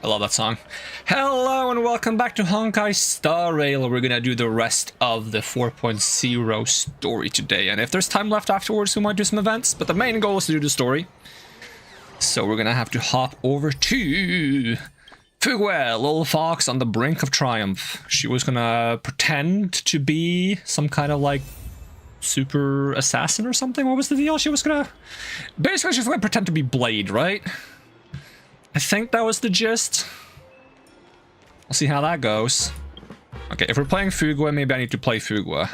I love that song. Hello and welcome back to Honkai Star Rail. We're gonna do the rest of the 4.0 story today, and if there's time left afterwards we might do some events, but the main goal is to do the story. So we're gonna have to hop over to Fugue, little fox on the brink of triumph. She was gonna pretend to be some kind of like super assassin or something. What was the deal? She was gonna basically she's gonna pretend to be Blade, right? I think that was the gist. We'll see how that goes. Okay, if we're playing Fugue, maybe I need to play Fugue.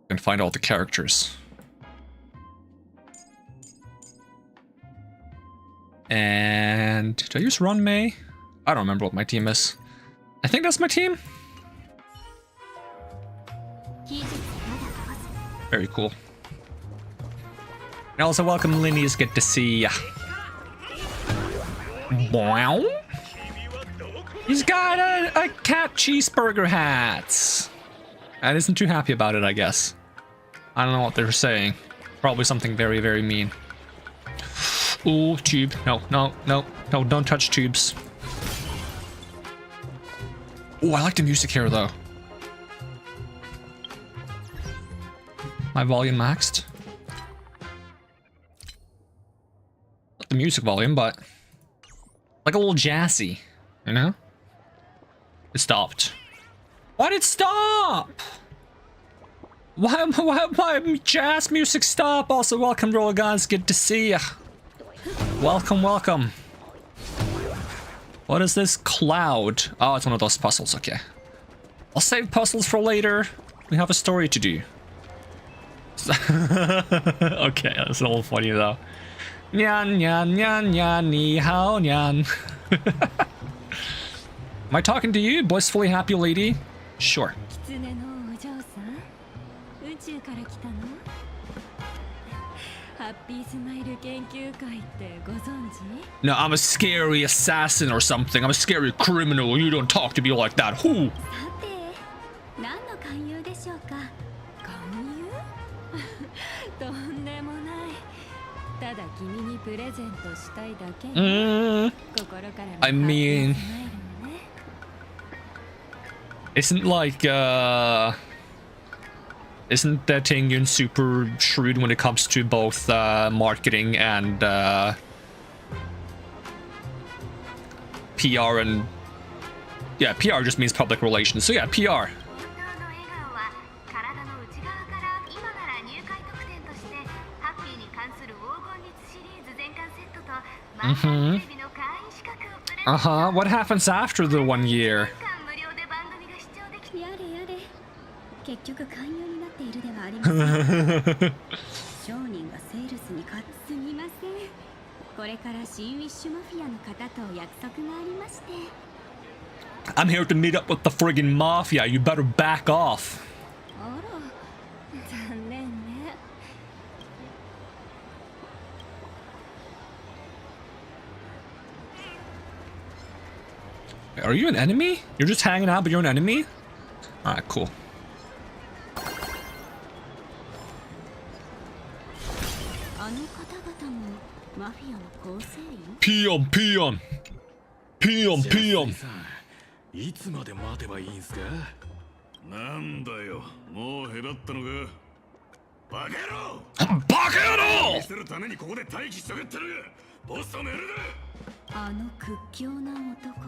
And find all the characters. And did I use Run May? I don't remember what my team is. I think that's my team. Very cool. And also welcome Linny, it's good to see ya. Wow. He's got a cat cheeseburger hat. And isn't too happy about it, I guess. I don't know what they're saying. Probably something very, very mean. Ooh, tube. No, no, no, no, don't touch tubes. Oh, I like the music here, though. My volume maxed. Not the music volume, but like a little jazzy, you know? It stopped. Why did it stop? Why my jazz music stop? Also, welcome, Roll Guys. Good to see ya. Welcome, welcome. What is this? Cloud. Oh, it's one of those puzzles. Okay. I'll save puzzles for later. We have a story to do. Okay, that's a little funny though. Nyan, nyan, nyan, nyan, ni hao, nyan. Am I talking to you, blissfully happy lady? Sure. No, I'm a scary assassin or something. I'm a scary criminal. You don't talk to me like that. Who? I mean, isn't like isn't that Tingyun super shrewd when it comes to both marketing and PR and yeah, PR just means public relations. So yeah, PR. What happens after the 1 year? I'm here to meet up with the friggin' mafia. You better back off. Are you an enemy? You're just hanging out, but you're an enemy? Alright, cool. Peon, peon. Peon, peon. いつまで待てばいいんすかなんだよもうへばったのかバカ野郎バカ野郎見せるためにここで待機しとけってのがボスの命令だあの屈強な男が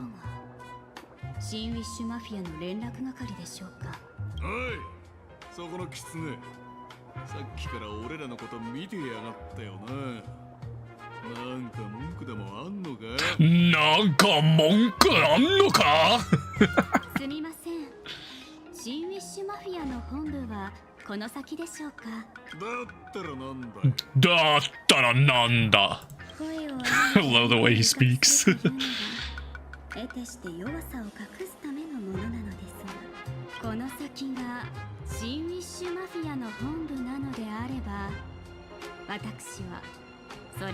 新ウィッシュマフィアの連絡係でしょうかおいそこのキツネさっきから俺らのこと見てやがったよななんか文句でもあんのかなんか文句あんのかすみません新ウィッシュマフィアの本部はこの先でしょうかだったらなんだだったらなんだ I love the way he speaks 得てして弱さを隠すためのものなのですがこの先が新ウィッシュマフィアの本部なのであれば私は I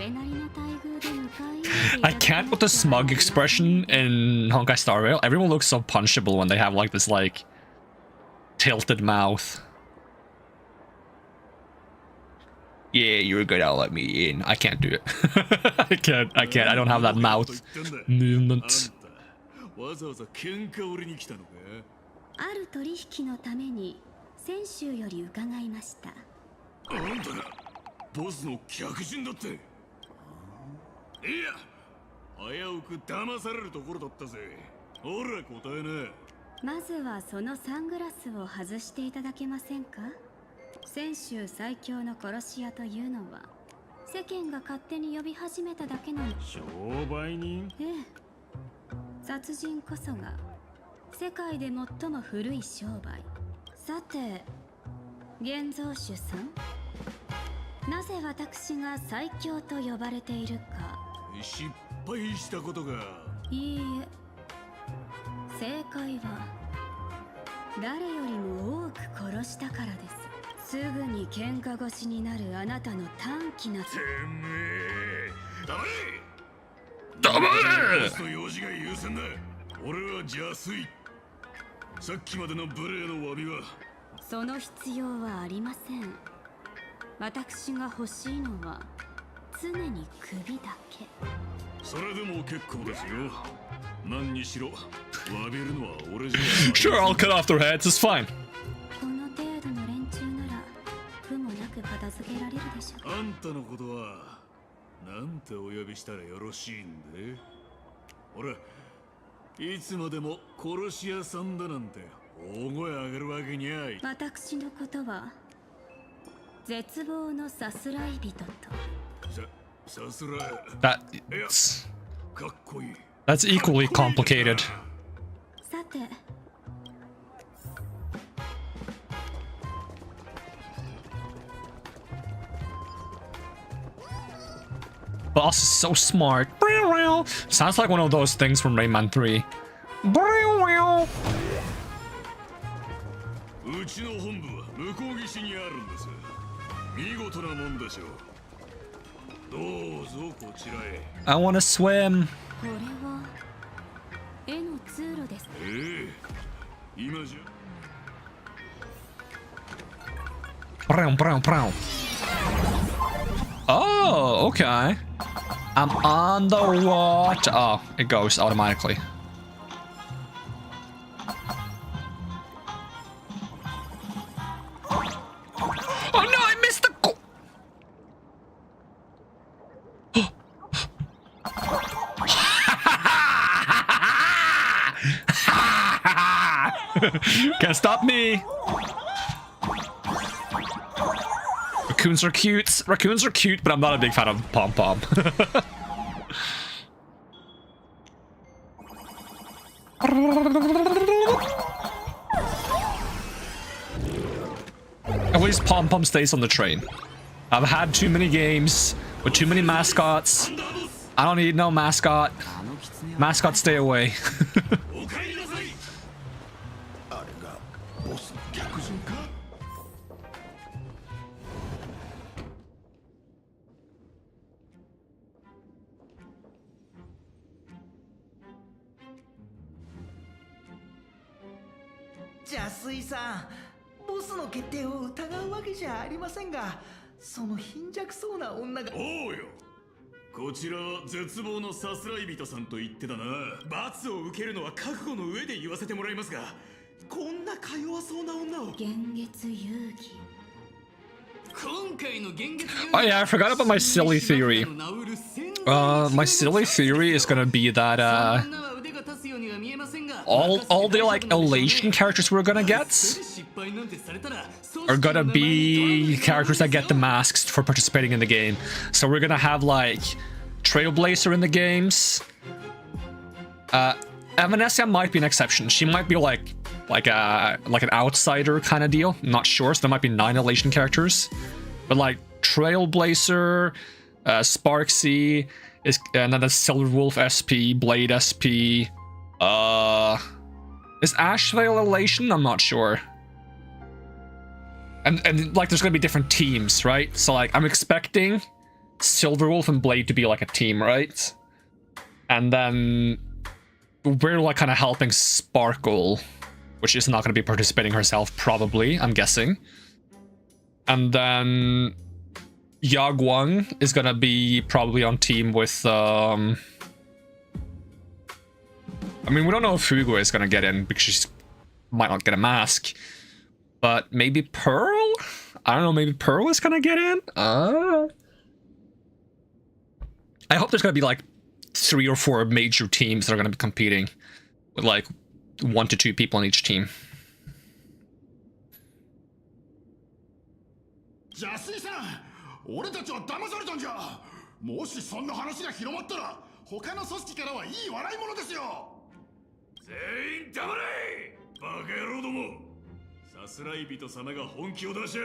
can't with the smug expression in Honkai Star Rail. Everyone looks so punchable when they have like this like tilted mouth. Yeah, you're gonna let me in. I can't do it. I can't. I don't have that mouth movement. わざわざ喧嘩売りに来たのか。ある取引のために先週より伺いました。あんたがボスの客人だって。いや、危うく騙されるところだったぜ。ほら答えな。まずはそのサングラスを外していただけませんか。先週最強の殺し屋というのは世間が勝手に呼び始めただけの商売人。ええ。殺人こそが世界で最も古い商売。さて、現像主さん、なぜ私が最強と呼ばれているか。失敗したことが。いいえ、正解は誰よりも多く殺したからです。すぐに喧嘩腰になるあなたの短気な。てめえ、黙れ。黙れ。ボスの用事が優先だ。俺は邪推。さっきまでの無礼の詫びは。その必要はありません。私が欲しいのは常に首だけ。それでも結構ですよ。何にしろ詫びるのは俺じゃ。Sure, I'll cut off their heads. It's fine. この程度の連中なら苦もなく片付けられるでしょう。あんたのことはなんてお呼びしたらよろしいんで。俺いつまでも殺し屋さんだなんて大声上げるわけにゃい。私のことは絶望のさすらい人と。さすらい。 That's かっこいい。 that's equally complicated. さて、Boss is so smart. Sounds like one of those things from Rayman 3. うちの本部は向こう岸にあるんです。見事なもんでしょう。どうぞこちらへ。 I wanna swim. これは絵の通路です。今じゃ。 Oh, okay. I'm on the water. Oh, it goes automatically. Oh no, I missed the goal. Can't stop me. Raccoons are cute. Raccoons are cute, but I'm not a big fan of Pom Pom. At least Pom Pom stays on the train. I've had too many games with too many mascots. I don't need no mascot. Mascot, stay away. あれがボスの客人か。邪水さん、ボスの決定を疑うわけじゃありませんが、その貧弱そうな女が。おうよ。こちらは絶望のさすらい人さんと言ってたな。罰を受けるのは覚悟の上で言わせてもらいますが、こんなか弱そうな女を。幻月遊戯。今回の幻月遊戯。 Oh yeah, I forgot about my silly theory. My silly theory is gonna be that all the like elation characters we're gonna get are gonna be characters that get the masks for participating in the game. So we're gonna have like Trailblazer in the games. Evanescia might be an exception. She might be like an outsider kind of deal. I'm not sure. So there might be 9 elation characters, but like Trailblazer, Sparksy, and then the Silverwolf SP, Blade SP. Is Ashvale elation? I'm not sure. And like there's gonna be different teams, right? So like I'm expecting Silverwolf and Blade to be like a team, right? And then we're like kind of helping Sparkle, which is not gonna be participating herself, probably, I'm guessing. And then Yagwang is gonna be probably on team with I mean, we don't know if Fugo is gonna get in because she might not get a mask. But maybe Pearl? I don't know, maybe Pearl is gonna get in? I hope there's gonna be like 3 or 4 major teams that are gonna be competing with like 1 to 2 people on each team. ジャスイさん、俺たちは騙されたんじゃ。もしそんな話が広まったら、他の組織からはいい笑い物ですよ。全員黙れ！バカ野郎ども。さすらい人様が本気を出しゃ、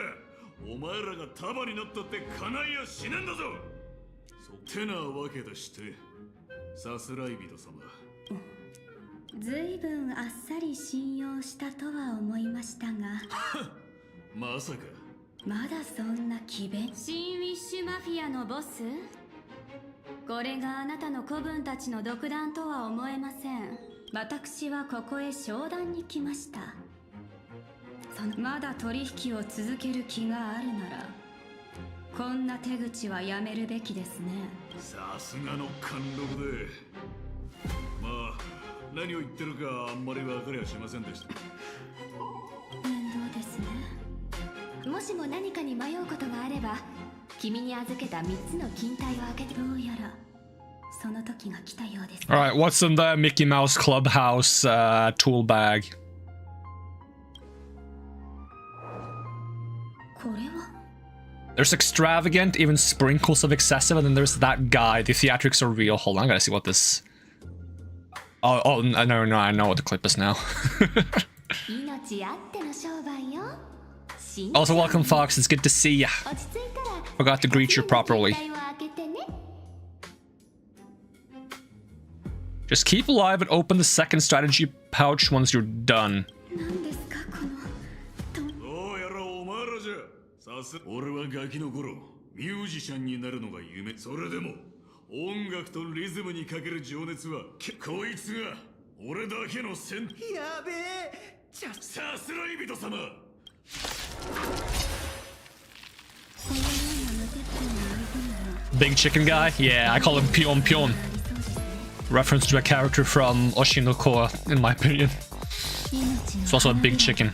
お前らが束になったって叶いやしねえんだぞ。ってなわけでして、さすらい人様。ずいぶんあっさり信用したとは思いましたがまさかまだそんな詭弁。新ウィッシュマフィアのボス、これがあなたの子分たちの独断とは思えません。私はここへ商談に来ました。まだ取引を続ける気があるならこんな手口はやめるべきですね。さすがの貫禄で、まあ何を言ってるかあんまり分かりはしませんでした。面倒ですね。もしも何かに迷うことがあれば君に預けた3つの金体を開けて。どうやらその時が来たようです。 Alright, what's in the Mickey Mouse Clubhouse tool bag? これは There's extravagant, even sprinkles of excessive, and then there's that guy. The theatrics are real. Hold on, I gotta see what this... Oh, no, I know what the clip is now. Also, welcome, Fox. It's good to see ya. Forgot to greet you properly. Just keep alive and open the second strategy pouch once you're done. どうやらお前らじゃ。さす俺はガキの頃ミュージシャンになるのが夢。それでも音楽とリズムにかける情熱はこいつが俺だけのやべえ。さすらい人様。 Big chicken guy? Yeah, I call him Pion Pion. Reference to a character from Oshinoko, in my opinion. It's also a big chicken.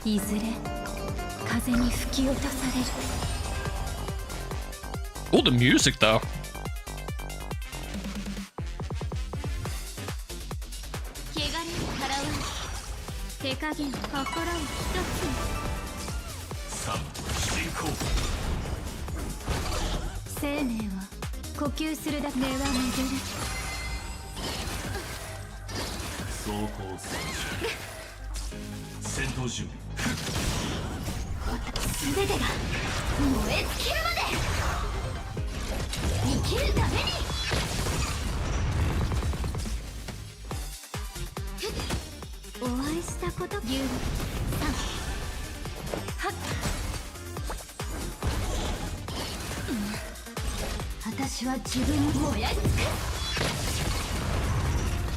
Oh, the music though.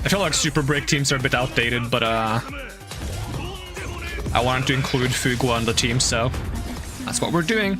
I feel like Super Break teams are a bit outdated, but I wanted to include Fugwa on the team, so that's what we're doing.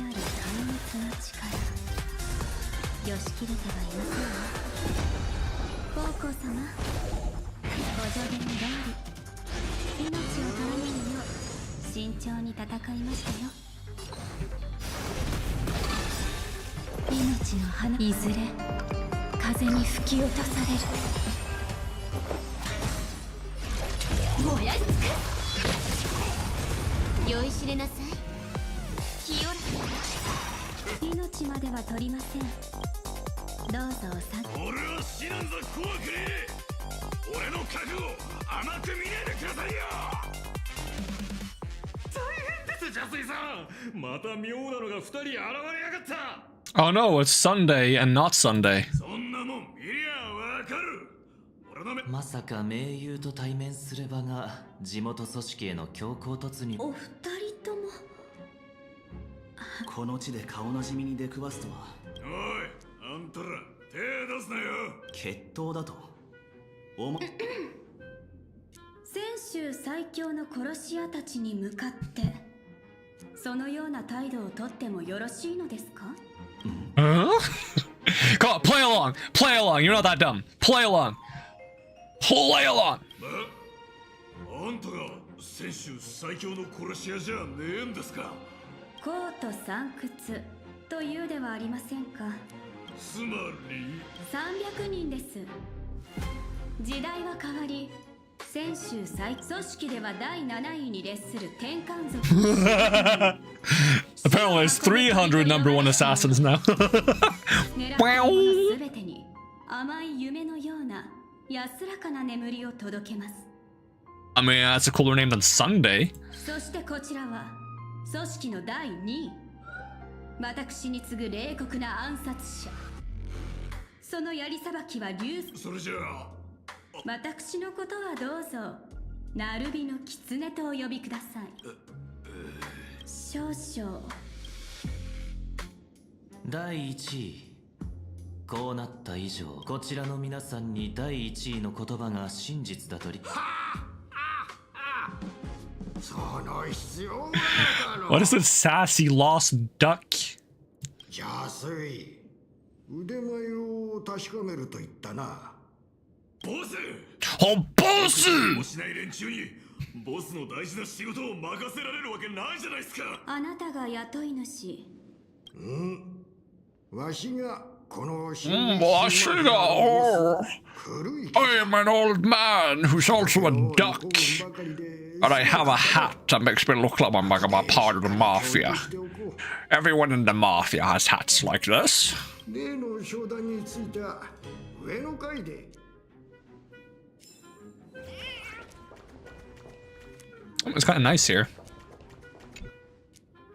Oh no, it's Sunday and not Sunday. まさか盟友と対面する場が地元組織への強行突入。お二人ともこの地で顔なじみに出くわすとは。おい、あんたら手出すなよ。決闘だと。泉州最強の殺し屋たちに向かってそのような態度をとってもよろしいのですか？ Huh? Come on, play along. Play along. You're not that dumb. Play along. Play along. あんたが先週最強の殺し屋じゃねえんですか。コート散屈というではありませんか。つまり300人です。時代は変わり、先週最組織では第7位に列する転換族。Apparently, it's 300 number one assassins now. 狙ったものすべてに甘い夢のような安らかな眠りを届けます。I mean, that's a cooler name than Sunday. そしてこちらは組織の第2位。私に次ぐ冷酷な暗殺者。そのやりさばきは流それじゃあ私のことはどうぞナルビの狐とお呼びください。少々。第1位。こうなった以上、こちらの皆さんに第1位の言葉が真実だとその必要はなかろう。 What is this sassy lost duck? 邪推腕前を確かめると言ったな。ボス Oh, boss! もしない連中にボスの大事な仕事を任せられるわけないじゃないですか。あなたが雇い主。わしがこの I am an old man who's also a duck. But I have a hat that makes me look like I'm a part of the mafia. Everyone in the mafia has hats like this. 例の商談については上の階で。It's kind of nice here.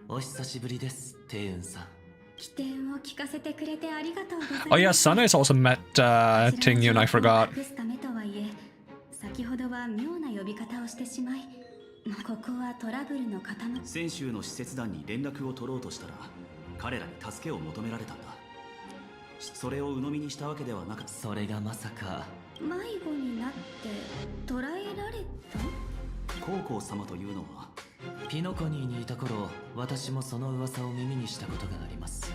お久しぶりです、テイウンさん。起点を聞かせてくれてありがとうございます。 Oh yeah, Sunday's also met Tingyu and I forgot. 隠すためとはいえ、先ほどは妙な呼び方をしてしまい、ここはトラブルの塊。先週の使節団に連絡を取ろうとしたら、彼らに助けを求められたんだ。それを鵜呑みにしたわけではなく、それがまさか迷子になって捕らえられた。コウコウ様というのはピノコニーにいた頃、私もその噂を耳にしたことがあります。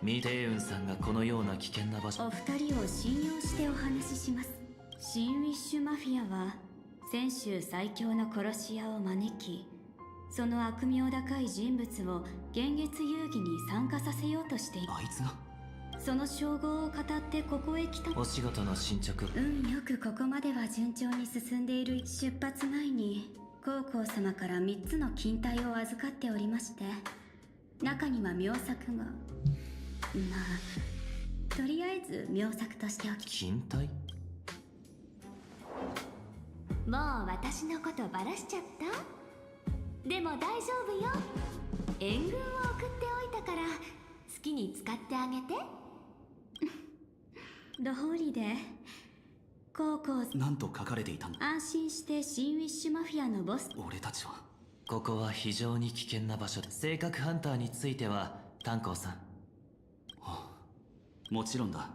ミテイウンさんがこのような危険な場所。お二人を信用してお話しします。シンウィッシュマフィアは先週最強の殺し屋を招き、その悪名高い人物を幻月遊戯に参加させようとしている。あいつがその称号を語ってここへ来た。お仕事の進捗。運よくここまでは順調に進んでいる。出発前にコウコウ様から3つの金体を預かっておりまして、中には妙作が、まあとりあえず妙作としておき。金体？もう私のことバラしちゃった？でも大丈夫よ。援軍を送っておいたから好きに使ってあげて。どうりでコウコウなんと書かれていたんだ。安心してシンウィッシュマフィアのボス。俺たちはここは非常に危険な場所で、性格ハンターについては炭鉱さん。もちろんだ。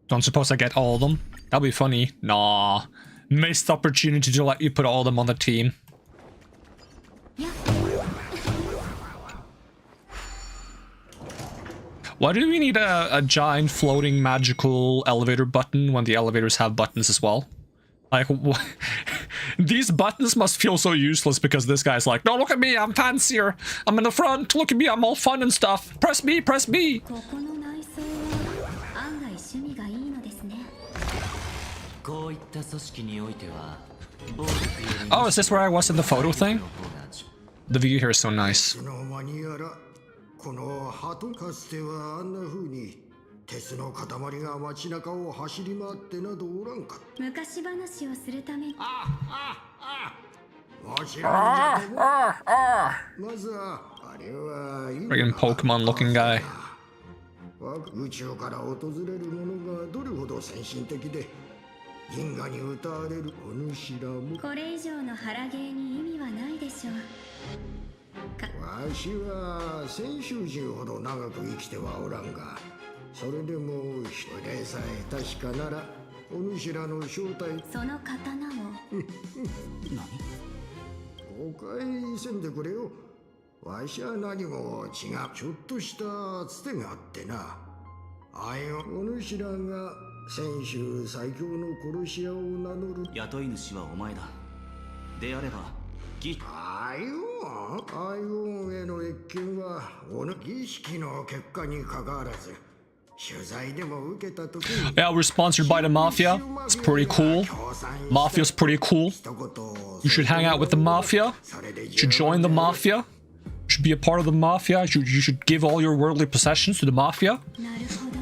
Don't suppose I get all of them? That'd be funny. Nah. Missed opportunity to let you put all of them on the team. Why do we need a giant floating magical elevator button when the elevators have buttons as well? Like, these buttons must feel so useless because this guy's like, no, look at me, I'm fancier. I'm in the front, look at me, I'm all fun and stuff. Press B, press B. Oh, is this where I was in the photo thing? The view here is so nice. この鳩かつてはあんな風に鉄の塊が街中を走り回ってなどおらんか。昔話をするため。もちろんじゃまずはあれはいい。Friggin' Pokemon looking guy. 宇宙から訪れるものがどれほど先進的で銀河に歌われるお主らも。これ以上の腹芸に意味はないでしょう。わしは先週中ほど長く生きてはおらんが、それでも腕さえ確かならお主らの正体。その刀を何？誤解せんでくれよ。わしは何も違う。ちょっとしたつてがあってな。あいお主らが先週最強の殺し屋を名乗る雇い主はお前だ。であればアイオンへの越見は儀式の結果にかかわらず取材でも受けた時に Yeah, we're sponsored by the Mafia. It's pretty cool. Mafia's pretty cool. You should hang out with the Mafia. You should join the Mafia. You should be a part of the Mafia. You should give all your worldly possessions to the Mafia. なるほど。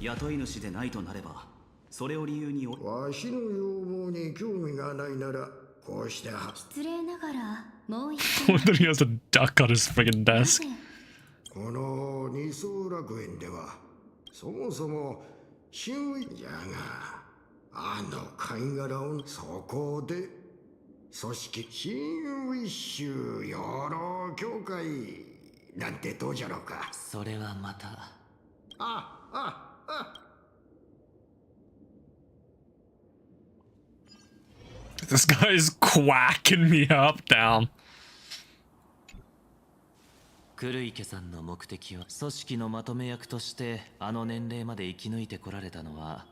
雇い主でないとなれば、それを理由にわしの要望に興味がないならこうして失礼ながらもう一 Wonder he has a duck on his friggin' desk. この二層楽園ではそもそも周囲じゃがあの貝殻をそこで組織新ウィッシュ養老協会なんてどうじゃろうか。それはまた。This guy is quacking me up down. 黒池さんの目的は組織のまとめ役としてあの年齢まで生き抜いてこられたのは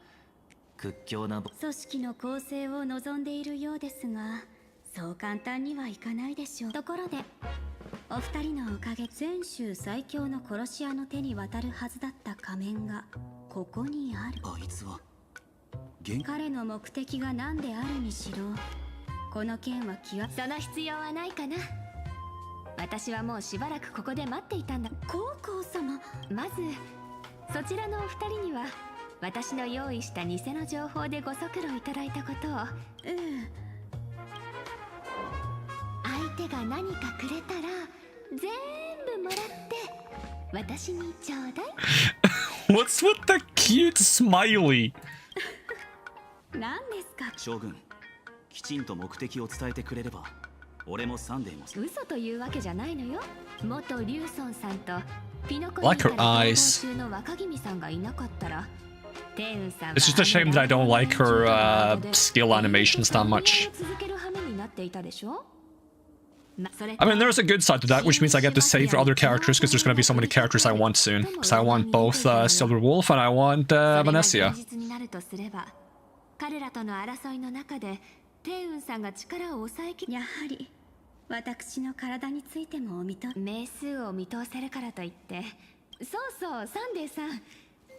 屈強な組織の構成を望んでいるようですが、そう簡単にはいかないでしょう。ところでお二人のおかげ、先週最強の殺し屋の手に渡るはずだった仮面がここにある。あいつは彼の目的が何であるにしろ、この件はその必要はないかな。私はもうしばらくここで待っていたんだ。高校様、まずそちらのお二人には私の用意した偽の情報でご足労いただいたことを。相手が何かくれたら全部もらって私にちょうだい。What's with the cute smiley? 何ですか。将軍、きちんと目的を伝えてくれれば俺もサンデーも嘘というわけじゃないのよ。元リュウソンさんとピノコ Like her にいた eyes. 中の若君さんがいなかったら、天雲さんは It's just a shame that I don't like her skill animations that much. 続ける羽目になっていたでしょ。I mean, there's a good side to that, which means I get to save for other characters because there's going to be so many characters I want soon. Because I want both Silver Wolf and I want Venecia. 彼らとの争いの中で天雲さんが力を抑えき、やはり私の体についても名数を見通せるからといって。そうそう、サンデーさん、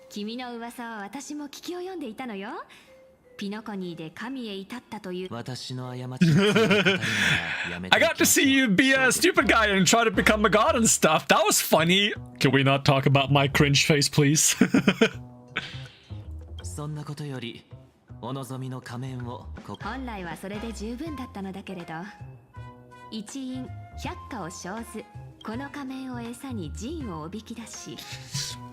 君の噂は私も聞き及んでいたのよ。ピノコニーで神へ至ったという。私の過ちについて語るのはやめて I got to see you be a stupid guy and try to become a god and stuff. That was funny. Can we not talk about my cringe face, please? そんなことよりお望みの仮面を本来はそれで十分だったのだけれど、一因百花を生ずこの仮面を餌に陣をおびき出し。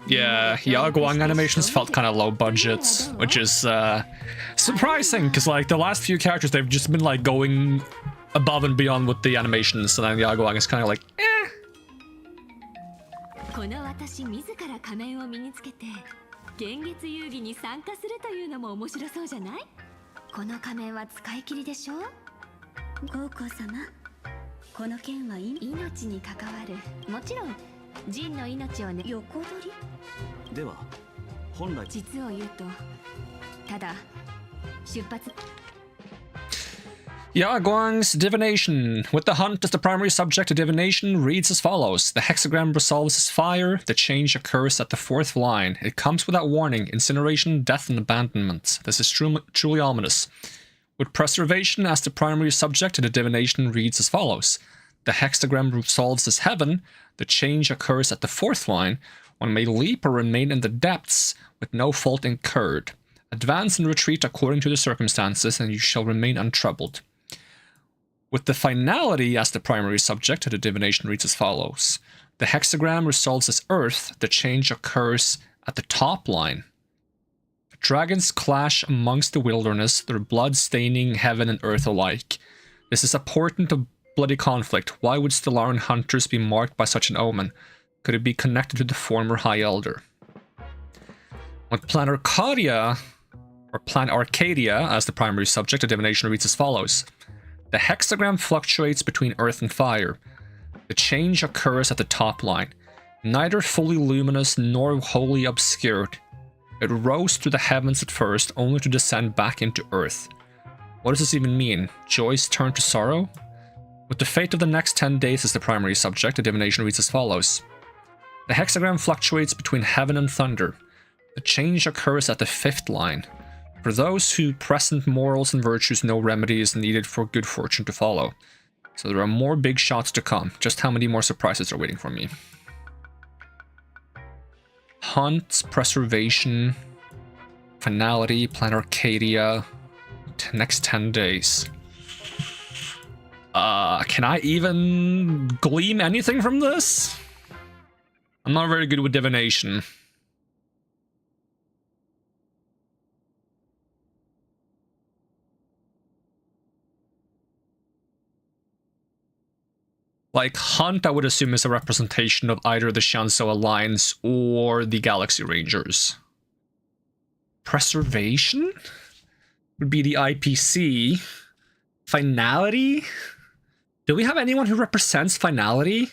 Yeah, Yaguang animations felt kind of low budget, which is surprising because like the last few characters they've just been like going above and beyond with the animations, and then Yaguang is kind of like, eh. この私自ら仮面を身につけて幻月遊戯に参加するというのも面白そうじゃない？この仮面は使い切りでしょ。ゴーコー様、この件は命に関わる。もちろんジンの命をね。横取りでは本来実を言うと、ただ出発。Yaguang's divination. With the hunt as the primary subject, the divination reads as follows. The hexagram resolves as fire. The change occurs at the fourth line. It comes without warning. Incineration, death, and abandonment. This is truly ominous. With preservation as the primary subject, the divination reads as follows. The hexagram resolves as heaven. The change occurs at the fourth line. One may leap or remain in the depths with no fault incurred. Advance and retreat according to the circumstances, and you shall remain untroubled. With the finality as the primary subject, the divination reads as follows. The hexagram resolves as earth. The change occurs at the top line. The dragons clash amongst the wilderness, their blood staining heaven and earth alike. This is a portent of bloody conflict. Why would Stellaran hunters be marked by such an omen? Could it be connected to the former High Elder? With Plan Arcadia, or Plan Arcadia as the primary subject, the divination reads as follows. The hexagram fluctuates between earth and fire. The change occurs at the top line, neither fully luminous nor wholly obscured. It rose to the heavens at first, only to descend back into earth. What does this even mean? Joy's turn to sorrow? With the fate of the next 10 days as the primary subject, the divination reads as follows. The hexagram fluctuates between heaven and thunder. The change occurs at the 5th line. For those who present morals and virtues, no remedy is needed for good fortune to follow. So there are more big shots to come. Just how many more surprises are waiting for me? Hunt, Preservation, Finality, Plan Arcadia, next 10 days. Can I even glean anything from this? I'm not very good with divination. Like, Hunt, I would assume, is a representation of either the Shanso Alliance or the Galaxy Rangers. Preservation would be the IPC. Finality? Do we have anyone who represents Finality?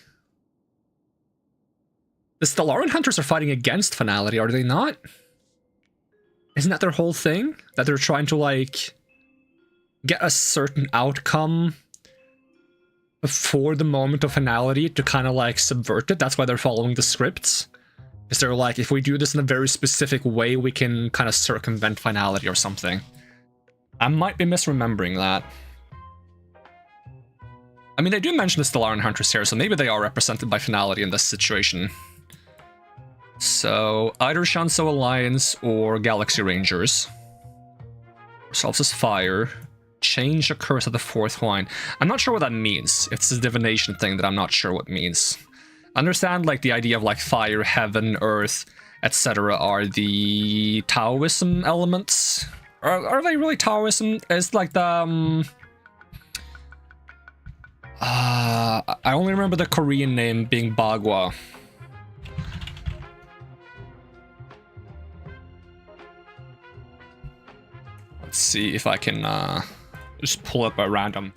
The Stellaran Hunters are fighting against Finality, are they not? Isn't that their whole thing? That they're trying to, like, get a certain outcome before the moment of finality to kind of like subvert it. That's why they're following the scripts. Is they're like, if we do this in a very specific way, we can kind of circumvent finality or something. I might be misremembering that. I mean, they do mention the Stellaran Hunters here, so maybe they are represented by finality in this situation. So, either Shanso Alliance or Galaxy Rangers. Resolves as fire. Change occurs at the 4th line. I'm not sure what that means. It's a divination thing that I'm not sure what it means. Understand, like, the idea of, like, fire, heaven, earth, etc. are the Taoism elements. Are they really Taoism? It's like the, I only remember the Korean name being Bagua. Let's see if I can, just pull up a random.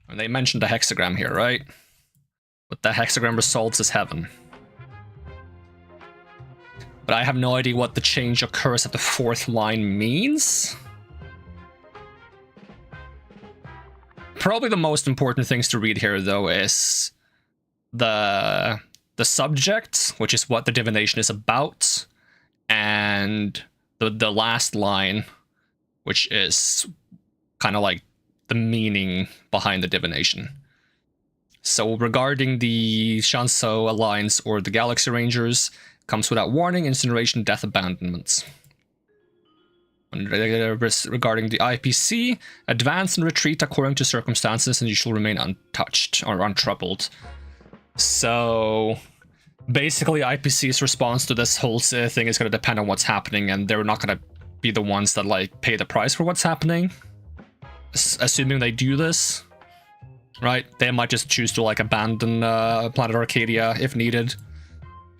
And they mentioned the hexagram here, right? But the hexagram resolves as heaven. But I have no idea what the change occurs at the 4th line means. Probably the most important things to read here, though, is the subject, which is what the divination is about, and the last line, which is kind of like the meaning behind the divination. So regarding the Shanso Alliance or the Galaxy Rangers, comes without warning, incineration, death, abandonment. Regarding the IPC, advance and retreat according to circumstances, and you shall remain untouched or untroubled. So basically IPC's response to this whole thing is going to depend on what's happening, and they're not going to be the ones that like pay the price for what's happening. Assuming they do this, right? They might just choose to like abandon Planet Arcadia if needed,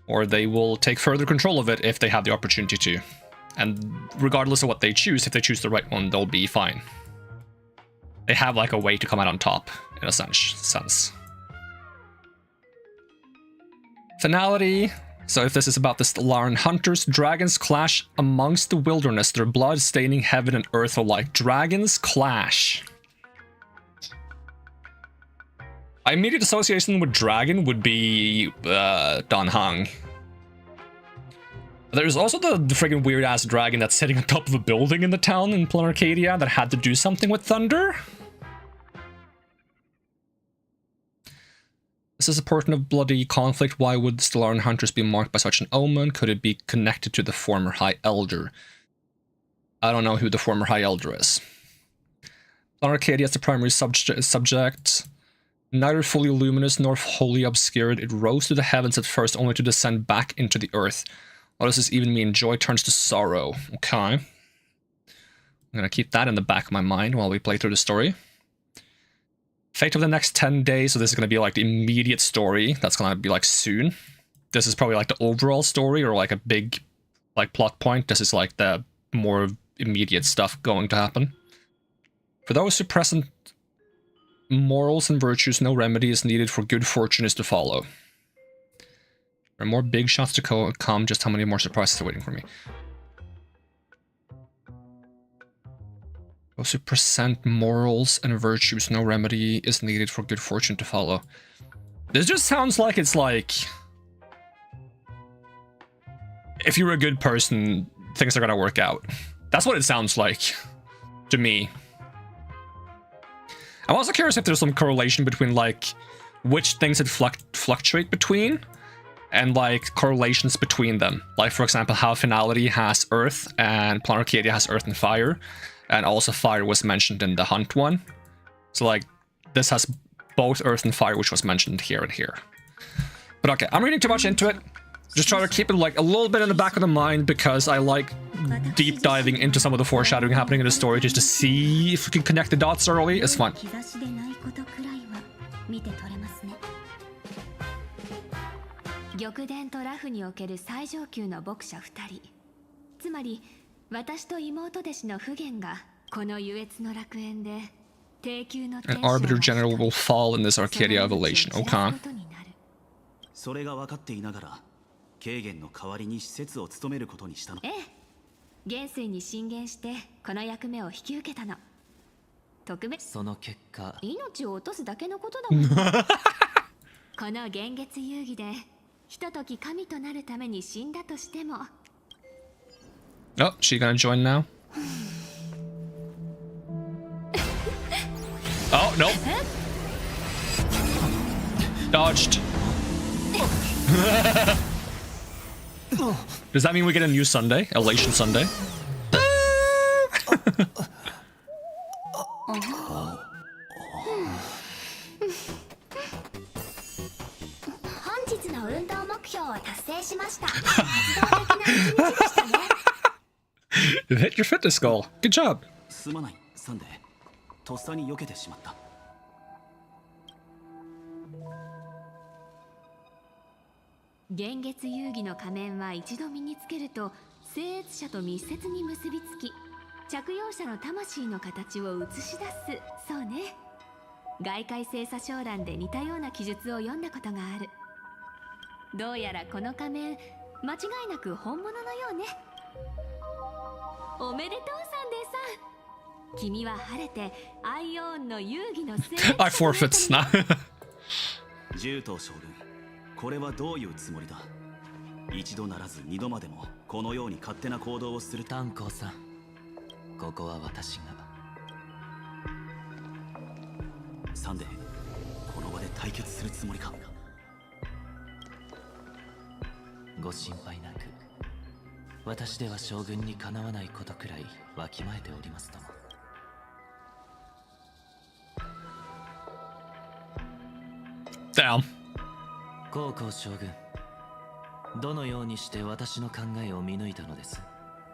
or they will take further control of it if they have the opportunity to. And regardless of what they choose, if they choose the right one, they'll be fine. They have like a way to come out on top, in a sense. Finality. So if this is about the Stellaran Hunters, dragons clash amongst the wilderness, their blood staining heaven and earth alike. Dragons clash. My immediate association with dragon would be Dan Heng. There's also the friggin' weird-ass dragon that's sitting on top of a building in the town in Planarcadia that had to do something with thunder. This is a portion of bloody conflict. Why would the Stellaran hunters be marked by such an omen? Could it be connected to the former High Elder? I don't know who the former High Elder is. Planarcadia is the primary subject. Neither fully luminous nor wholly obscured, it rose to the heavens at first only to descend back into the earth. What does this even mean? Joy turns to sorrow. Okay. I'm gonna keep that in the back of my mind while we play through the story. Fate of the next 10 days, so this is gonna be like the immediate story. That's gonna be like soon. This is probably like the overall story or like a big like plot point. This is like the more immediate stuff going to happen. For those who present morals and virtues, no remedy is needed, for good fortune is to follow. There are more big shots to come, just how many more surprises are waiting for me. Those who present morals and virtues, no remedy is needed, for good fortune to follow. This just sounds like it's like... if you're a good person, things are gonna work out. That's what it sounds like to me. I'm also curious if there's some correlation between like which things it fluctuate between and like correlations between them. Like for example, how Finality has earth and Planarcadia has earth and fire, and also fire was mentioned in the hunt one. So like this has both earth and fire, which was mentioned here and here. But okay, I'm reading too much into it. Just try to keep it like a little bit in the back of the mind because I like deep diving into some of the foreshadowing happening in the story just to see if we can connect the dots early. It's fun. 玉殿とラフにおける最上級の牧者2人、つまり私と妹弟子の不言がこの優越の楽園で低級の天使 An arbiter general will fall in this Arcadia evolution. Okay. それが分かっていながら軽減の代わりに施設を務めることにしたの。ええ、元帥に進言してこの役目を引き受けたの。特別その結果命を落とすだけのことだもん。この幻月遊戯でひととき神となるために死んだとしても。Oh, she gonna join now? Oh, nope. Dodged. Does that mean we get a new Sunday? Elation Sunday? 本日の運動目標を達成しました。活動的な一日でしたね。You hit your fitness goal. Good job. すまない、サンデー。とっさに避けてしまった。幻月遊戯の仮面は一度身につけると聖越者と密接に結びつき、着用者の魂の形を映し出す。そうね。外界星座商欄で似たような記述を読んだことがある。どうやらこの仮面間違いなく本物のようね。おめでとうサンデーさん。君は晴れてアイオーンの遊戯の聖越者 I forfeits now. 獣人将軍、これはどういうつもりだ。一度ならず二度までもこのように勝手な行動をする。炭鉱さん、ここは私が。サンデー、この場で対決するつもりか。ご心配なく、私では将軍にかなわないことくらいわきまえておりますとも。Damn. 高校将軍、どのようにして私の考えを見抜いたのです？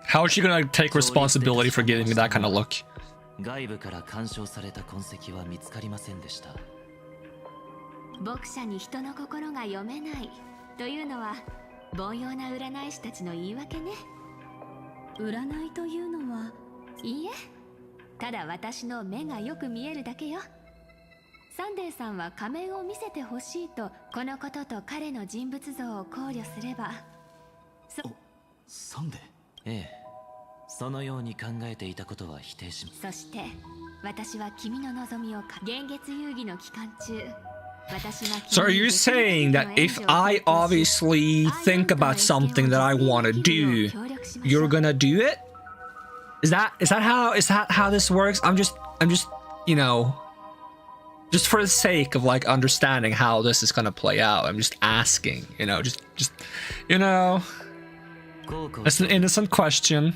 How is she gonna take responsibility for giving me that kind of look? 外部から干渉された痕跡は見つかりませんでした。牧者に人の心が読めないというのは凡庸な占い師たちの言い訳ね。占いというのは、いいえ、ただ私の目がよく見えるだけよ。サンデーさんは仮面を見せてほしいと、このことと彼の人物像を考慮すれば。サンデー。ええ、そのように考えていたことは否定します。そして私は君の望みを幻月遊戯の期間中、So are you saying that if I obviously think about something that I want to do, you're gonna do it? Is that how this works? I'm just you know, just for the sake of like understanding how this is gonna play out. I'm just asking, you know, just you know, it's an innocent question.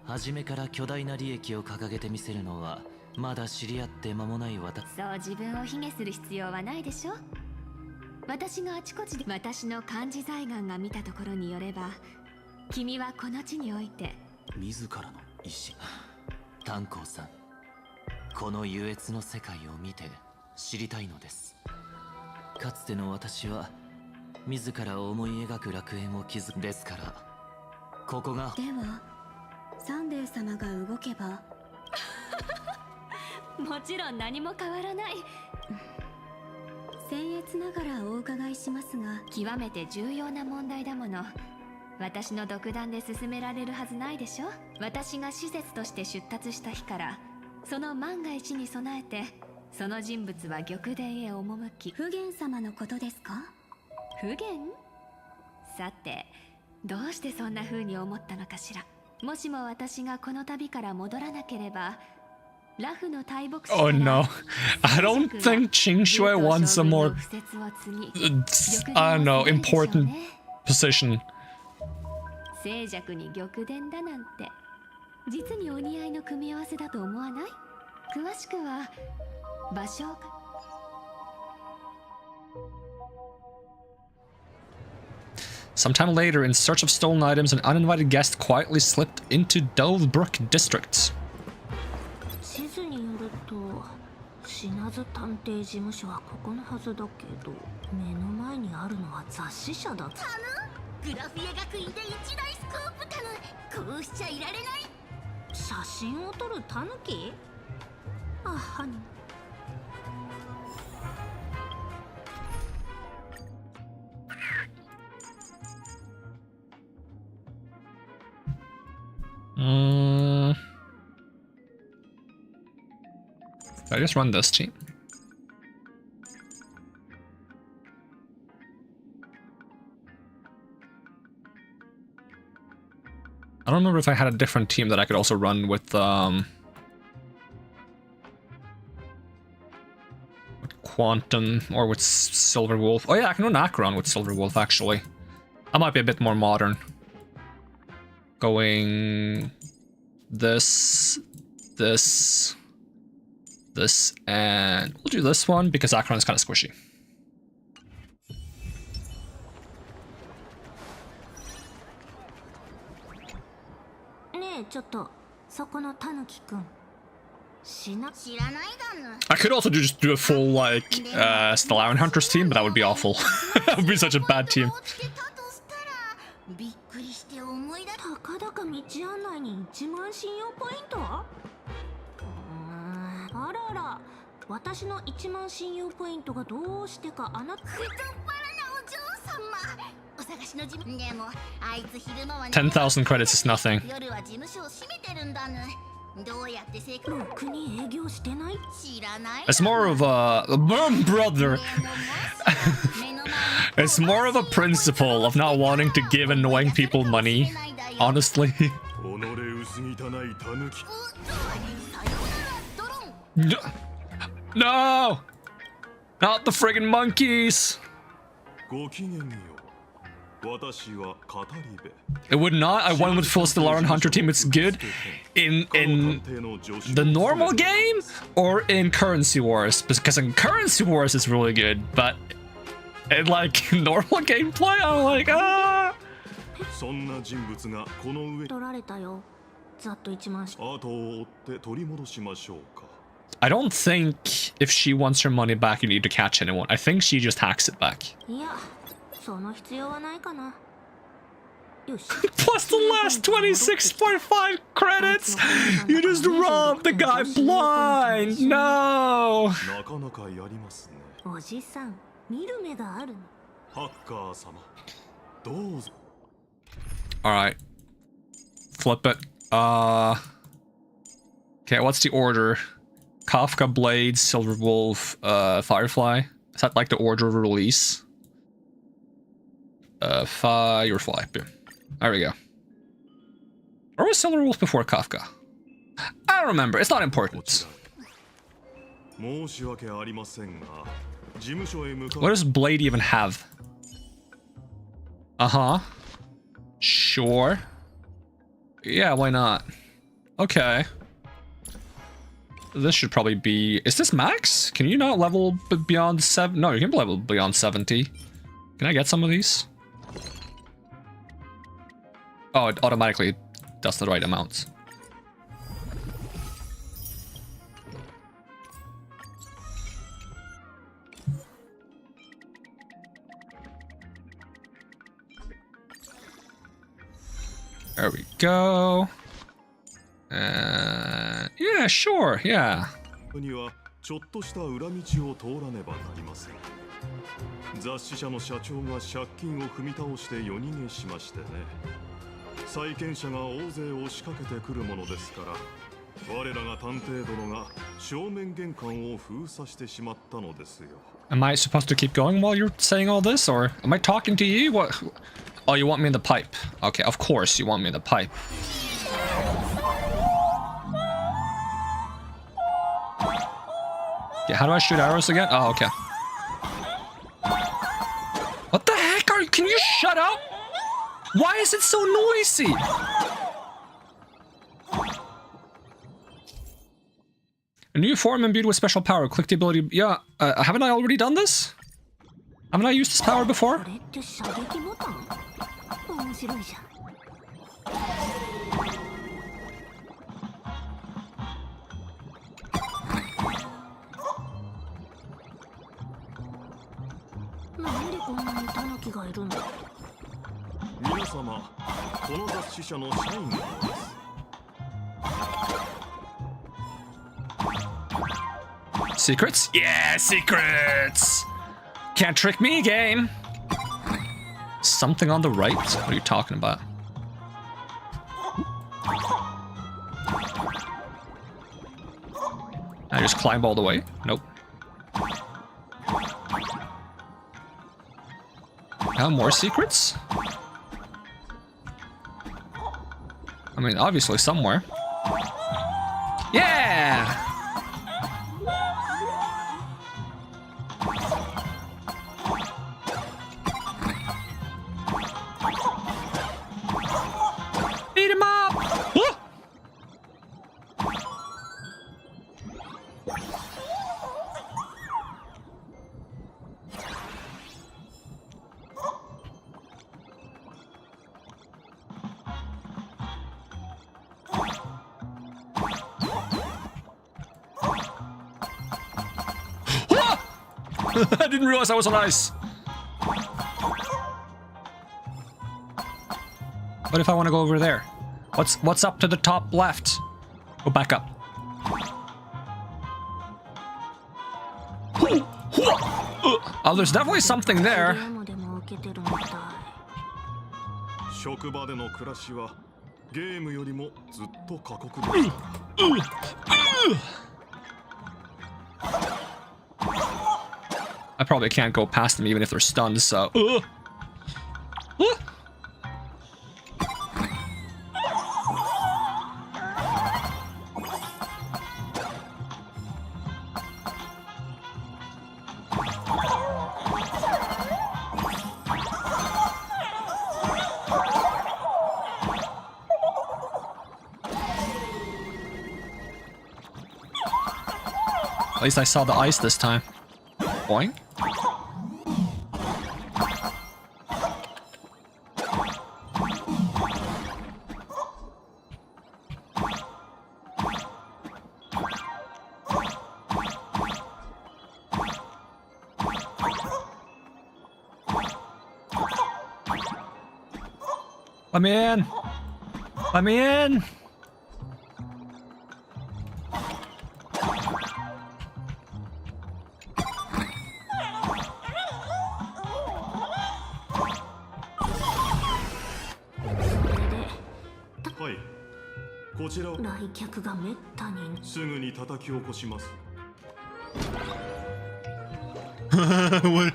初めから巨大な利益を掲げてみせるのはまだ知り合って間もない私。そう自分を卑下する必要はないでしょ。私があちこちで私の漢字財願が見たところによれば、君はこの地において自らの意志。炭鉱さん、この優越の世界を見て知りたいのです。かつての私は自ら思い描く楽園を築くですから、ここが。ではサンデー様が動けばもちろん何も変わらない。僭越ながらお伺いしますが、極めて重要な問題だもの。私の独断で進められるはずないでしょ。私が施設として出立した日から、その万が一に備えてその人物は玉殿へ赴き。普賢様のことですか？普賢？さて、どうしてそんな風に思ったのかしら。もしも私がこの旅から戻らなければ、ラフの大牧師。 Oh no, I don't think Qingshui wants a more I don't know, important position. 静寂に玉殿だなんて実にお似合いの組み合わせだと思わない？詳しくは場所を。Sometime later, in search of stolen items, an uninvited guest quietly slipped into Dovebrook District. 地図によると、死なず探偵事務所はここのはずだけど、目の前にあるのは雑誌社だ。タヌ？グラフィエ学院で一大スクープタヌ。こうしちゃいられない。写真を撮るタヌキ？あはに。Did I just run this team? I don't remember if I had a different team that I could also run with Quantum or with Silver Wolf. Oh yeah, I can run Acheron with Silver Wolf actually. I might be a bit more modern. Going this, and we'll do this one because Acheron is kind of squishy. ねえ、ちょっとそこのタヌキくん。知らないだぬ。 I could also just do a full like Stellarin Hunters team, but that would be awful. That would be such a bad team. びっくりして思い出。たかだか道案内に1万信用ポイント？あらあら、私の1万信用ポイントがどうしてかあなた。太っ腹なお嬢様。お探しの事務。でもあいつ昼間は。10,000 credits is nothing. 夜は事務所を閉めてるんだぬ。どうやって生活？ろくに営業してない？知らない。 It's more of a brother. It's more of a principle of not wanting to give annoying people money, honestly. No! Not the friggin' monkeys! It would not. I won with full Stellarin Hunter team. It's good in the normal game or in Currency Wars, because in Currency Wars it's really good, but in like normal gameplay I'm like ah. そんな人物がこの上。取られたよ。ざっと1万。後を追って取り戻しましょうか。 I don't think if she wants her money back you need to catch anyone. I think she just hacks it back. いや、その必要はないかな。よし。 Plus the last 26.5 credits! You just robbed the guy blind! No! なかなかやりますね。おじさん、見る目があるの。ハッカー様、どうぞ。 Alright. Flip it. Okay, what's the order? Kafka, Blade, Silver Wolf, Firefly. Is that like the order of release? Firefly. Boom. There we go. Or was Silver Wolf before Kafka? I don't remember. It's not important. What does Blade even have? Uh-huh. Sure. Yeah, why not? Okay. This should probably be... Is this max? Can you not level beyond 7? No, you can level beyond 70. Can I get some of these? Oh, it automatically does the right amount. There we go. Yeah, sure, yeah. ちょっとした裏道を通らねばなりません。雑誌社の社長が借金を踏み倒して夜逃げしましてね。債権者が大勢押しかけてくるものですから、我らが探偵殿が正面玄関を封鎖してしまったのですよ。Am I supposed to keep going while you're saying all this, or am I talking to you? What? Oh, you want me in the pipe? Okay, of course you want me in the pipe. Yeah, how do I shoot arrows again? Oh, okay. What the heck are you? Can you shut up? Why is it so noisy? A new form imbued with special power. Click the ability. Yeah, haven't I already done this? Haven't I used this power before? Secrets? Yeah, secrets! Can't trick me, game! Something on the right? What are you talking about? I just climb all the way? Nope. Now more secrets? I mean, obviously somewhere. Yeah! Beat him up! Woo! I didn't realize I was on ice. What if I want to go over there? What's up to the top left? Go back up. Oh, there's definitely something there. I probably can't go past them even if they're stunned, so... At least I saw the ice this time. Boing. Let me in! Let me in! ちらを来客がめったに。すぐに叩き起こします。What?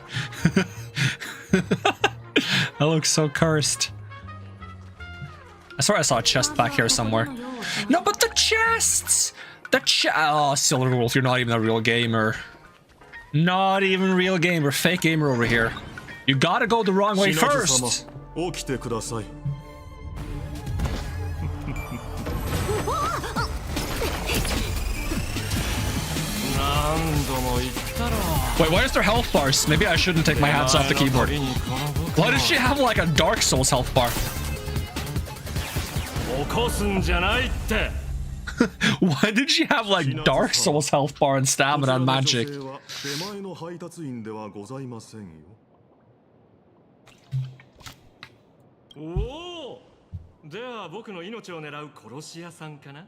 That looks so cursed. I swear I saw a chest back here somewhere. No, but the chests! Oh, Silver Wolf, you're not even a real gamer. Not even real gamer. Fake gamer over here. You gotta go the wrong way first! 起きてください。Wait, why is there health bars? Maybe I shouldn't take my hands off the keyboard. Why does she have like a Dark Souls health bar? 起こすんじゃないって。Why did she have like Dark Souls health bar and stamina and magic? 出前の配達員ではございませんよ。おお。では僕の命を狙う殺し屋さんかな。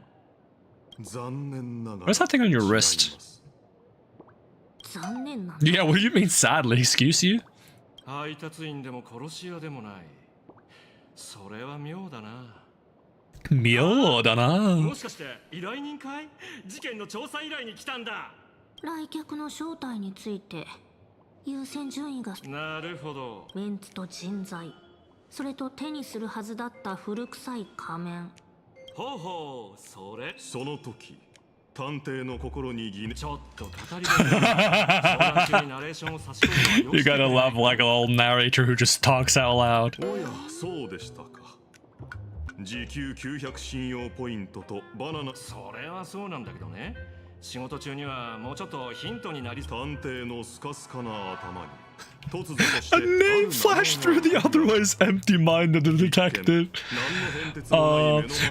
残念ながら。What is that thing on your wrist? Yeah, what do you mean sadly? Excuse you? 配達員でも殺し屋でもない。それは妙だな。妙だな。もしかして依頼人かい？事件の調査依頼に来たんだ。来客の正体について優先順位が。なるほど。メンツと人材、それと手にするはずだった古臭い仮面。ほうほう、それ。その時、探偵の心に疑念。ちょっと語り部。ナレーションを差し込む。You gotta love like an old narrator who just talks out loud. おや、そうでしたか。時給900信用ポイントとバナナ。それはそうなんだけどね。仕事中にはもうちょっとヒントになり。探偵のスカスカな頭に突如として A name flashed through the otherwise empty-minded detective.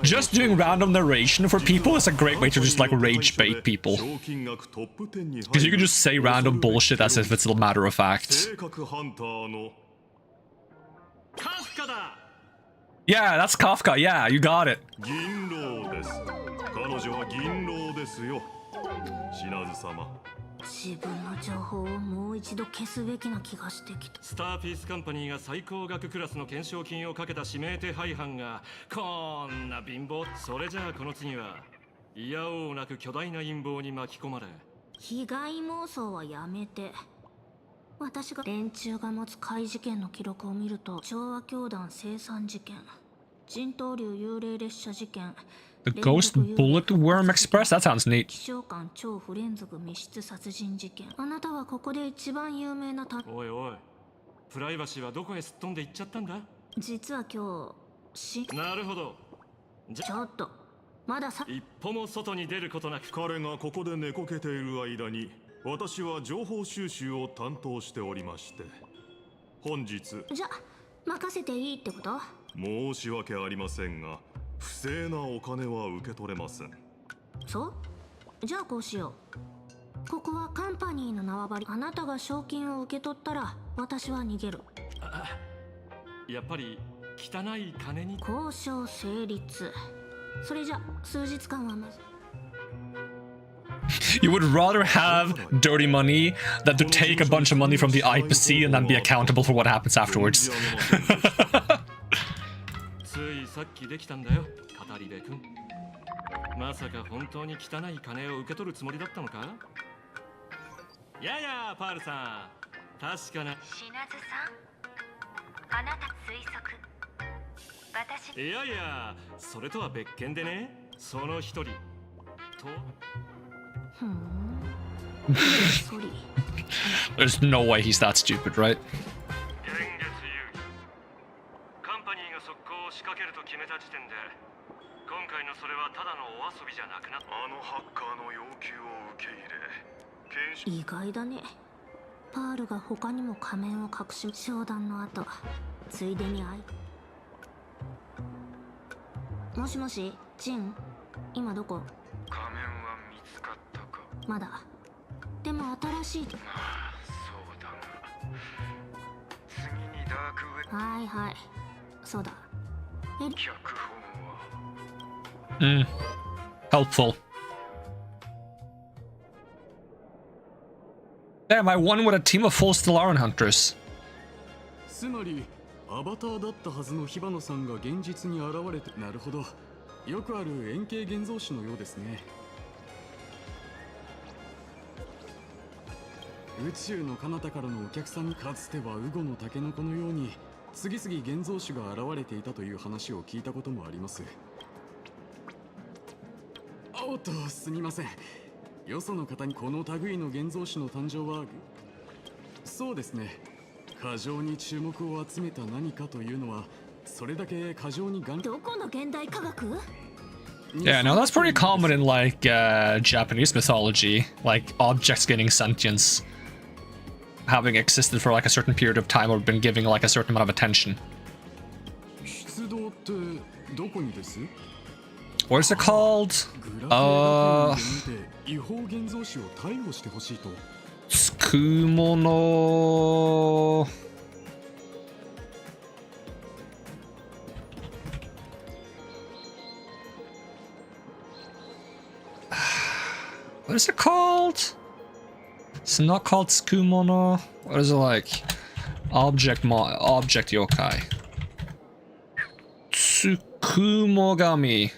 Just doing random narration for people is a great way to just like rage bait people. Because you can just say random bullshit as if it's a matter of fact. Yeah, that's Kafka. Yeah, you got it. 銀狼です。彼女は銀狼ですよ。品津様。自分の情報をもう一度消すべきな気がしてきた。スターピースカンパニーが最高額クラスの懸賞金をかけた指名手配犯がこんな貧乏。それじゃあこの次はいやおうなく巨大な陰謀に巻き込まれ。被害妄想はやめて。私が連中が持つ怪事件の記録を見ると、昭和教団生産事件、人頭竜幽霊列車事件、 The Ghost Bullet Worm Express? That sounds neat. 気象官超不連続密室殺人事件。あなたはここで一番有名なおいおい、プライバシーはどこへすっ飛んでいっちゃったんだ？実は今日なるほど。ちょっとまださ。一歩も外に出ることなく。彼がここで寝こけている間に私は情報収集を担当しておりまして、本日。じゃ任せていいってこと？申し訳ありませんが、不正なお金は受け取れません。そう？じゃあこうしよう。ここはカンパニーの縄張り。あなたが賞金を受け取ったら私は逃げる。やっぱり汚い金に。交渉成立。それじゃ数日間はまず。You would rather have dirty money than to take a bunch of money from the IPC and then be accountable for what happens afterwards. ついさっきできたんだよ、語り部君。まさか本当に汚い金を受け取るつもりだったのか？いやいや、パールさん、確かな。品津さん、あなた推測。私。いやいや、それとは別件でね、その一人と。There's no way he's that stupid, right? カンパニーが速攻を仕掛けると決めた時点で、今回のそれはただのお遊びじゃなくなった。あのハッカーの要求を受け入れ、意外だね。パールが他にも仮面を隠し、商談の後ついでに会い。もしもし、ジン、今どこ？仮面は見つかったか？まだ。でも新しい。まあそうだが、次にダークウェブ。はいはい、そうだ。脚本はhelpful. Damn, I won with a team of full Stellaran hunters. つまりアバターだったはずのヒバノさんが現実に現れて。なるほど。よくある円形現像紙のようですね。宇宙の彼方からのお客さんにかつてはウゴのタケノコのように次々現像紙が現れていたという話を聞いたこともあります。おっと、すみません。よその方にこの類の現像紙の誕生は、そうですね、過剰に注目を集めた何かというのはそれだけ過剰にどこの現代科学？ Yeah, no, that's pretty common in like Japanese mythology, like objects getting sentience, having existed for like a certain period of time or been giving like a certain amount of attention. 出動ってどこにです？ What is it called? 違法現像紙を逮捕してほしいと。つくもの。What is it called? It's not called Tsukumono. What is it like? Object yokai. Tsukumogami.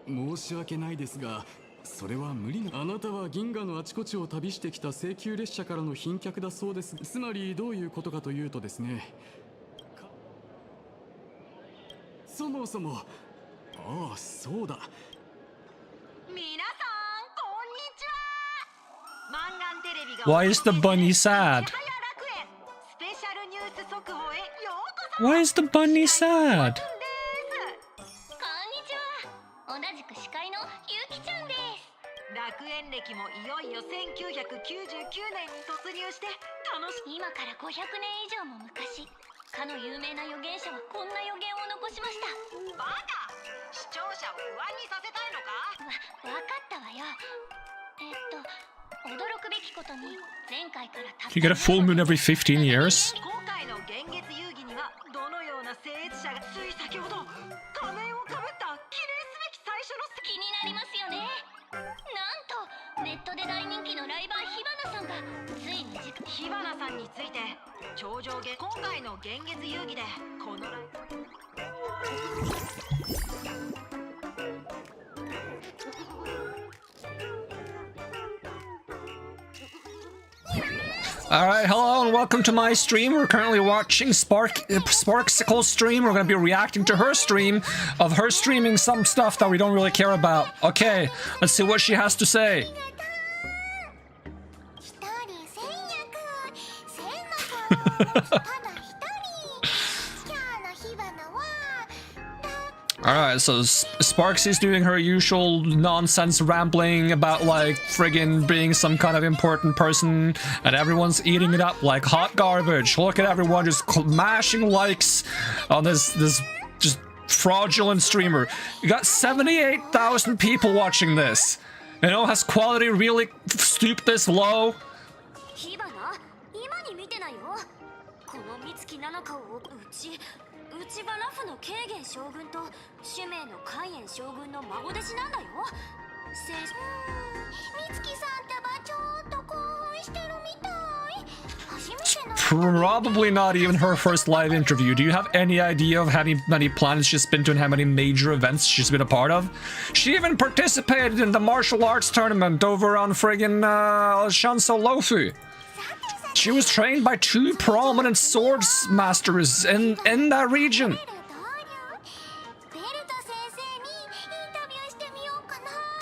申し訳ないですが、それは無理な。あなたは銀河のあちこちを旅してきた請求列車からの賓客だそうです。つまりどういうことかというとですね、そもそも、ああ、そうだ。皆さん、こんにちは。マンガンテレビが Why is the bunny sad? スペシャルニュース速報へようこそ。 Why is the bunny sad? 同じく司会のゆきちゃんです。楽園歴もいよいよ1999年に突入して楽しい。今から500年以上も昔、かの有名な預言者はこんな予言を残しました。バカ！視聴者を不安にさせたいのか？わかったわよ。驚くべきことに前回からたった You get a full moon every 15 years? 今回の幻月遊戯にはどのような聖越者がつい先ほど仮面をかぶった記念すべき最初の気になりますよね。なんとネットで大人気のライバー火花さんがついに火花さんについて超上下今回の幻月遊戯でこのAlright, hello and welcome to my stream. We're currently watching Sparksicle's stream. We're going to be reacting to her stream of her streaming some stuff that we don't really care about. Okay, let's see what she has to say. Alright, so Sparksy's doing her usual nonsense rambling about like friggin' being some kind of important person, and everyone's eating it up like hot garbage. Look at everyone just mashing likes on this just fraudulent streamer. You got 78,000 people watching this. You know, has quality really stooped this low? Probably not even her first live interview. Do you have any idea of how many planets she's been to and how many major events she's been a part of? She even participated in the martial arts tournament over on friggin' Shanso Lofu. She was trained by 2 prominent swords masters in that region.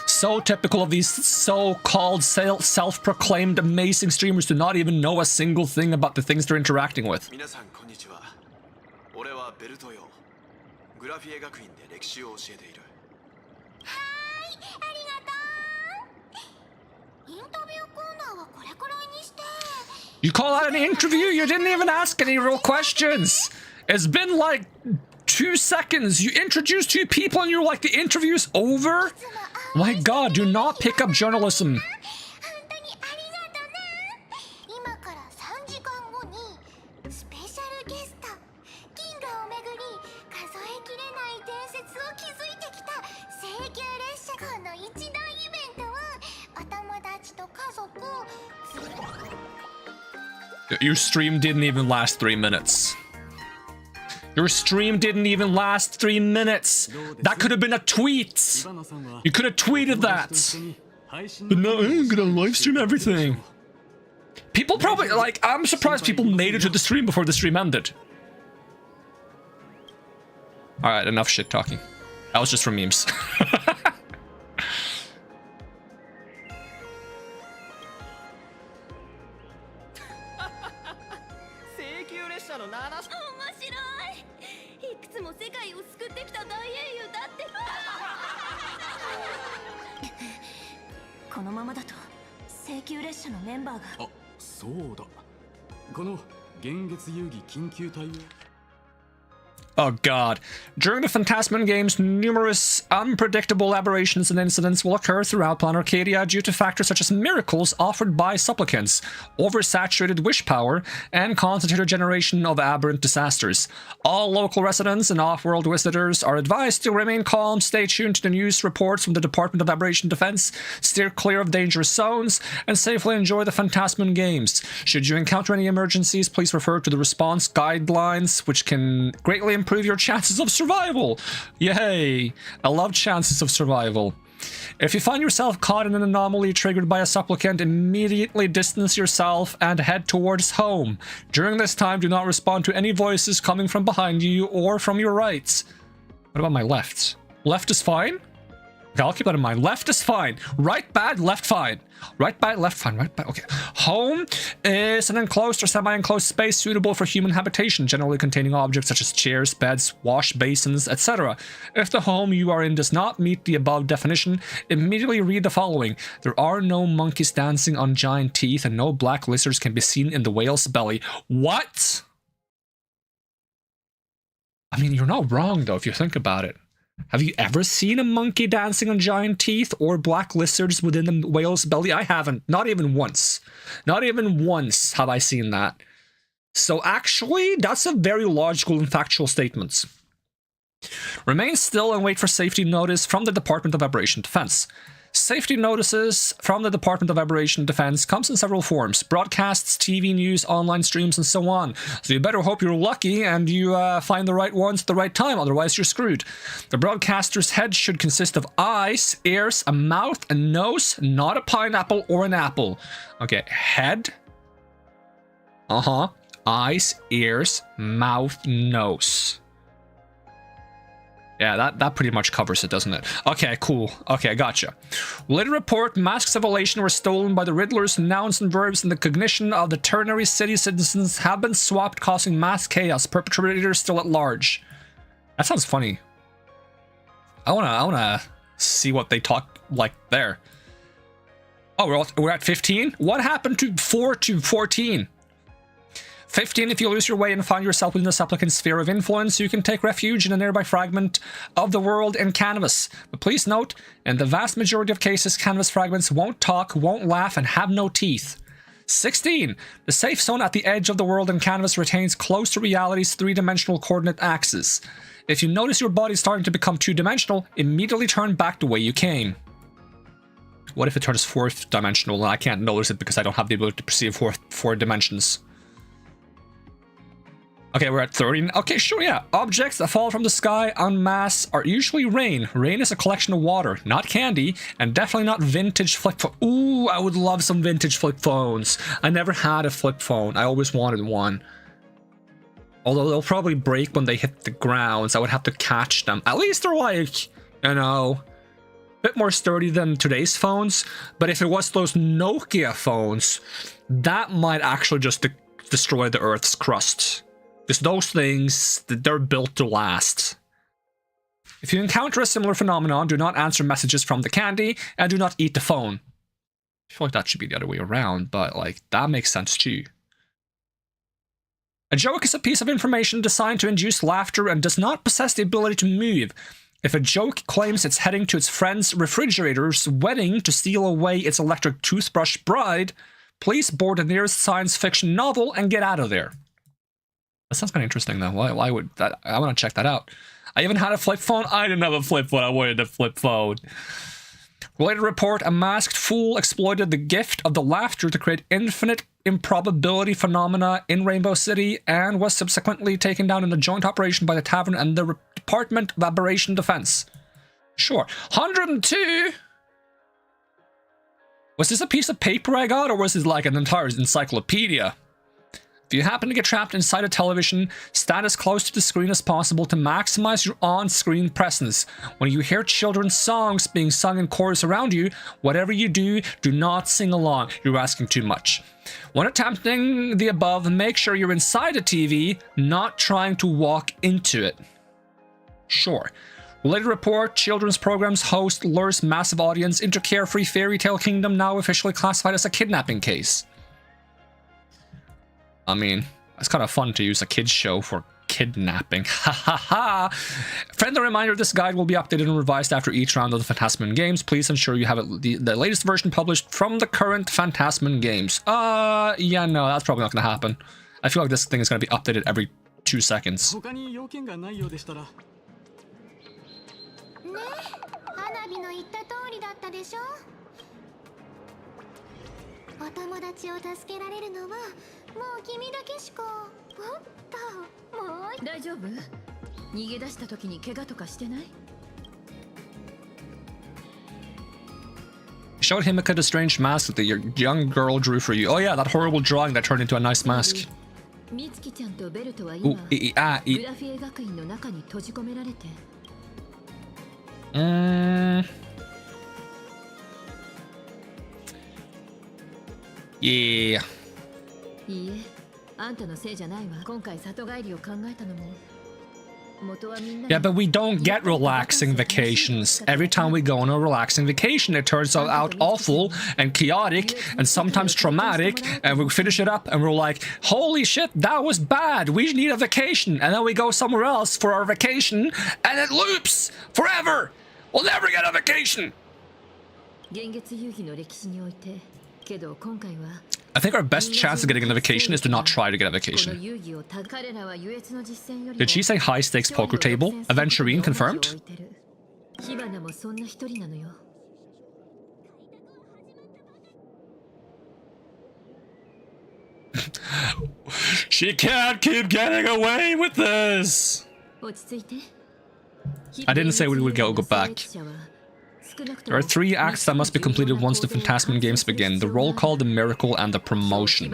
So typical of these so-called self-proclaimed amazing streamers to not even know a single thing about the things they're interacting with. You call that an interview? You didn't even ask any real questions. It's been like 2 seconds. You introduced 2 people and you're like, the interview's over? My god, do not pick up journalism. Your stream didn't even last 3 minutes. Your stream didn't even last 3 minutes. That could have been a tweet. You could have tweeted that. But no, I'm gonna live stream everything. People probably, like, I'm surprised people made it to the stream before the stream ended. Alright, enough shit talking. That was just for memes. Oh god. During the Phantasman games, numerous unpredictable aberrations and incidents will occur throughout Planet Arcadia due to factors such as miracles offered by supplicants, oversaturated wish power, and concentrated generation of aberrant disasters. All local residents and off-world visitors are advised to remain calm, stay tuned to the news reports from the Department of Aberration Defense, steer clear of dangerous zones, and safely enjoy the Phantasman games. Should you encounter any emergencies, please refer to the response guidelines, which can greatly improve your chances of survival. Yay! I love chances of survival. If you find yourself caught in an anomaly triggered by a supplicant, immediately distance yourself and head towards home. During this time, do not respond to any voices coming from behind you or from your right. What about my left? Left is fine? Okay, I'll keep that in mind. Left is fine. Right bad, left fine. Right bad, left fine. Right bad, okay. Home is an enclosed or semi-enclosed space suitable for human habitation, generally containing objects such as chairs, beds, wash basins, etc. If the home you are in does not meet the above definition, immediately read the following. There are no monkeys dancing on giant teeth and no black lizards can be seen in the whale's belly. What? I mean, you're not wrong though if you think about it. Have you ever seen a monkey dancing on giant teeth or black lizards within the whale's belly? I haven't. Not even once. Not even once have I seen that. So actually, that's a very logical and factual statement. Remain still and wait for safety notice from the Department of Aberration Defense. Safety notices from the Department of Aberration Defense comes in several forms. Broadcasts, TV news, online streams, and so on. So you better hope you're lucky and you find the right ones at the right time, otherwise you're screwed. The broadcaster's head should consist of eyes, ears, a mouth, a nose, not a pineapple or an apple. Okay, head. Eyes, ears, mouth, nose. Yeah, that pretty much covers it, doesn't it? Okay, cool. Okay, gotcha. Later report, masks of elation were stolen by the Riddlers, nouns and verbs in the cognition of the ternary city citizens have been swapped, causing mass chaos. Perpetrators still at large. That sounds funny. I wanna see what they talk like there. Oh, we're at 15? What happened to 4 to 14? 15, if you lose your way and find yourself within the supplicant's sphere of influence, you can take refuge in a nearby fragment of the world in canvas. But please note, in the vast majority of cases, canvas fragments won't talk, won't laugh, and have no teeth. 16, the safe zone at the edge of the world in canvas retains close to reality's three-dimensional coordinate axis. If you notice your body starting to become two-dimensional, immediately turn back the way you came. What if it turns fourth dimensional and I can't notice it because I don't have the ability to perceive four dimensions? Okay, we're at 13. Okay, sure, yeah. Objects that fall from the sky en masse are usually rain. Rain is a collection of water, not candy, and definitely not vintage flip phone. Ooh, I would love some vintage flip phones. I never had a flip phone. I always wanted one. Although they'll probably break when they hit the ground, so I would have to catch them. At least they're like, you know, a bit more sturdy than today's phones. But if it was those Nokia phones, that might actually just destroy the Earth's crust. Because those things, they're built to last. If you encounter a similar phenomenon, do not answer messages from the candy, and do not eat the phone. I feel like that should be the other way around, but like, that makes sense too. A joke is a piece of information designed to induce laughter and does not possess the ability to move. If a joke claims it's heading to its friend's refrigerator's wedding to steal away its electric toothbrush bride, please board the nearest science fiction novel and get out of there. That sounds kind of interesting, though. Why would that? I want to check that out. I even had a flip phone. I didn't have a flip phone. I wanted a flip phone. Related report, a masked fool exploited the gift of the laughter to create infinite improbability phenomena in Rainbow City and was subsequently taken down in a joint operation by the Tavern and the Department of Aberration Defense. Sure. 102? Was this a piece of paper I got, or was this like an entire encyclopedia? If you happen to get trapped inside a television, stand as close to the screen as possible to maximize your on-screen presence. When you hear children's songs being sung in chorus around you, whatever you do, do not sing along. You're asking too much. When attempting the above, make sure you're inside a TV, not trying to walk into it. Sure. Related report, children's programs host lures massive audience into carefree fairy tale kingdom, now officially classified as a kidnapping case. I mean, it's kind of fun to use a kids show for kidnapping. Ha ha ha! Friendly reminder, this guide will be updated and revised after each round of the Phantasman games. Please ensure you have the latest version published from the current Phantasman games. Yeah, no, that's probably not going to happen. I feel like this thing is going to be updated every 2 seconds. お友達を助けられるのはもう君だけしか。おっと、もう大丈夫？逃げ出した時に怪我とかしてない？ Showed Himika the strange mask that the young girl drew for you. Oh yeah, that horrible drawing that turned into a nice mask. 美月ちゃんとベルトは今グラフィエ学院の中に閉じ込められて。Yeah. いいえ、あんたのせいじゃないわ。今回里帰りを考えたのも。Yeah, but we don't get relaxing vacations. Every time we go on a relaxing vacation, it turns out awful and chaotic and sometimes traumatic, and we finish it up and we're like, holy shit, that was bad. We need a vacation. And then we go somewhere else for our vacation and it loops forever. We'll never get a vacation. I think our best chance of getting a vacation is to not try to get a vacation. Did she say high stakes poker table? Aventurine confirmed? She can't keep getting away with this! I didn't say we would go back. There are 3 acts that must be completed once the Phantasman games begin: the roll call, the miracle, and the promotion.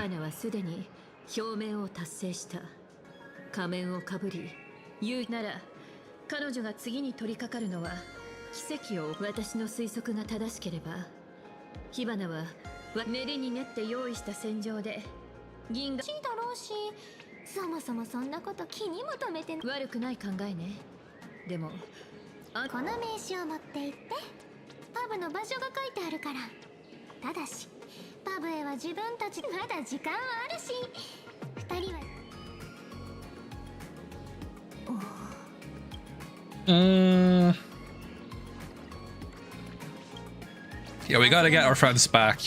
Yeah, we gotta get our friends back.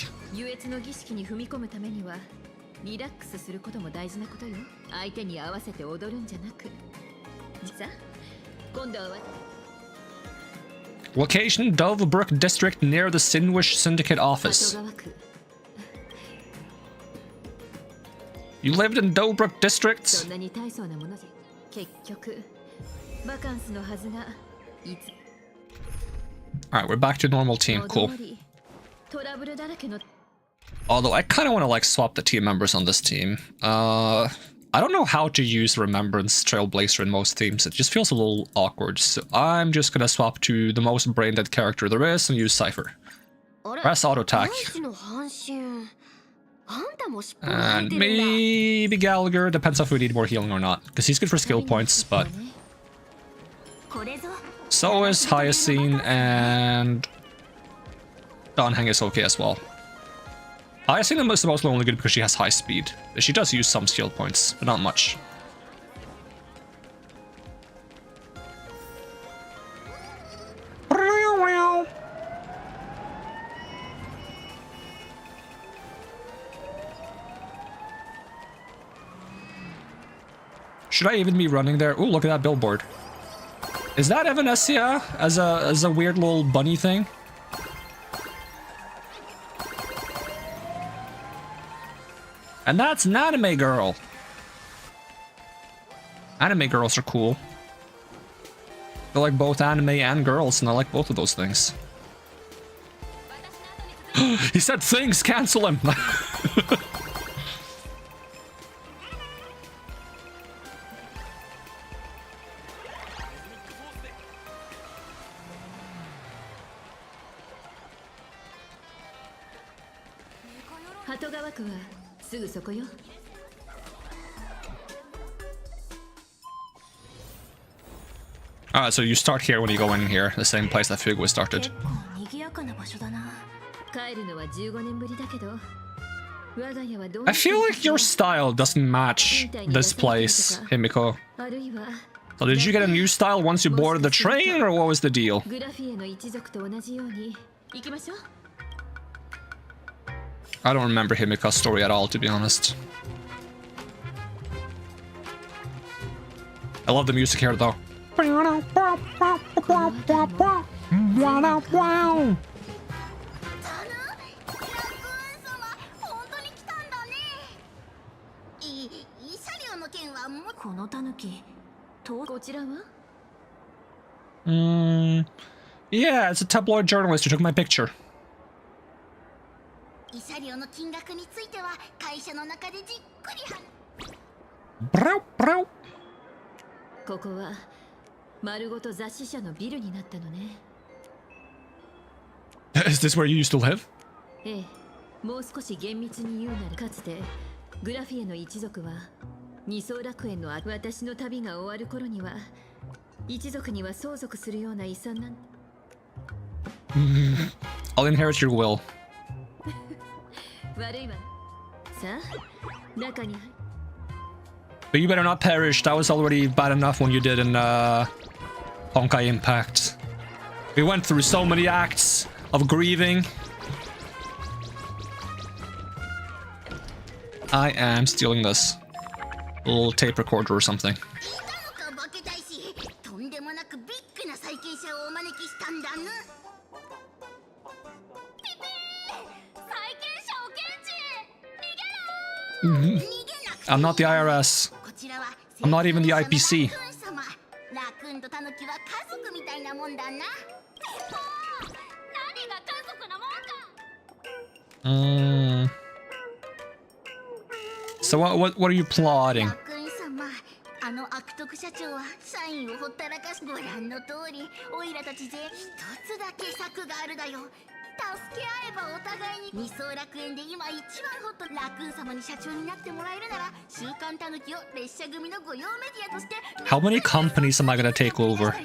Location: Delvebrook District near the Sinwish Syndicate office. You lived in Delvebrook District? Alright, we're back to normal team. Cool. Although I kind of want to like swap the team members on this team. I don't know how to use Remembrance Trailblazer in most teams. It just feels a little awkward. So I'm just gonna swap to the most brain-dead character there is and use Cypher. Press auto attack. And maybe Gallagher. Depends if we need more healing or not. Because he's good for skill points, but... so is Hyacine, and... Donheng is okay as well. Hyacine is mostly only good because she has high speed. She does use some skill points, but not much. Should I even be running there? Ooh, look at that billboard. Is that Evanescia as a weird little bunny thing? And that's an anime girl. Anime girls are cool. They're like both anime and girls, and I like both of those things. He said things, cancel him! Alright, so you start here when you go in here, the same place that Figwa started. I feel like your style doesn't match this place, Himiko. So did you get a new style once you boarded the train, or what was the deal? I don't remember Himiko's story at all, to be honest. I love the music here, though. Yeah, it's a tabloid journalist who took my picture. Brow, brow. Is this where you used to live? I'll inherit your will. But you better not perish. That was already bad enough when you did in Honkai Impact. We went through so many acts of grieving. I am stealing this. A little tape recorder or something. I'm not the IRS. I'm not even the IPC. So what are you plotting? How many companies am I gonna take over? Do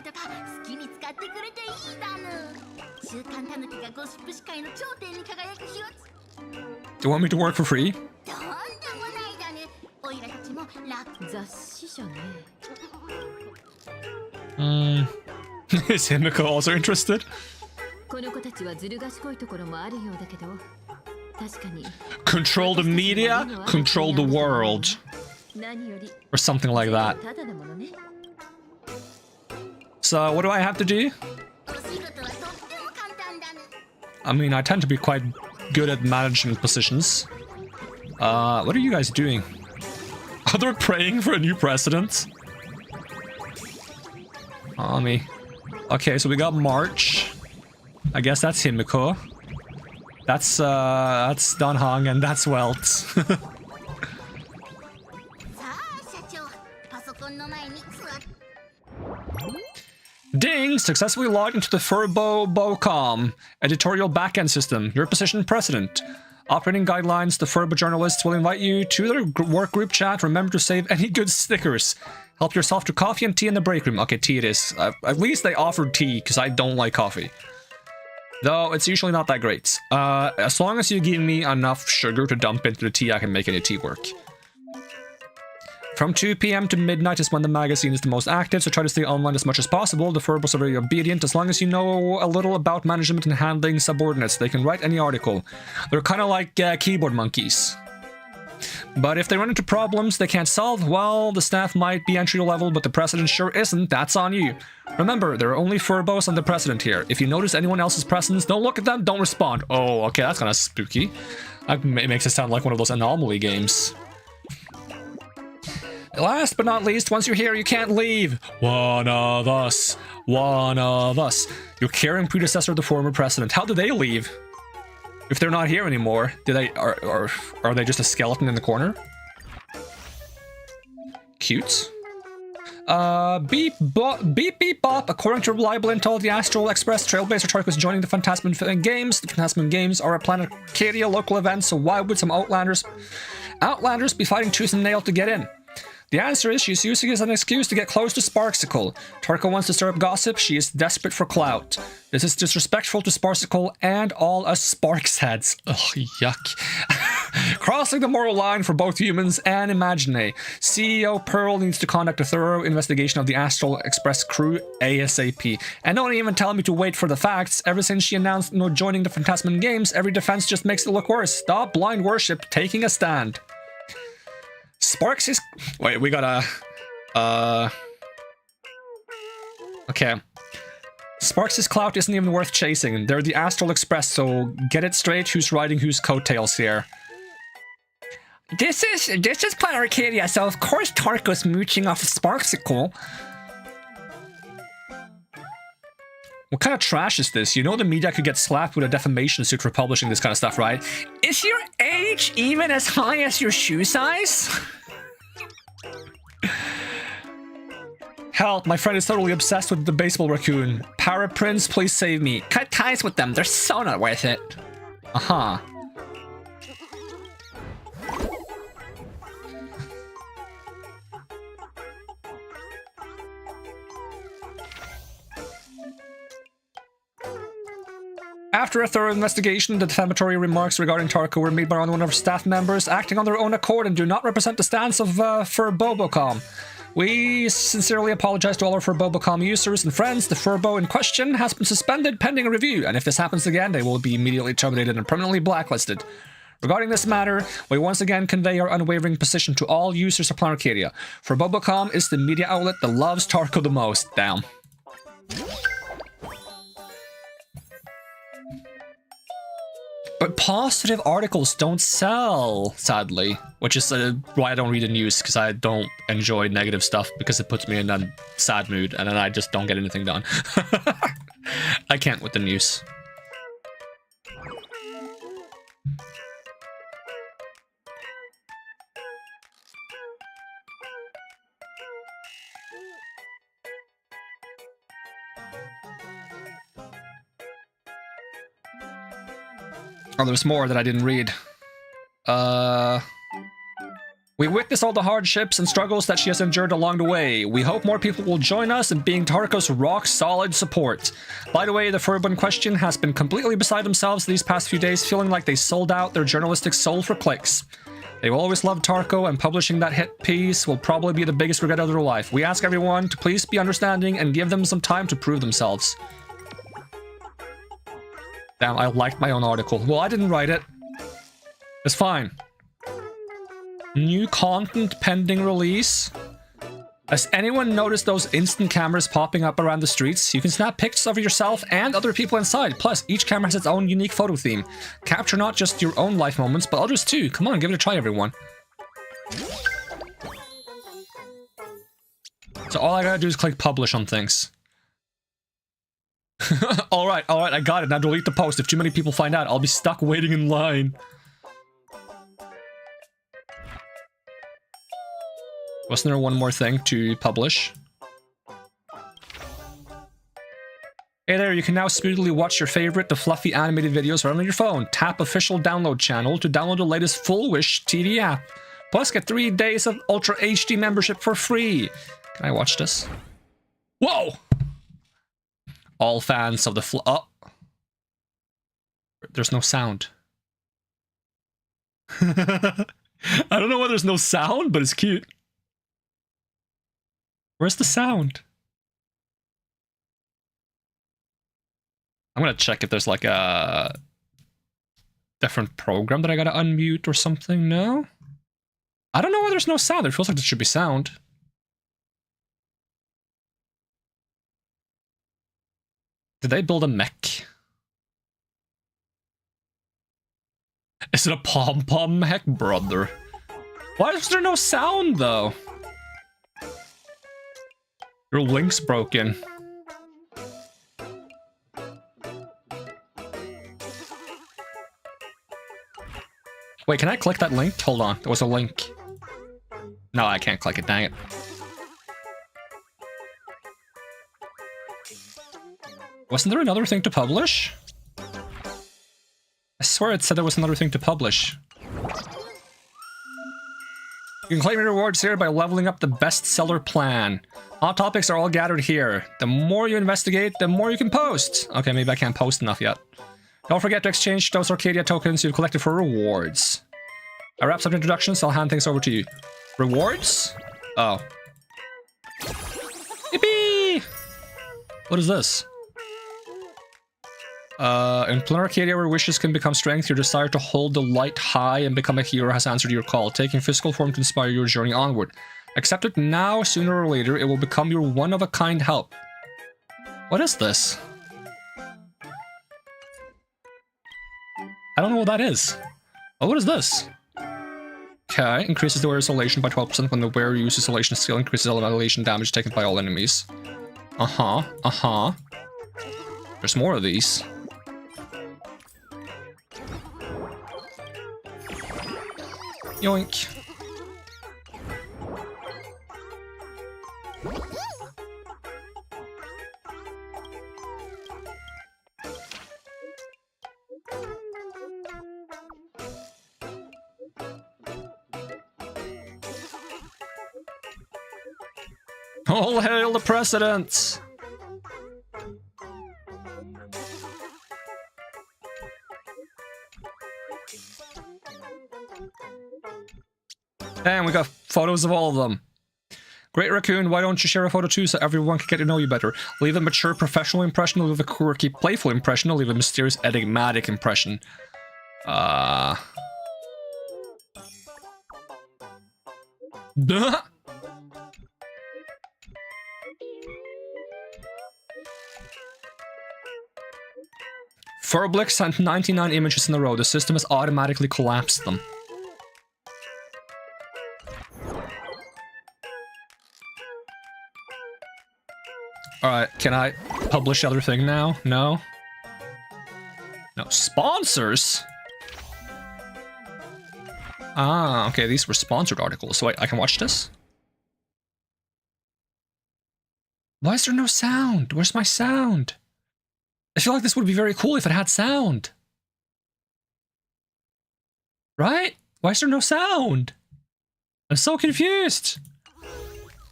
you want me to work for free? Is Himiko also interested? Control the media, control the world. Or something like that. So, what do I have to do? I mean, I tend to be quite good at managing positions. What are you guys doing? Are they praying for a new president? Oh, me. Okay, so we got March. I guess that's Himiko. That's Dan Hong, and that's Welt. Ding! Successfully logged into the Furbo.com editorial backend system. Your position president. Operating guidelines, the Furbo journalists will invite you to their work group chat. Remember to save any good stickers. Help yourself to coffee and tea in the break room. Okay, tea it is. At least they offered tea, because I don't like coffee. Though, it's usually not that great. As long as you give me enough sugar to dump into the tea, I can make any tea work. From 2 PM to midnight is when the magazine is the most active, so try to stay online as much as possible. The Furbos are very obedient. As long as you know a little about management and handling subordinates, they can write any article. They're kind of like keyboard monkeys. But if they run into problems they can't solve, well, the staff might be entry level, but the president sure isn't. That's on you. Remember, there are only furbos and the president here. If you notice anyone else's presence, don't look at them, don't respond. Oh, okay, that's kind of spooky. It makes it sound like one of those anomaly games. Last but not least, once you're here, you can't leave. One of us. One of us. Your caring predecessor of the former president. How did they leave? If they're not here anymore, are they just a skeleton in the corner? Cute. Beep beep bop. According to reliable intel, the Astral Express Trailblazer Tarko is joining the Phantasman Games. The Phantasman Games are a Planet Arcadia local event, so why would some Outlanders be fighting tooth and nail to get in? The answer is she's using it as an excuse to get close to Sparksicle. Tarko wants to stir up gossip. She is desperate for clout. This is disrespectful to Sparksicle and all us Sparks heads. Ugh, yuck. Crossing the moral line for both humans and Imagine. CEO Pearl needs to conduct a thorough investigation of the Astral Express crew ASAP. And don't even tell me to wait for the facts. Ever since she announced no joining the Phantasman Games, every defense just makes it look worse. Stop blind worship, taking a stand. Sparks is... Wait, we gotta... Okay. Sparks' clout isn't even worth chasing. They're the Astral Express, so get it straight who's riding whose coattails here. This is Planet Arcadia, so of course Tarko's mooching off of Sparksicle. What kind of trash is this? You know the media could get slapped with a defamation suit for publishing this kind of stuff, right? Is your age even as high as your shoe size? Help, my friend is totally obsessed with the baseball raccoon. Para Prince, please save me. Cut ties with them, they're so not worth it. Uh-huh. After a thorough investigation, the defamatory remarks regarding Tarko were made by one of our staff members acting on their own accord and do not represent the stance of Furbobocom. We sincerely apologize to all our Furbobocom users and friends. The Furbo in question has been suspended pending a review, and if this happens again, they will be immediately terminated and permanently blacklisted. Regarding this matter, we once again convey our unwavering position to all users of Planet Arcadia. Furbobocom is the media outlet that loves Tarko the most. Damn. But positive articles don't sell, sadly. Which is why I don't read the news, because I don't enjoy negative stuff, because it puts me in a sad mood, and then I just don't get anything done. I can't with the news. Oh, there's more that I didn't read. We witness all the hardships and struggles that she has endured along the way. We hope more people will join us in being Tarko's rock-solid support. By the way, the Furbo in question has been completely beside themselves these past few days, feeling like they sold out their journalistic soul for clicks. They will always love Tarko, and publishing that hit piece will probably be the biggest regret of their life. We ask everyone to please be understanding and give them some time to prove themselves. Damn, I liked my own article. Well, I didn't write it. It's fine. New content pending release. Has anyone noticed those instant cameras popping up around the streets? You can snap pics of yourself and other people inside. Plus, each camera has its own unique photo theme. Capture not just your own life moments, but others too. Come on, give it a try, everyone. So all I gotta do is click publish on things. Alright, I got it. Now delete the post. If too many people find out, I'll be stuck waiting in line. Wasn't there one more thing to publish? Hey there, you can now smoothly watch your favorite, the fluffy animated videos right on your phone. Tap official download channel to download the latest Full Wish TV app. Plus, get 3 days of Ultra HD membership for free. Can I watch this? Whoa! All fans of the oh. There's no sound. I don't know why there's no sound, but it's cute. Where's the sound? I'm gonna check if there's like a different program that I gotta unmute or something. No? I don't know why there's no sound. It feels like there should be sound. Did they build a mech? Is it a pom-pom mech, brother? Why is there no sound, though? Your link's broken. Wait, can I click that link? Hold on, there was a link. No, I can't click it, dang it. Wasn't there another thing to publish? I swear it said there was another thing to publish. You can claim your rewards here by leveling up the bestseller plan. Hot topics are all gathered here. The more you investigate, the more you can post. Okay, maybe I can't post enough yet. Don't forget to exchange those Arcadia tokens you've collected for rewards. That wraps up the introduction, so I'll hand things over to you. Rewards? Oh. Yippee! What is this? In Planar Arcadia, where wishes can become strength, your desire to hold the light high and become a hero has answered your call, taking physical form to inspire your journey onward. Accept it now, sooner or later, it will become your one-of-a-kind help. What is this? I don't know what that is. Oh, what is this? Okay, increases the wearer's elation by 12% when the wearer uses elation skill, increases elevation damage taken by all enemies. There's more of these. Yoink. All hail the precedents! And we got photos of all of them. Great Raccoon, why don't you share a photo too so everyone can get to know you better? Leave a mature, professional impression, or leave a quirky, playful impression, or leave a mysterious, enigmatic impression. Duh. Furblick sent 99 images in a row. The system has automatically collapsed them. Alright, can I publish the other thing now? No? No. Sponsors? Ah, okay, these were sponsored articles. So wait, I can watch this? Why is there no sound? Where's my sound? I feel like this would be very cool if it had sound. Right? Why is there no sound? I'm so confused.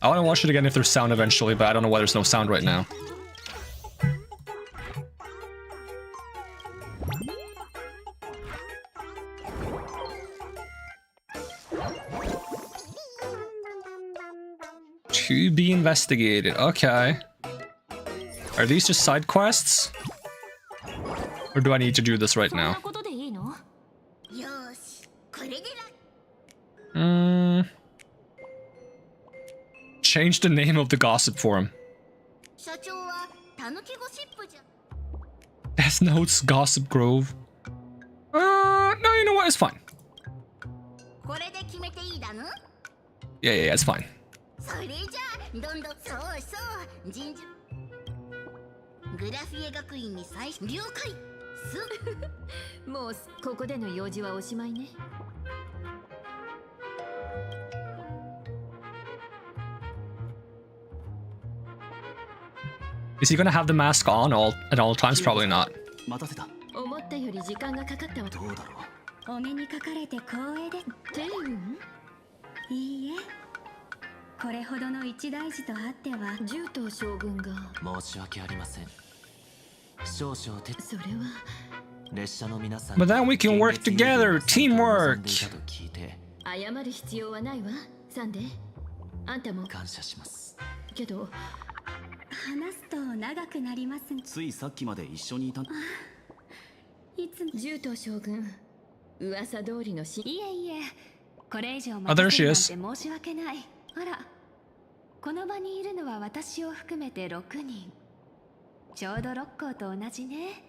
I want to watch it again if there's sound eventually, but I don't know why there's no sound right now. To be investigated. Okay. Are these just side quests? Or do I need to do this right now? Change the name of the gossip forum. Death Notes Gossip Grove. No, you know what? It's fine. Yeah, it's fine. Is he gonna have the mask on at all times? Probably not. But then we can work together. Teamwork. これ以上 Oh, there she 待た is. せるなんて申し訳ない。あら、この場にいるのは私を含めて6人。ちょうど6校と同じね。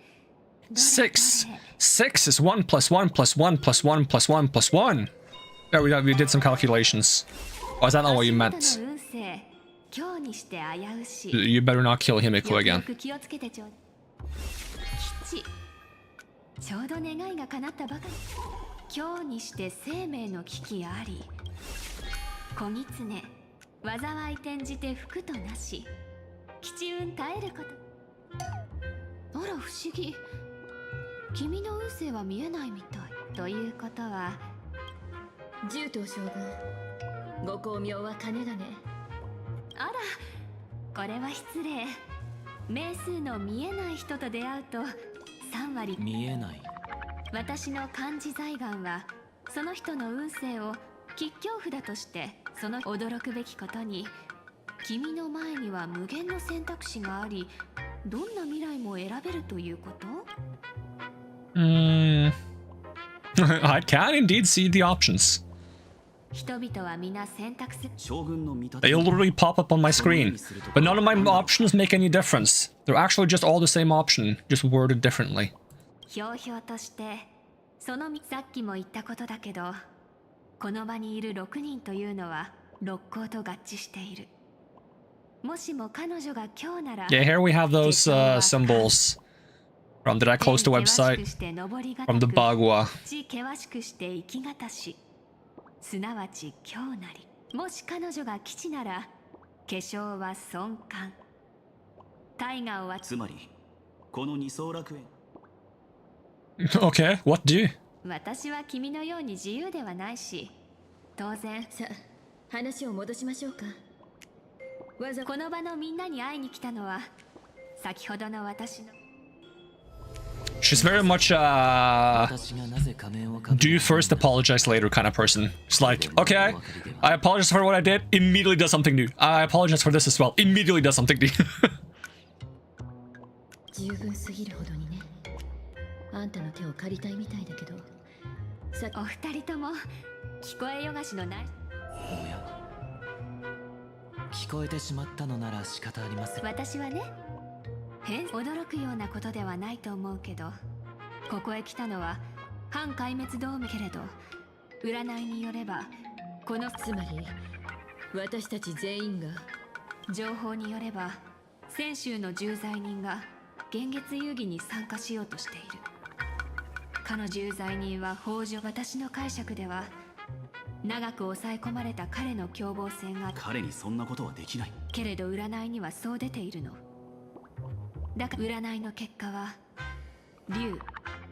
Six. 6 is 1 plus 1 plus 1 plus 1 plus 1 plus 1. Yeah, we did some calculations. Oh, is that not what you meant? 足元の運勢、今日にして危うし。You better not kill Himiko よ again. く気をつけてちょう。吉。ちょうど願いが叶ったばかり。今日にして生命の危機あり。小狐、災い転じて福となし。吉運耐えること。あら不思議。君の運勢は見えないみたい。ということは、獣頭将軍、ご巧妙は金がね。あら、これは失礼。名数の見えない人と出会うと3割。見えない。私の漢字財願はその人の運勢を吉凶札として、その驚くべきことに君の前には無限の選択肢があり、どんな未来も選べるということ？I can indeed see the options. 人々は皆選択する。 They literally pop up on my screen, but none of my options make any difference. They're actually just all the same option, just worded differently. ひょうひょうとしてそのさっきも言ったことだけど、この場にいる6人というのは6校と合致している。もしも彼女が今日なら。 Yeah, here we have those symbols from, did I close the website? From the Bagua. 険しくして生きがたし、すなわち今日なり。もし彼女が吉なら、化粧は尊冠。大河はつまりこの二層楽園。Okay, what do? 私は君のように自由ではないし、当然。さあ、話を戻しましょうか。この場のみんなに会いに来たのは、先ほどの私の。She's very much do first, apologize later kind of person. She's like, okay, I apologize for what I did, immediately does something new. I apologize for this as well, immediately does something new. 十分すぎるほどにね。あんたの手を借りたいみたいだけど。お二人とも聞こえよがしのない。おや、聞こえてしまったのなら仕方ありません。私はね、驚くようなことではないと思うけど、ここへ来たのは反壊滅同盟けれど、占いによればこのつまり私たち全員が、情報によれば泉州の重罪人が現月遊戯に参加しようとしている。かの重罪人は北条。私の解釈では長く抑え込まれた彼の凶暴性が。彼にそんなことはできない。けれど占いにはそう出ているの。だから占いの結果は竜、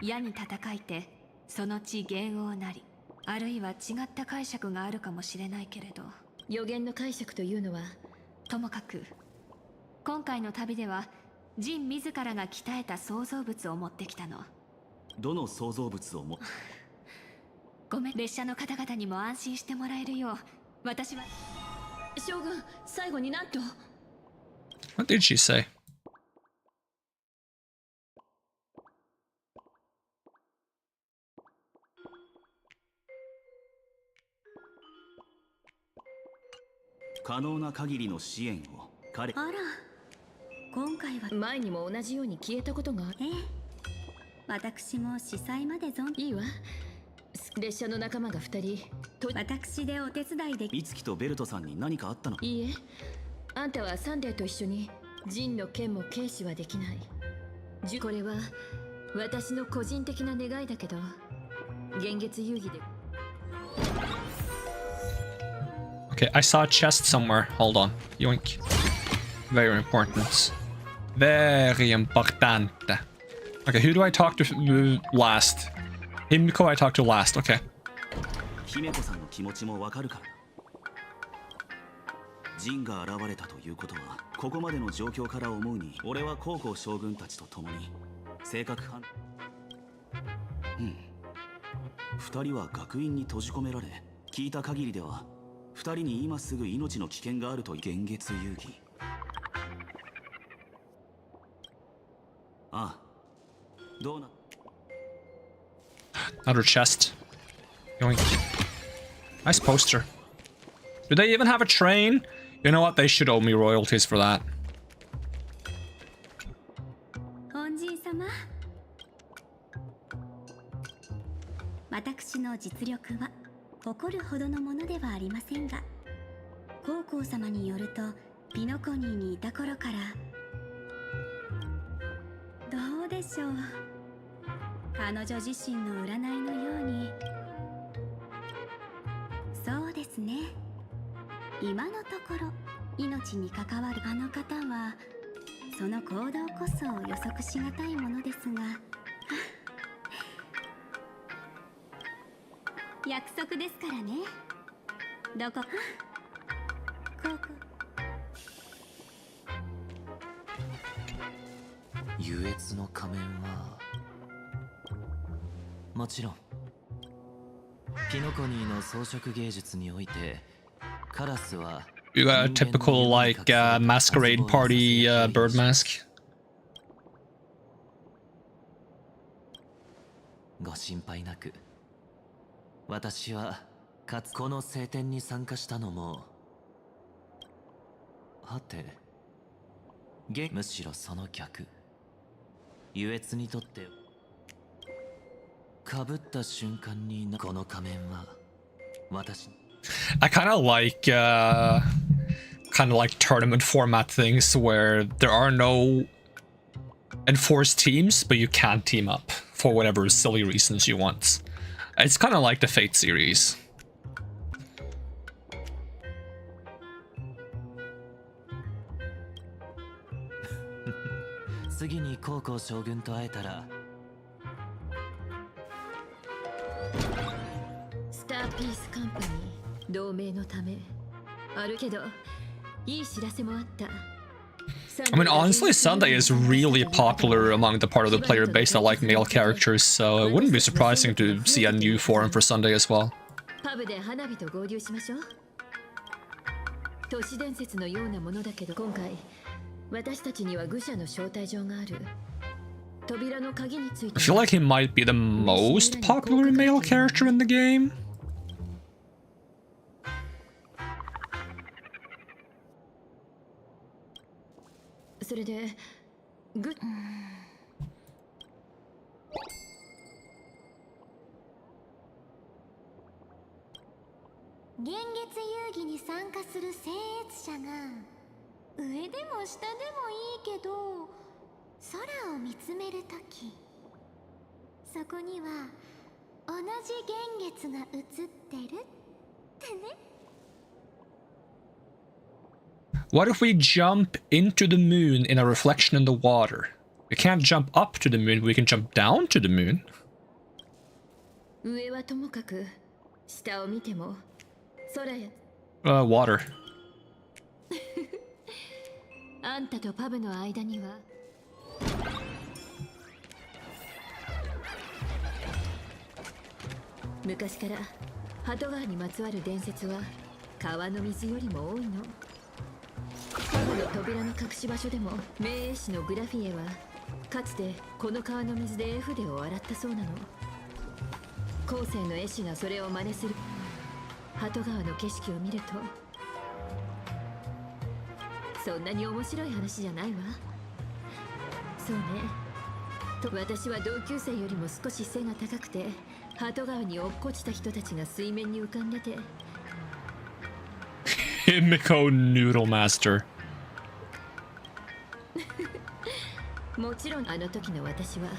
矢に戦いてその地元王なり、あるいは違った解釈があるかもしれないけれど。予言の解釈というのは、ともかく今回の旅ではジン自らが鍛えた創造物を持ってきたの。どの創造物をも。ごめん、列車の方々にも安心してもらえるよう、私は。将軍、最後になんと。 What did she say? 可能な限りの支援を彼。あら、今回は前にも同じように消えたことが。私も司祭までいいわ。列車の仲間が2人と。私でお手伝いで。美月とベルトさんに何かあったの？いいえ、あんたはサンデーと一緒にジンの件も軽視はできない。これは私の個人的な願いだけど、現月遊戯で。 Okay, I saw a chest somewhere. Hold on. Yoink. Very important. Very important. Okay, who do I talk to last? Himiko I talk to last. Okay. 姫子さんの気持ちもわかるからな。ジンが現れたということは、ここまでの状況から思うに、俺は高校将軍たちと共に性格犯。2人は学院に閉じ込められ、聞いた限りでは2人に今すぐ命の危険があると。現月遊戯。ああ、どうな。 Another chest. Yoink. Nice poster. Do they even have a train? You know what? They should owe me royalties for that. 本陣様、私の実力は誇るほどのものではありませんが、高校様によるとピノコニーにいた頃からどうでしょう。彼女自身の占いのように。そうですね。今のところ命に関わるあの方はその行動こそ予測しがたいものですが約束ですからね。どこここ優越の仮面はもちろんピノコニーの装飾芸術においてカラスは You got a typical like masquerade party bird mask. ご心配なく。私はかつこの聖典に参加したのもはてむしろその逆。優越にとってかぶった瞬間にこの仮面は私。I kind of like tournament format things where there are no enforced teams, but you can team up for whatever silly reasons you want. It's kind of like the Fate series. 次に高校将軍と会えたら。スターピースカンパニー同盟のためあるけどいい知らせもあった。 I mean, honestly, Sunday is really popular among the part of the player base that like male characters, so it wouldn't be surprising to see a new forum for Sunday as well. パブで花火と合流しましょう。都市伝説のようなものだけど今回私たちには愚者の招待状がある。扉の鍵について I feel like he might be the most popular male character in the game. それで幻月遊戯に参加する僭越者が上でも下でもいいけど空を見つめるときそこには同じ幻月が映ってるってね。 What if we jump into the moon in a reflection in the water? We can't jump up to the moon, but we can jump down to the moon. 上はともかく下を見ても空や Water. あんたとパブの間には昔から鳩川にまつわる伝説は川の水よりも多いの。パブの扉の隠し場所でも名絵師のグラフィエはかつてこの川の水で絵筆を洗ったそうなの。後世の絵師がそれを真似する鳩川の景色を見るとそんなに面白い話じゃないわ。そうね。と私は同級生よりも少し背が高くて鳩川に落っこちた人たちが水面に浮かんでてHimiko Noodle Master. もちろんあの時の私は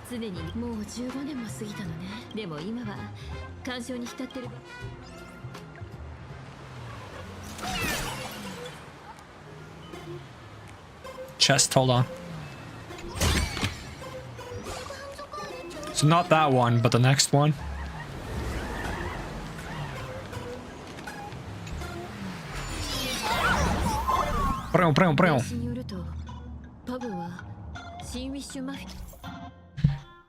常にもう15年も過ぎたのね。でも今は感傷に浸ってる。Chest, hold on. So not that one, but the next one.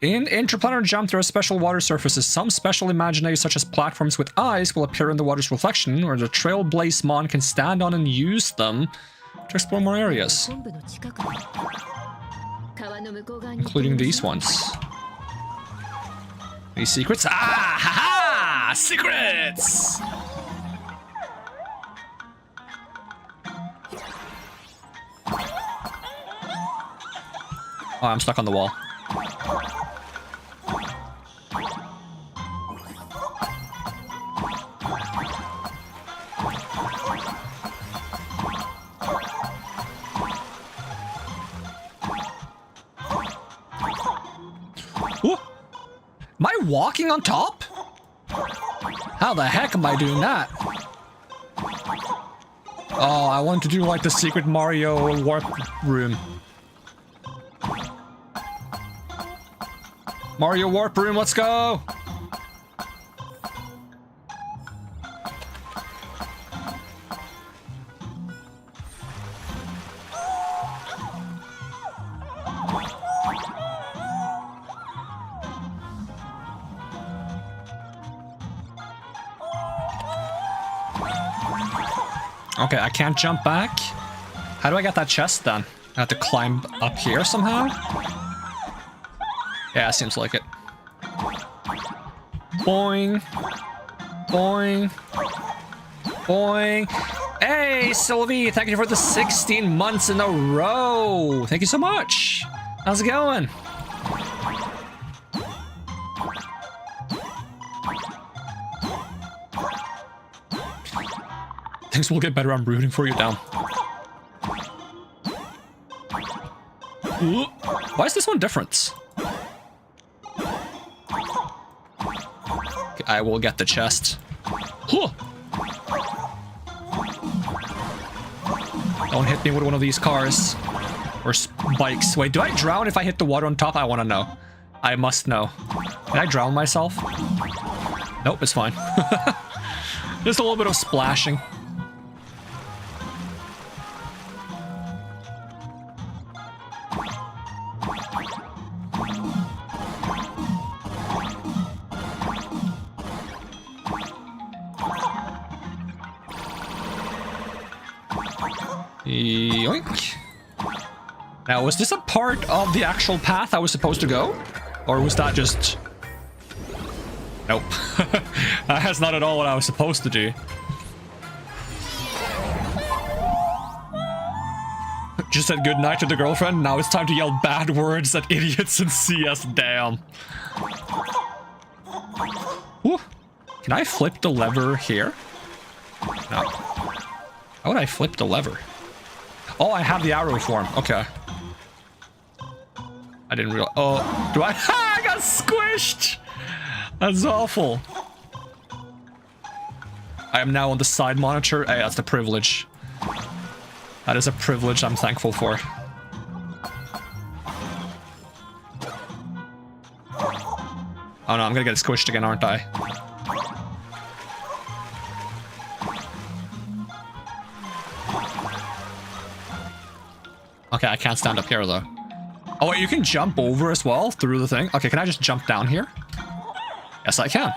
In interplanetary jump, there are special water surfaces. Some special imaginary, such as platforms with eyes, will appear in the water's reflection, or the Trailblaze Mon can stand on and use them to explore more areas. Including these ones. Any secrets? Ah! Ha-ha! Secrets! Oh, I'm stuck on the wall. Ooh. Am I walking on top? How the heck am I doing that? Oh, I want to do like the secret Mario warp room. Mario warp room, let's go! Okay, I can't jump back. How do I get that chest then? I have to climb up here somehow? Yeah, seems like it. Boing. Boing. Boing. Hey, Sylvie, thank you for the 16 months in a row. Thank you so much. How's it going? Things will get better. I'm rooting for you down. Ooh. Why is this one different? Okay, I will get the chest. Huh. Don't hit me with one of these cars. Or bikes. Wait, do I drown if I hit the water on top? I want to know. I must know. Can I drown myself? Nope, it's fine. Just a little bit of splashing. Yoink. Now, was this a part of the actual path I was supposed to go? Or was that just... Nope. That's not at all what I was supposed to do. Just said goodnight to the girlfriend. Now it's time to yell bad words at idiots in CS. Damn. Ooh. Can I flip the lever here? No. How would I flip the lever? Oh, I have the arrow form. Okay. I didn't realize. Oh, do I? I got squished! That's awful. I am now on the side monitor. Hey, that's the privilege. That is a privilege I'm thankful for. Oh no, I'm gonna get squished again, aren't I? Okay, I can't stand up here though. Oh wait, you can jump over as well through the thing. Okay, can I just jump down here? Yes, I can.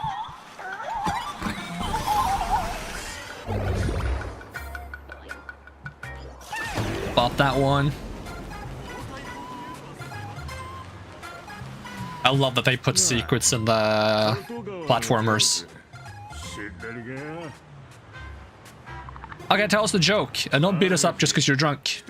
Bop that one. I love that they put secrets in the platformers. Okay, tell us the joke, and don't beat us up just because you're drunk.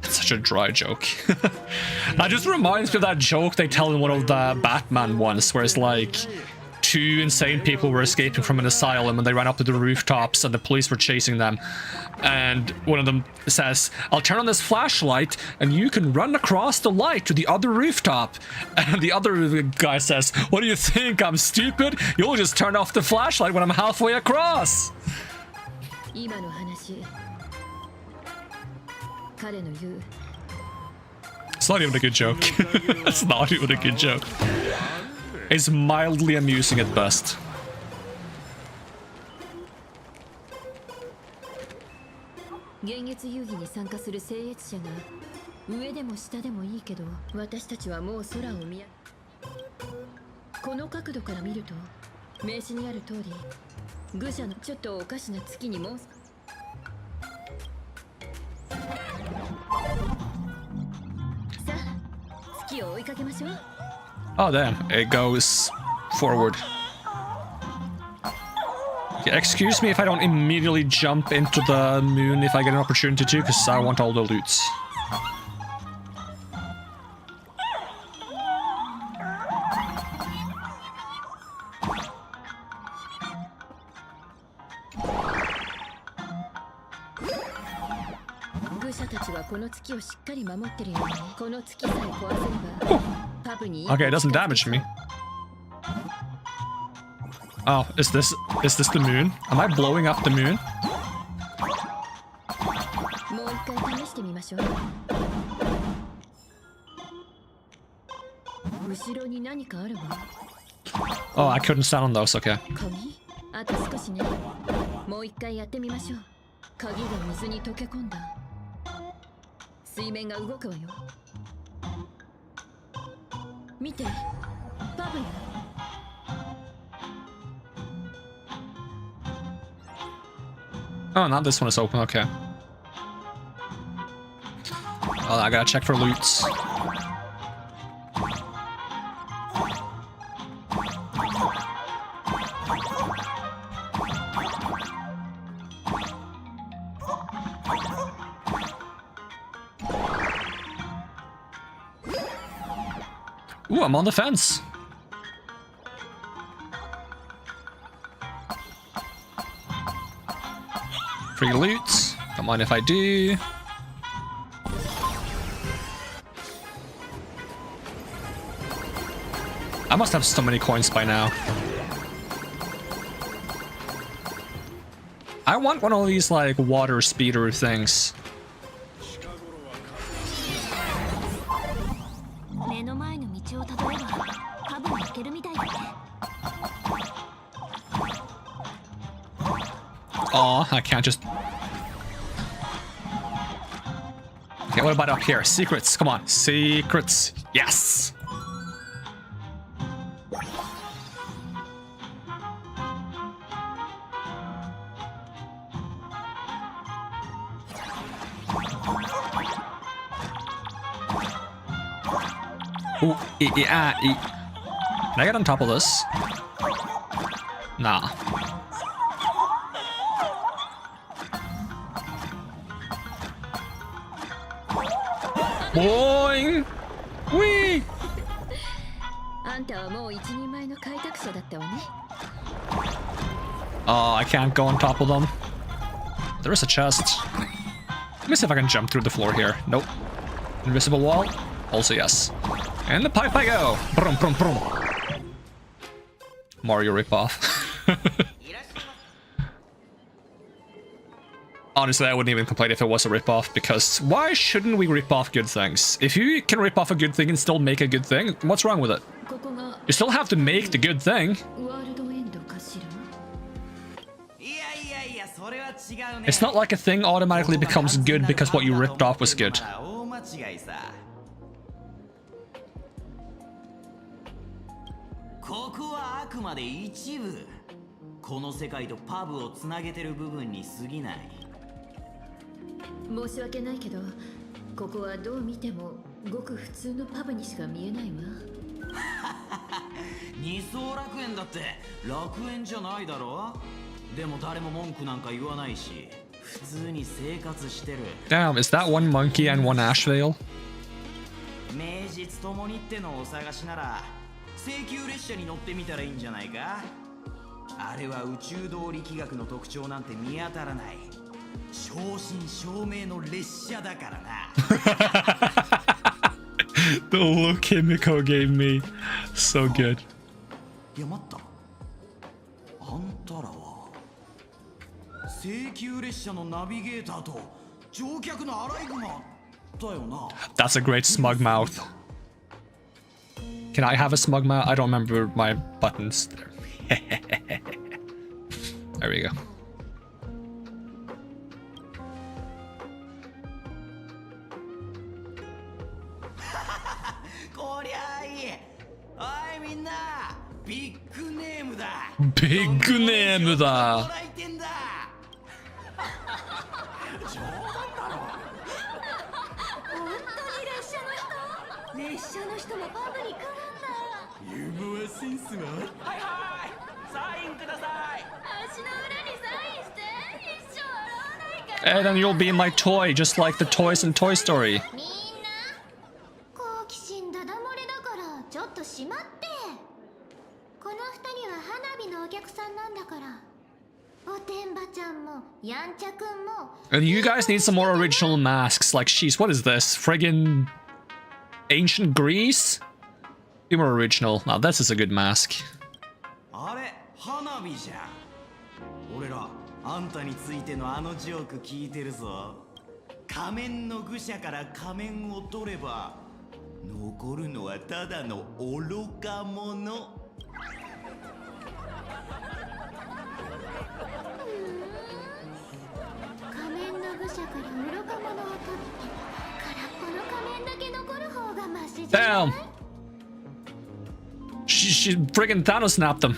It's such a dry joke. That just reminds me of that joke they tell in one of the Batman ones, where it's like two insane people were escaping from an asylum and they ran up to the rooftops and the police were chasing them. And one of them says, "I'll turn on this flashlight and you can run across the light to the other rooftop." And the other guy says, "What do you think? I'm stupid? You'll just turn off the flashlight when I'm halfway across." It's not even a good joke. It's not even a good joke. It's mildly amusing at best. 現月遊戯に参加する聖越者が上でも下でもいいけど、私たちはもう空を見この角度から見ると名刺にある通り、愚者のちょっとおかしな月にもさあ月を追いかけましょう。 Oh damn, it goes forward. Yeah, excuse me if I don't immediately jump into the moon if I get an opportunity to, because I want all the loots. Okay, it doesn't damage me. Oh, is this the moon? Am I blowing up the moon? Oh, I couldn't stand on those, okay. あと少しね。もう一回やってみましょう。鍵が水に溶け込んだ。水面が動くわよ。見て、パブよ。Oh, now this one is open, okay. Oh, I gotta check for loots. Ooh, I'm on the fence. Free loot. Don't mind if I do. I must have so many coins by now. I want one of these, like, water speeder things. Oh, I can't just... Okay, what about up here? Secrets, come on. Secrets. Yes! Ooh, Can I get on top of this? Nah. Boing! Wee! Oh, I can't go on top of them. There is a chest. Let me see if I can jump through the floor here. Nope. Invisible wall? Also yes. And the pipe I go! Brum, brum, brum. Mario ripoff. Honestly, I wouldn't even complain if it was a ripoff, because why shouldn't we rip off good things? If you can rip off a good thing and still make a good thing, what's wrong with it? You still have to make the good thing. It's not like a thing automatically becomes good because what you ripped off was good. ここはあくまで一部。この世界とパブをつなげてる部分に過ぎない。申し訳ないけど、ここはどう見てもごく普通のパブにしか見えないわ。二層楽園だって楽園じゃないだろ。でも誰も文句なんか言わないし、普通に生活してる。Damn, is that one monkey and one ash veil? 名実ともにってのをお探しなら。請求列車に乗ってみたらいいんじゃないか。あれは宇宙動力学の特徴なんて見当たらない。正真正銘の列車だからな。The look Himiko gave me, so good. いや待った。あんたらは請求列車のナビゲーターと乗客のアライグマだよな。That's a great smug mouth. Can I have a smug mouth? I don't remember my buttons. There we go. みんなビッグネームだ。ビッグネームだ。もらいてんだ。本当に列車の人もパブに来るんだ。ユーモアセンスが。はいはい、サインください。足の裏にサインして一生洗わないから。 And then you'll be my toy, just like the toys in Toy Story. みんな好奇心ダダ漏れだからちょっとしまって。この二人は花火のお客さんなんだから。おてんばちゃんもやんちゃくんも。 And you guys need some more original masks. Like, she's what is this? Friggin' ancient Greece? Be more original. Now this is a good mask. あれ、花火じゃん。俺らあんたについてのあのジョーク聞いてるぞ。仮面の愚者から仮面を取れば残るのはただの愚か者。仮面の愚者から愚か者を取って空っぽの仮面だけ残る方がマシじゃない？ Damn! She friggin' Thanos snapped them.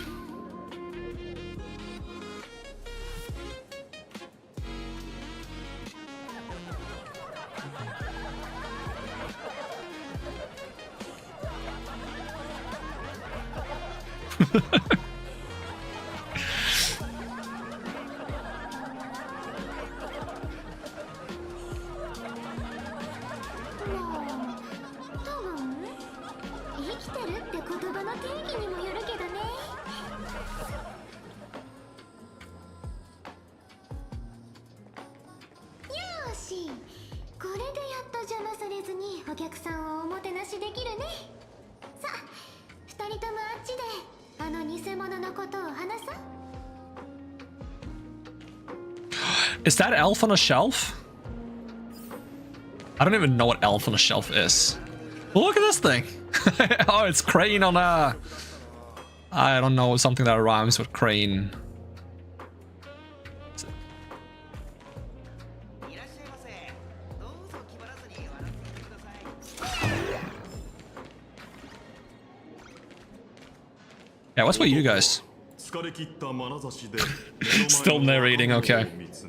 Is that elf on a shelf? I don't even know what elf on a shelf is. Look at this thing. Oh, it's crane on a... I don't know, something that rhymes with crane. Yeah, what's with you guys? Still narrating, okay. It's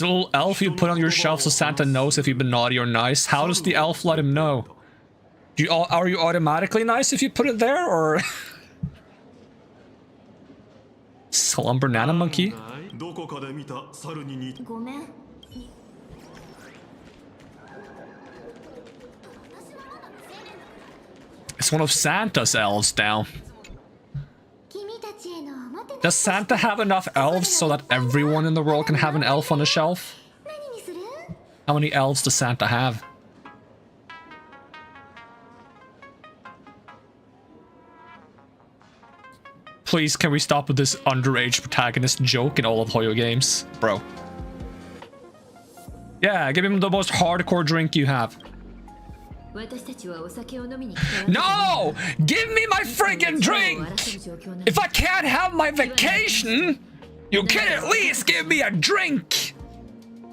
a little elf you put on your shelf so Santa knows if you've been naughty or nice. How does the elf let him know? Are you automatically nice if you put it there, or... Slumber Nana Monkey? It's one of Santa's elves now. Does Santa have enough elves so that everyone in the world can have an elf on a shelf? How many elves does Santa have? Please, can we stop with this underage protagonist joke in all of Hoyo games? Bro. Yeah, give him the most hardcore drink you have. No! Give me my friggin' drink! If I can't have my vacation, you can at least give me a drink!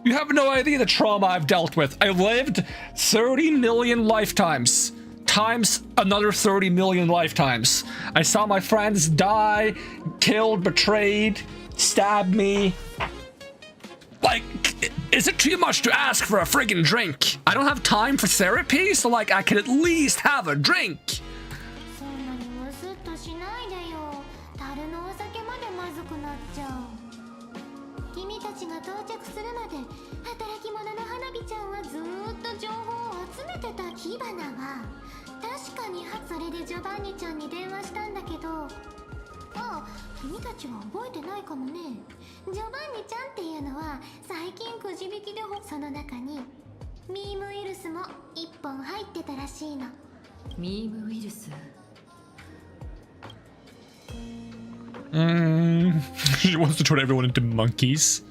You have no idea the trauma I've dealt with. I lived 30 million lifetimes. Times another 30 million lifetimes. I saw my friends die, killed, betrayed, stabbed me. Like, is it too much to ask for a friggin' drink? I don't have time for therapy, so like I could at least have a drink. She wants to turn everyone into monkeys.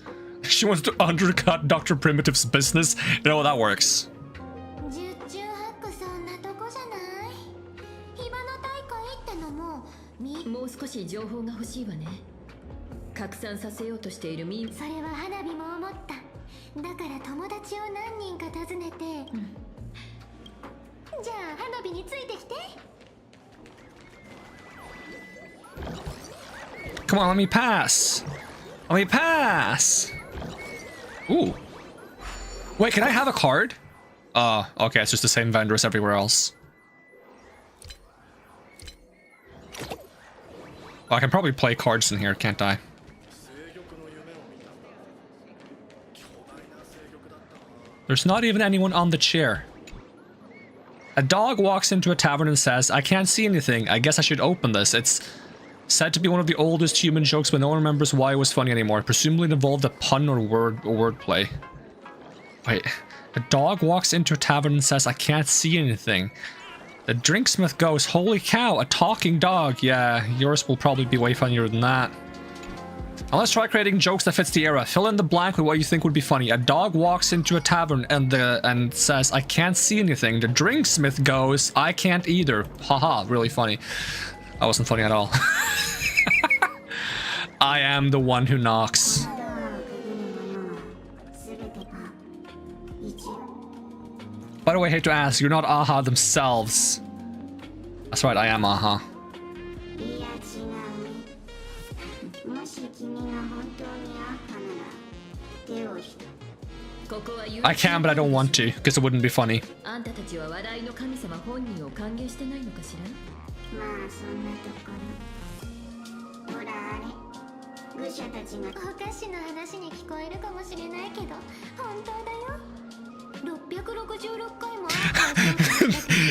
She wants to undercut Dr. Primitive's business. You know how that works. だから友達を何人か訪ねて、じゃあ花火についてきて。 Come on, let me pass. Let me pass. Ooh. Wait, can I have a card? Okay, it's just the same vendor as everywhere else. Well, I can probably play cards in here, can't I? There's not even anyone on the chair. A dog walks into a tavern and says, I can't see anything. I guess I should open this. It's said to be one of the oldest human jokes, but no one remembers why it was funny anymore. Presumably it involved a pun or wordplay. Wait. A dog walks into a tavern and says, I can't see anything. The drinksmith goes, holy cow, a talking dog. Yeah, yours will probably be way funnier than that. Now let's try creating jokes that fits the era. Fill in the blank with what you think would be funny. A dog walks into a tavern and says, I can't see anything. The drinksmith goes, I can't either. Haha, really funny. That wasn't funny at all. I am the one who knocks. By the way, I hate to ask, you're not Aha themselves. That's right, I am Aha. I can, but I don't want to, because it wouldn't be funny.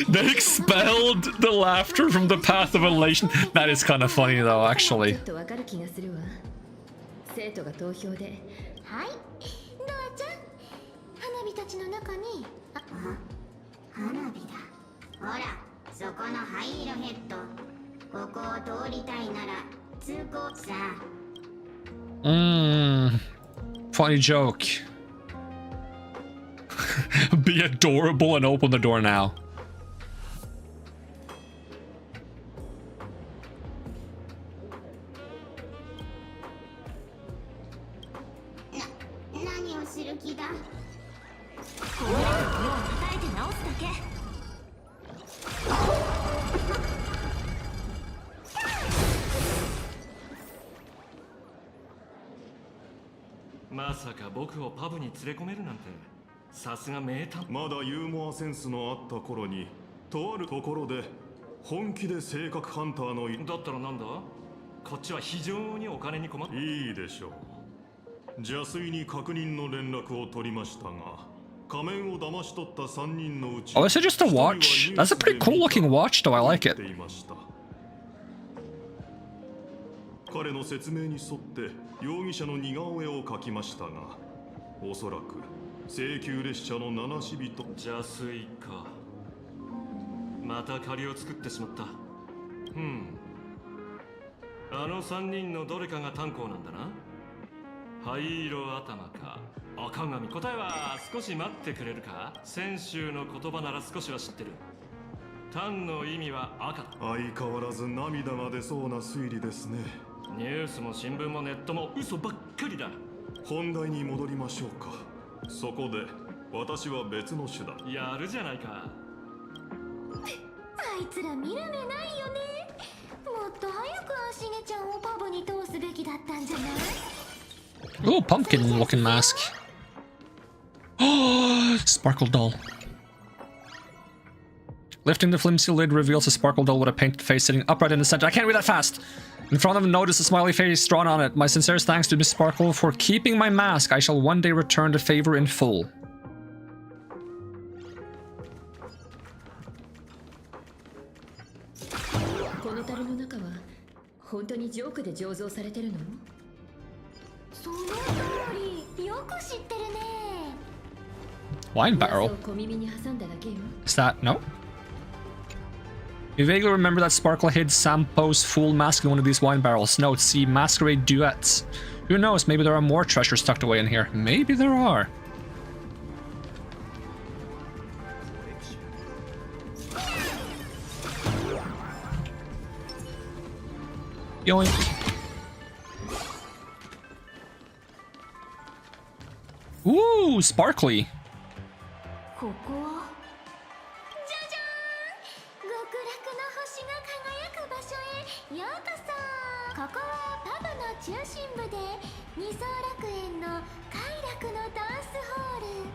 They expelled the laughter from the path of elation. That is kind of funny though, actually. Funny joke. Be adorable and open the door now.まだユーモアセンスのあった頃にとあるところで本気で性格ハンターのだったらなんだこっちは非常にお金に困るいいでしょう邪推に確認の連絡を取りましたが仮面を騙し取った3人のうち Oh, is it just a watch? That's a pretty cool looking watch though, I like it. 彼の説明に沿って容疑者の似顔絵を描きましたがおそらく請求列車の七死人邪推かまた借りを作ってしまったあの3人のどれかが炭鉱なんだな灰色頭か赤髪答えは少し待ってくれるか先週の言葉なら少しは知ってる炭の意味は赤相変わらず涙が出そうな推理ですねニュースも新聞もネットも嘘ばっかりだ本題に戻りましょうかそこで私は別の手段やるじゃないかあいつら見る目ないよねもっと早く足毛ちゃんをパブに通すべきだったんじゃない Oh, pumpkin looking mask. Oh, sparkle doll. Lifting the flimsy lid reveals a sparkle doll with a painted face sitting upright in the center. I can't read that fast. In front of him, notice a smiley face drawn on it. My sincerest thanks to Miss Sparkle for keeping my mask. I shall one day return the favor in full. Wine barrel? Is that... no? You vaguely remember that Sparkle hid Sampo's full mask in one of these wine barrels. Note, see Masquerade Duets. Who knows, maybe there are more treasures tucked away in here. Maybe there are. Yoink. Ooh, Ooh, sparkly. ここはじゃじゃーん、極楽の星が輝く場所へようこそ。ここはパブの中心部で二層楽園の快楽のダンスホール。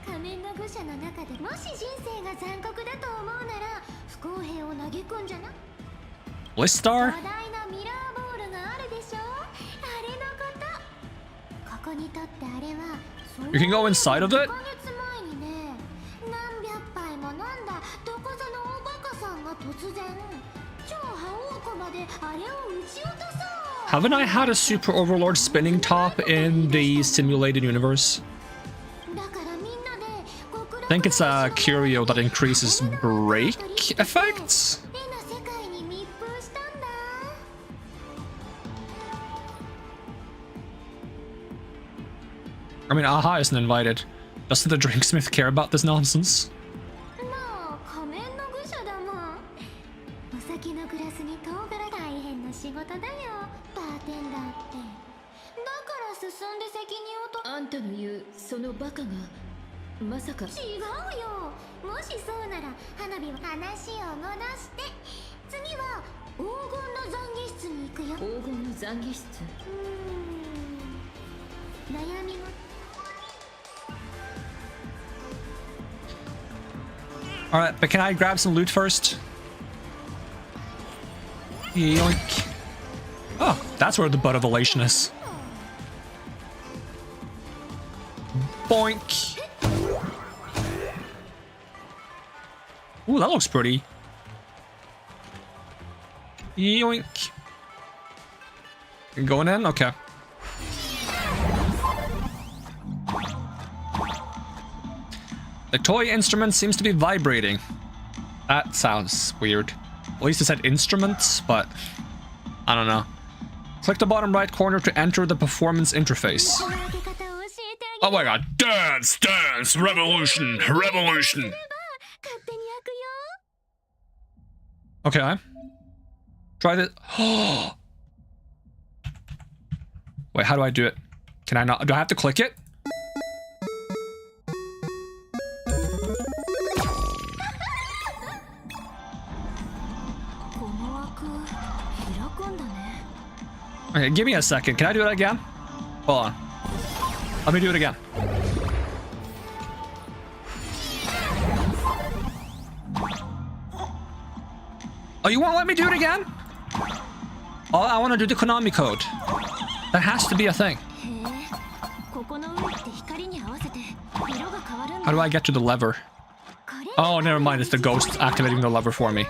仮面の愚者の中でもし人生が残酷だと思うなら不公平を嘆くんじゃな。 Blistar? 巨大なミラーボールがあるでしょ。あれのこと。ここにとってあれは You can go inside of it? 数ヶ月前にね、何百杯も飲んだどこぞのおバカさんが突然超覇王駒であれを撃ち落とそう。 Haven't I had a super overlord spinning top in the simulated universe? I think it's a curio that increases break effects? I mean, Aha isn't invited. Doesn't the drinksmith care about this nonsense? 仮面の愚者だもん。お酒のグラスに唐辛子大変な仕事だよ、バーテンダーって。だから進んで責任を取っ。あんたの言うそのバカがまさか。違うよ。もしそうなら花火は話を戻して、次は黄金の懺悔室に行くよ。黄金の懺悔室。悩みが。 Alright, but can I grab some loot first? Yoink. Oh, that's where the butt of elation is. Boink. Ooh, that looks pretty. Yoink. Going in? Okay. The toy instrument seems to be vibrating. That sounds weird. At least it said instruments, but I don't know. Click the bottom right corner to enter the performance interface. Oh my god. Dance, dance, revolution, revolution. Okay. Try this. Wait, how do I do it? Can I not? Do I have to click it? Okay, give me a second. Can I do it again? Hold on. Let me do it again. Oh, you won't let me do it again? Oh, I want to do the Konami code. That has to be a thing. How do I get to the lever? Oh, never mind. It's the ghost activating the lever for me.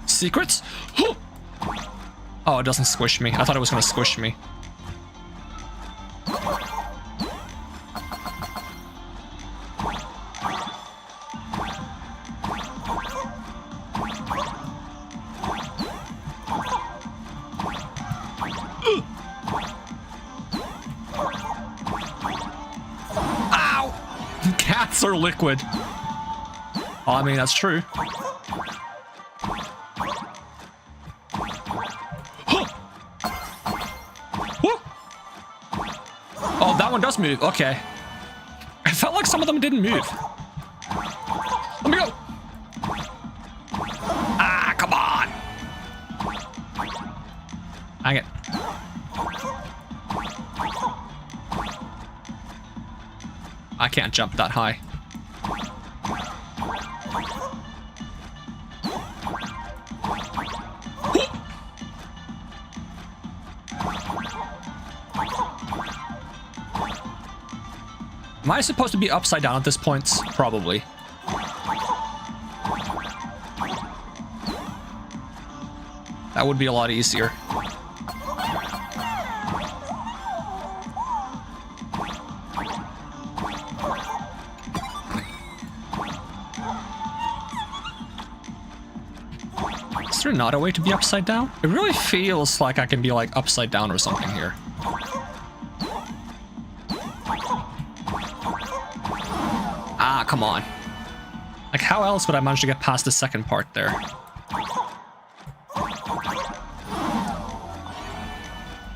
Secrets? Oh, it doesn't squish me. I thought it was gonna squish me. Ow! Cats are liquid. Oh, I mean, that's true. Oh, that one does move. Okay. I felt like some of them didn't move. Let me go. Ah, come on. Hang it. I can't jump that high. Am I supposed to be upside down at this point? Probably. That would be a lot easier. Is there not a way to be upside down? It really feels like I can be like upside down or something here. Ah, come on. Like, how else would I manage to get past the second part there?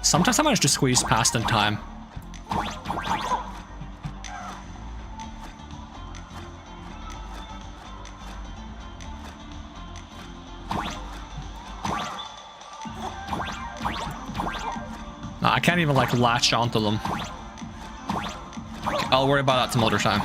Sometimes I manage to squeeze past in time. No, I can't even like latch onto them. I'll worry about that some other time.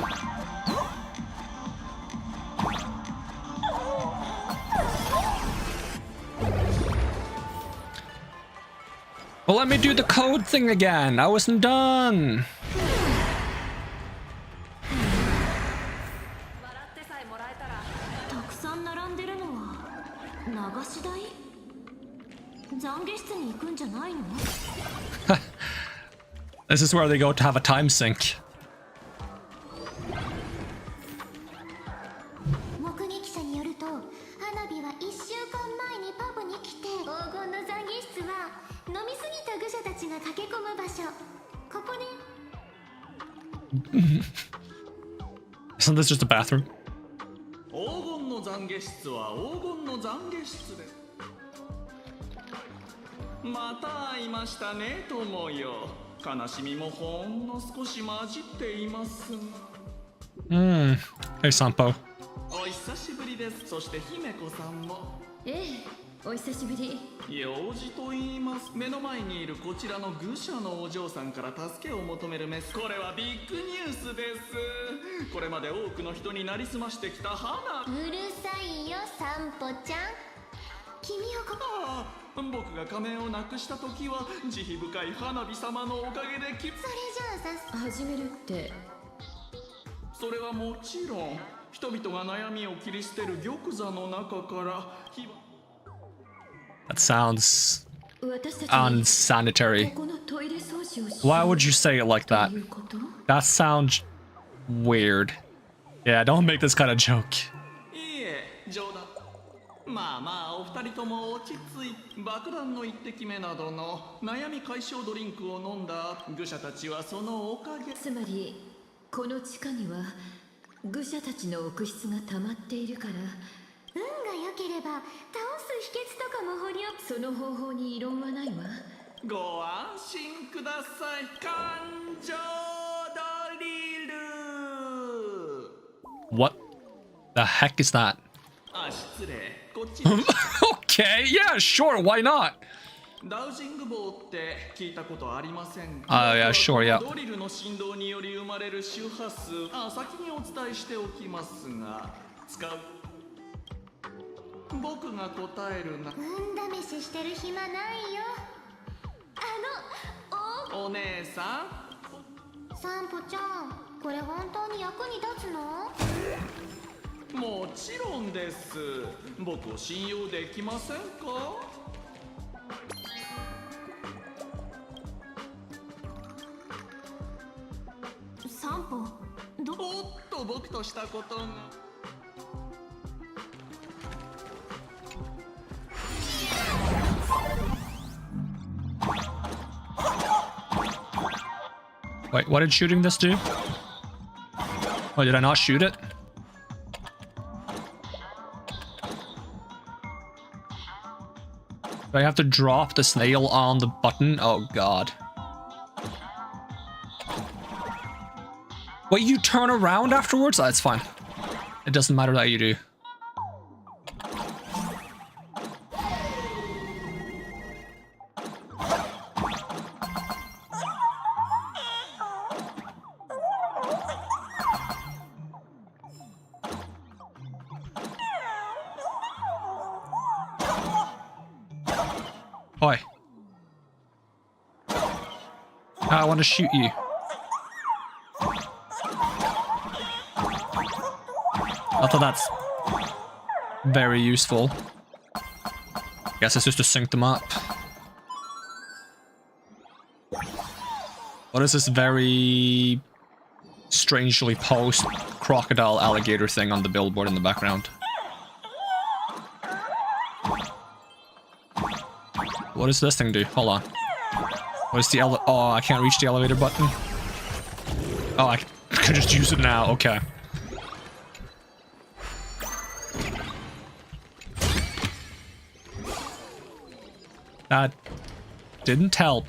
Well, let me do the code thing again. I wasn't done. This is where they go to have a time sink. 目撃者によると花火は1週間前にパブに来て黄金の懺悔室は飲みすぎた愚者たちが駆け込む場所ここね Isn't this just a bathroom? 黄金の懺悔室は黄金の懺悔室です。また会いましたね友よ。悲しみもほんの少し混じっています。Hey Sampo. お久しぶりです。そして姫子さんも。ええ、お久しぶり。用事と言います。目の前にいるこちらの愚者のお嬢さんから助けを求めるメス。これはビッグニュースです。これまで多くの人になりすましてきた花。うるさいよ散歩ちゃん。君を僕が仮面をなくした時は慈悲深い花火様のおかげでそれじゃあ始めるって。それはもちろん人々が悩みを切り捨てる玉座の中から That sounds unsanitary. Why would you say it like that? That sounds weird. Yeah, don't make this kind of joke. いいえ、冗談。まあまあお二人とも落ち着い爆弾の一滴目などの悩み解消ドリンクを飲んだ愚者たちはそのおかげ。つまりこの地下には愚者たちの奥室が溜まっているから、運が良ければ倒す秘訣とかも掘り起その方法に異論はないわ。ご安心ください。感情ドリル。 What the heck is that? あ、失礼。Okay, yeah, sure, why not? ダウジング棒って聞いたことありませんか？ Yeah, sure, yeah. ドリルの振動により生まれる周波数、先にお伝えしておきますが、使う。僕が答えるな。運試ししてる暇ないよ。お姉さん。散歩ちゃん、これ本当に役に立つの？もちろんです。僕を信用できませんか？散歩、おっと僕としたことが。Wait, what did shooting this do? Oh, did I not shoot it? Do I have to drop the snail on the button? Oh god. Wait, you turn around afterwards? That's fine. It doesn't matter that you do. Oi. I want to shoot you. I thought that's very useful. Guess it's just to sync them up. What is this very strangely posed crocodile alligator thing on the billboard in the background? What does this thing do? Hold on. What is the oh, I can't reach the elevator button. Oh, I could just use it now. Okay. That didn't help.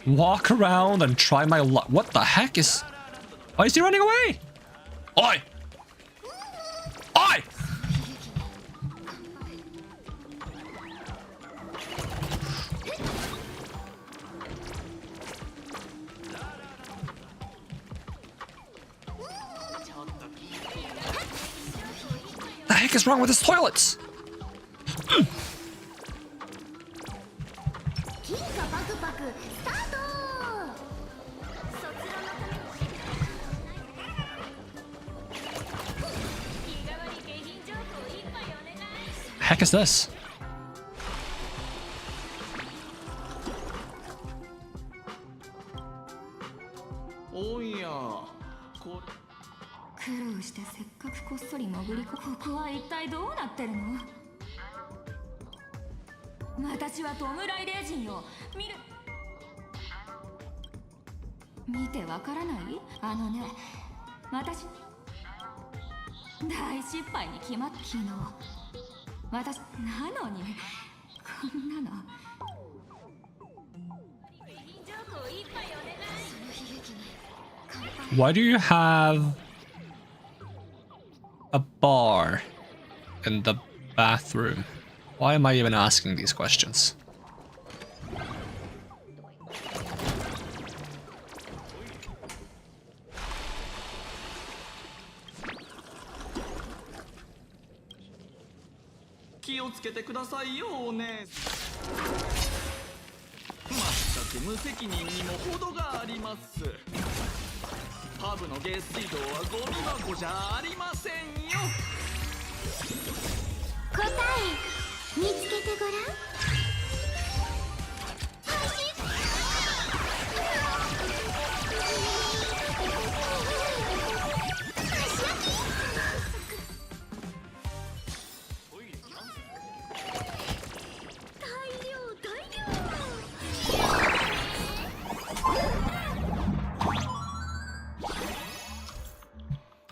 walk around and try my luck. What the heck is... Why is he running away? Oi! Oi! The heck is wrong with his toilets? Heck is this?おいやこ苦労してせっかくこっそり潜りここは一体どうなってるの？私は弔い霊人よ。見てわからない？あのね、私大失敗に決まった昨日。私なのにこんなの。Why do you have a bar in the bathroom? Why am I even asking these questions?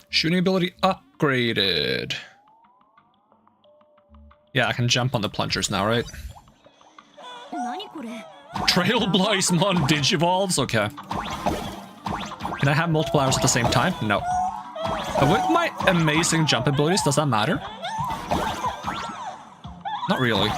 Shooting ability upgraded. Yeah, I can jump on the plungers now, right? Trailblaze Digivolves? Okay. Can I have multiple arrows at the same time? No. But with my amazing jump abilities, does that matter? Not really.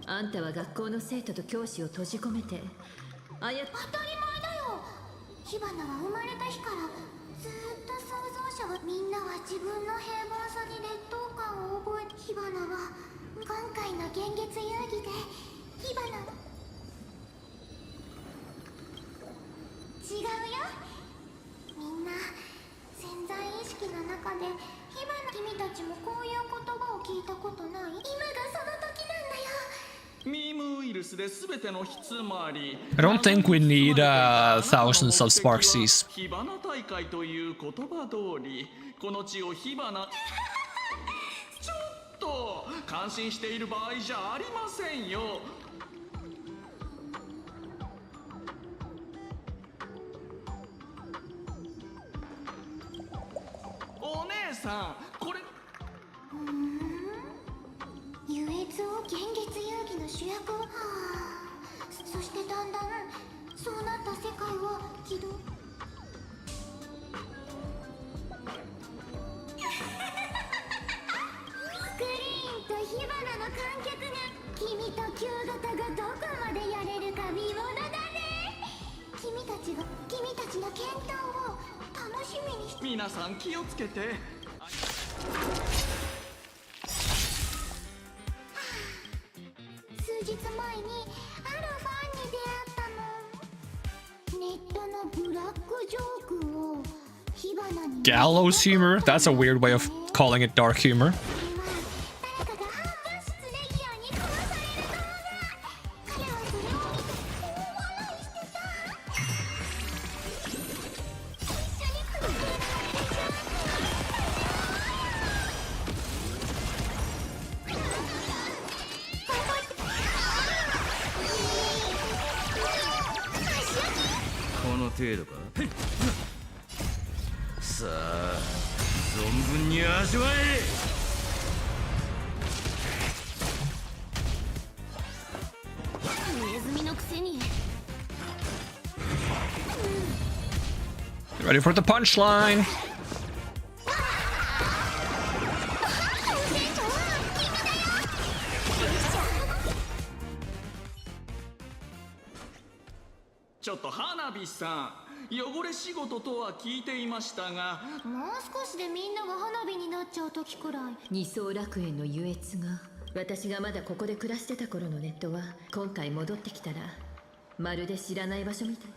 あんたは学校の生徒と教師を閉じ込めて当たり前だよ。火花は生まれた日からずっと創造者はみんなは自分の平凡さに劣等感を覚え火花は今回の幻月遊戯で火花は違うよ。みんな潜在意識の中で火花君たちもこういう言葉を聞いたことない？今がその時なんだよ。I don't think we need thousands of Sparksies. 火花大会という言葉通りこの地を火花ちょっと感心している場合じゃありませんよ。お姉さんこれ優越を幻月遊戯の主役はそしてだんだんそうなった世界は起動スクリーンと火花の観客が起君と旧型がどこまでやれるか見ものだね。君たちの健闘を楽しみにして。皆さん気をつけて。数日前にあるファンに出会ったの。ネットのブラックジョークを火花に Gallows humor? That's a weird way of calling it dark humor. 誰かがハンバースレギアに殺される動画。彼はそれを見て大笑いしてた。一緒に作れないでしょ。この程度か。さあ存分に味わえ。ネズミのくせに。 Ready for the punchline. ちょっと花火さん、汚れ仕事とは聞いていましたが、もう少しでみんなが花火になっちゃう時くらい。二層楽園の優越が私がまだここで暮らしてた頃のネットは今回戻ってきたらまるで知らない場所みたい。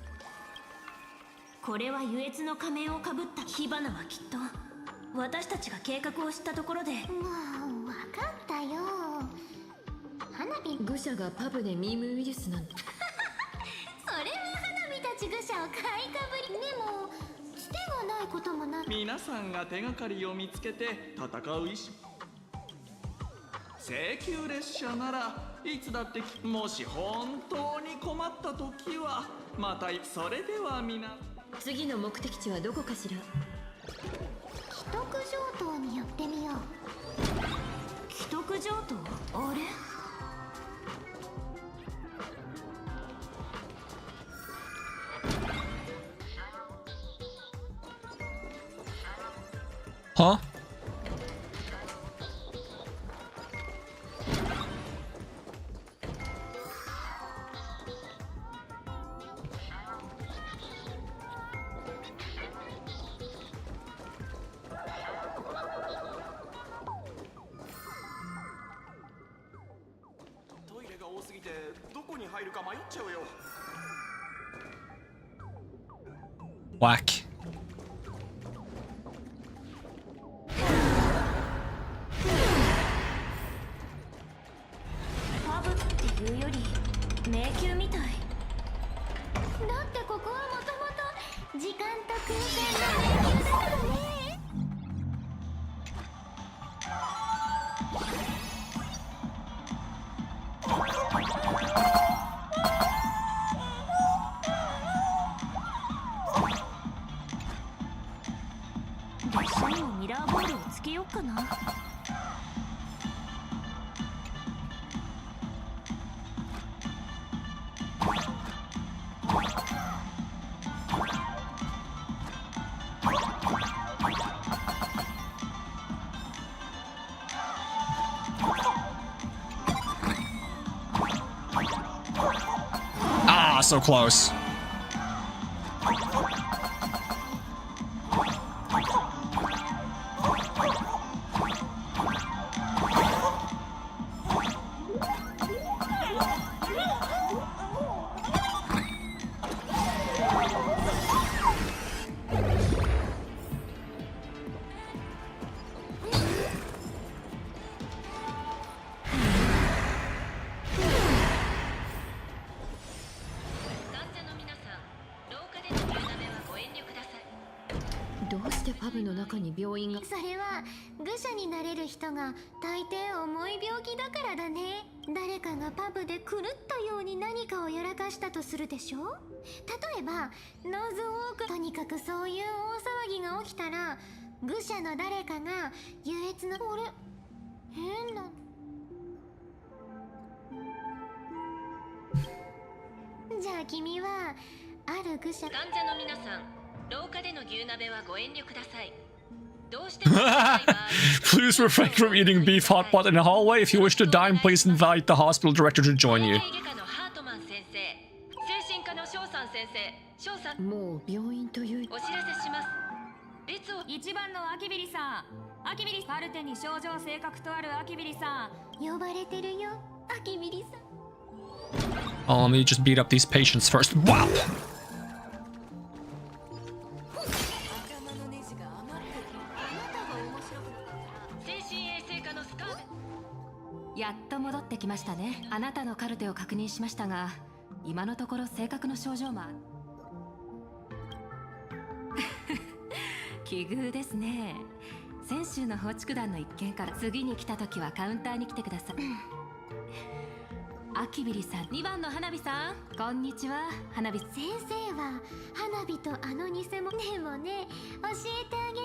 これは優越の仮面をかぶった火花はきっと私たちが計画を知ったところで。もう分かったよ。花火愚者がパブでミームウイルスなんて。それは花火たち愚者を買いかぶり。でもつてがないこともなく。皆さんが手がかりを見つけて戦う意志。請求列車ならいつだってもし本当に困った時はまた。それでは次の目的地はどこかしら。既得上等に寄ってみよう。既得上等？あれ？Huh? Whack. パブっていうより迷宮みたい。だってここはもともと時間と空間の迷宮だからね。列車にもミラーボールをつけよっかな。Ah, so close.どうしてパブの中に病院が。それは愚者になれる人が大抵重い病気だからだね。誰かがパブで狂ったように何かをやらかしたとするでしょ。例えばノーズウォーク。とにかくそういう大騒ぎが起きたら愚者の誰かが優越な。あれ変な。じゃあ君はある愚者。患者の皆さん、廊下での牛鍋はご遠慮ください。Please refrain from eating beef hot pot in the hallway. If you wish to dine, please invite the hospital director to join you. もう病院というお知らせします。1番のアキビリさん、アキビリカルテに症状性格とあるアキビリさん、呼ばれてるよ、アキビリさん。 Oh, let me just beat up these patients first. Wow! やっと戻ってきましたね。あなたのカルテを確認しましたが、今のところ性格の症状は奇遇ですね。先週の放逐団の一件から次に来た時はカウンターに来てください。アキビリさん、2番の花火さん、こんにちは。花火先生は花火とあの偽物でもね、教えてあげ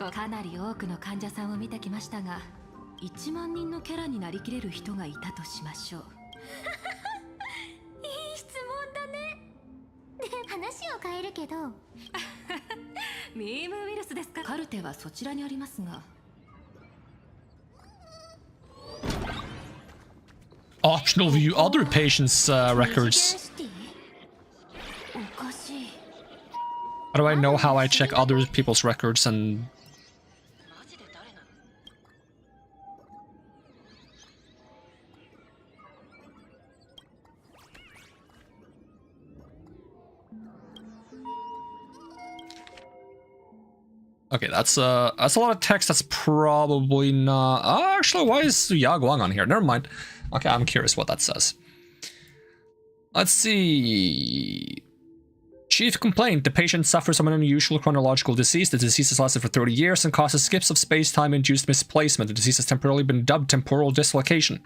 る。かなり多くの患者さんを見てきましたが、1万人のキャラになりきれる人がいたとしましょう。いい質問だね。で、話を変えるけどミームウイルスですか。カルテはそちらにありますが。Optional view other patients' records. How do I know how I check other people's records and... Okay, that's a lot of text. That's probably not... actually, why is Yaguang on here? Never mind. Okay, I'm curious what that says. Let's see... Chief complaint. The patient suffers from an unusual chronological disease. The disease has lasted for 30 years and causes skips of space-time induced misplacement. The disease has temporarily been dubbed temporal dislocation.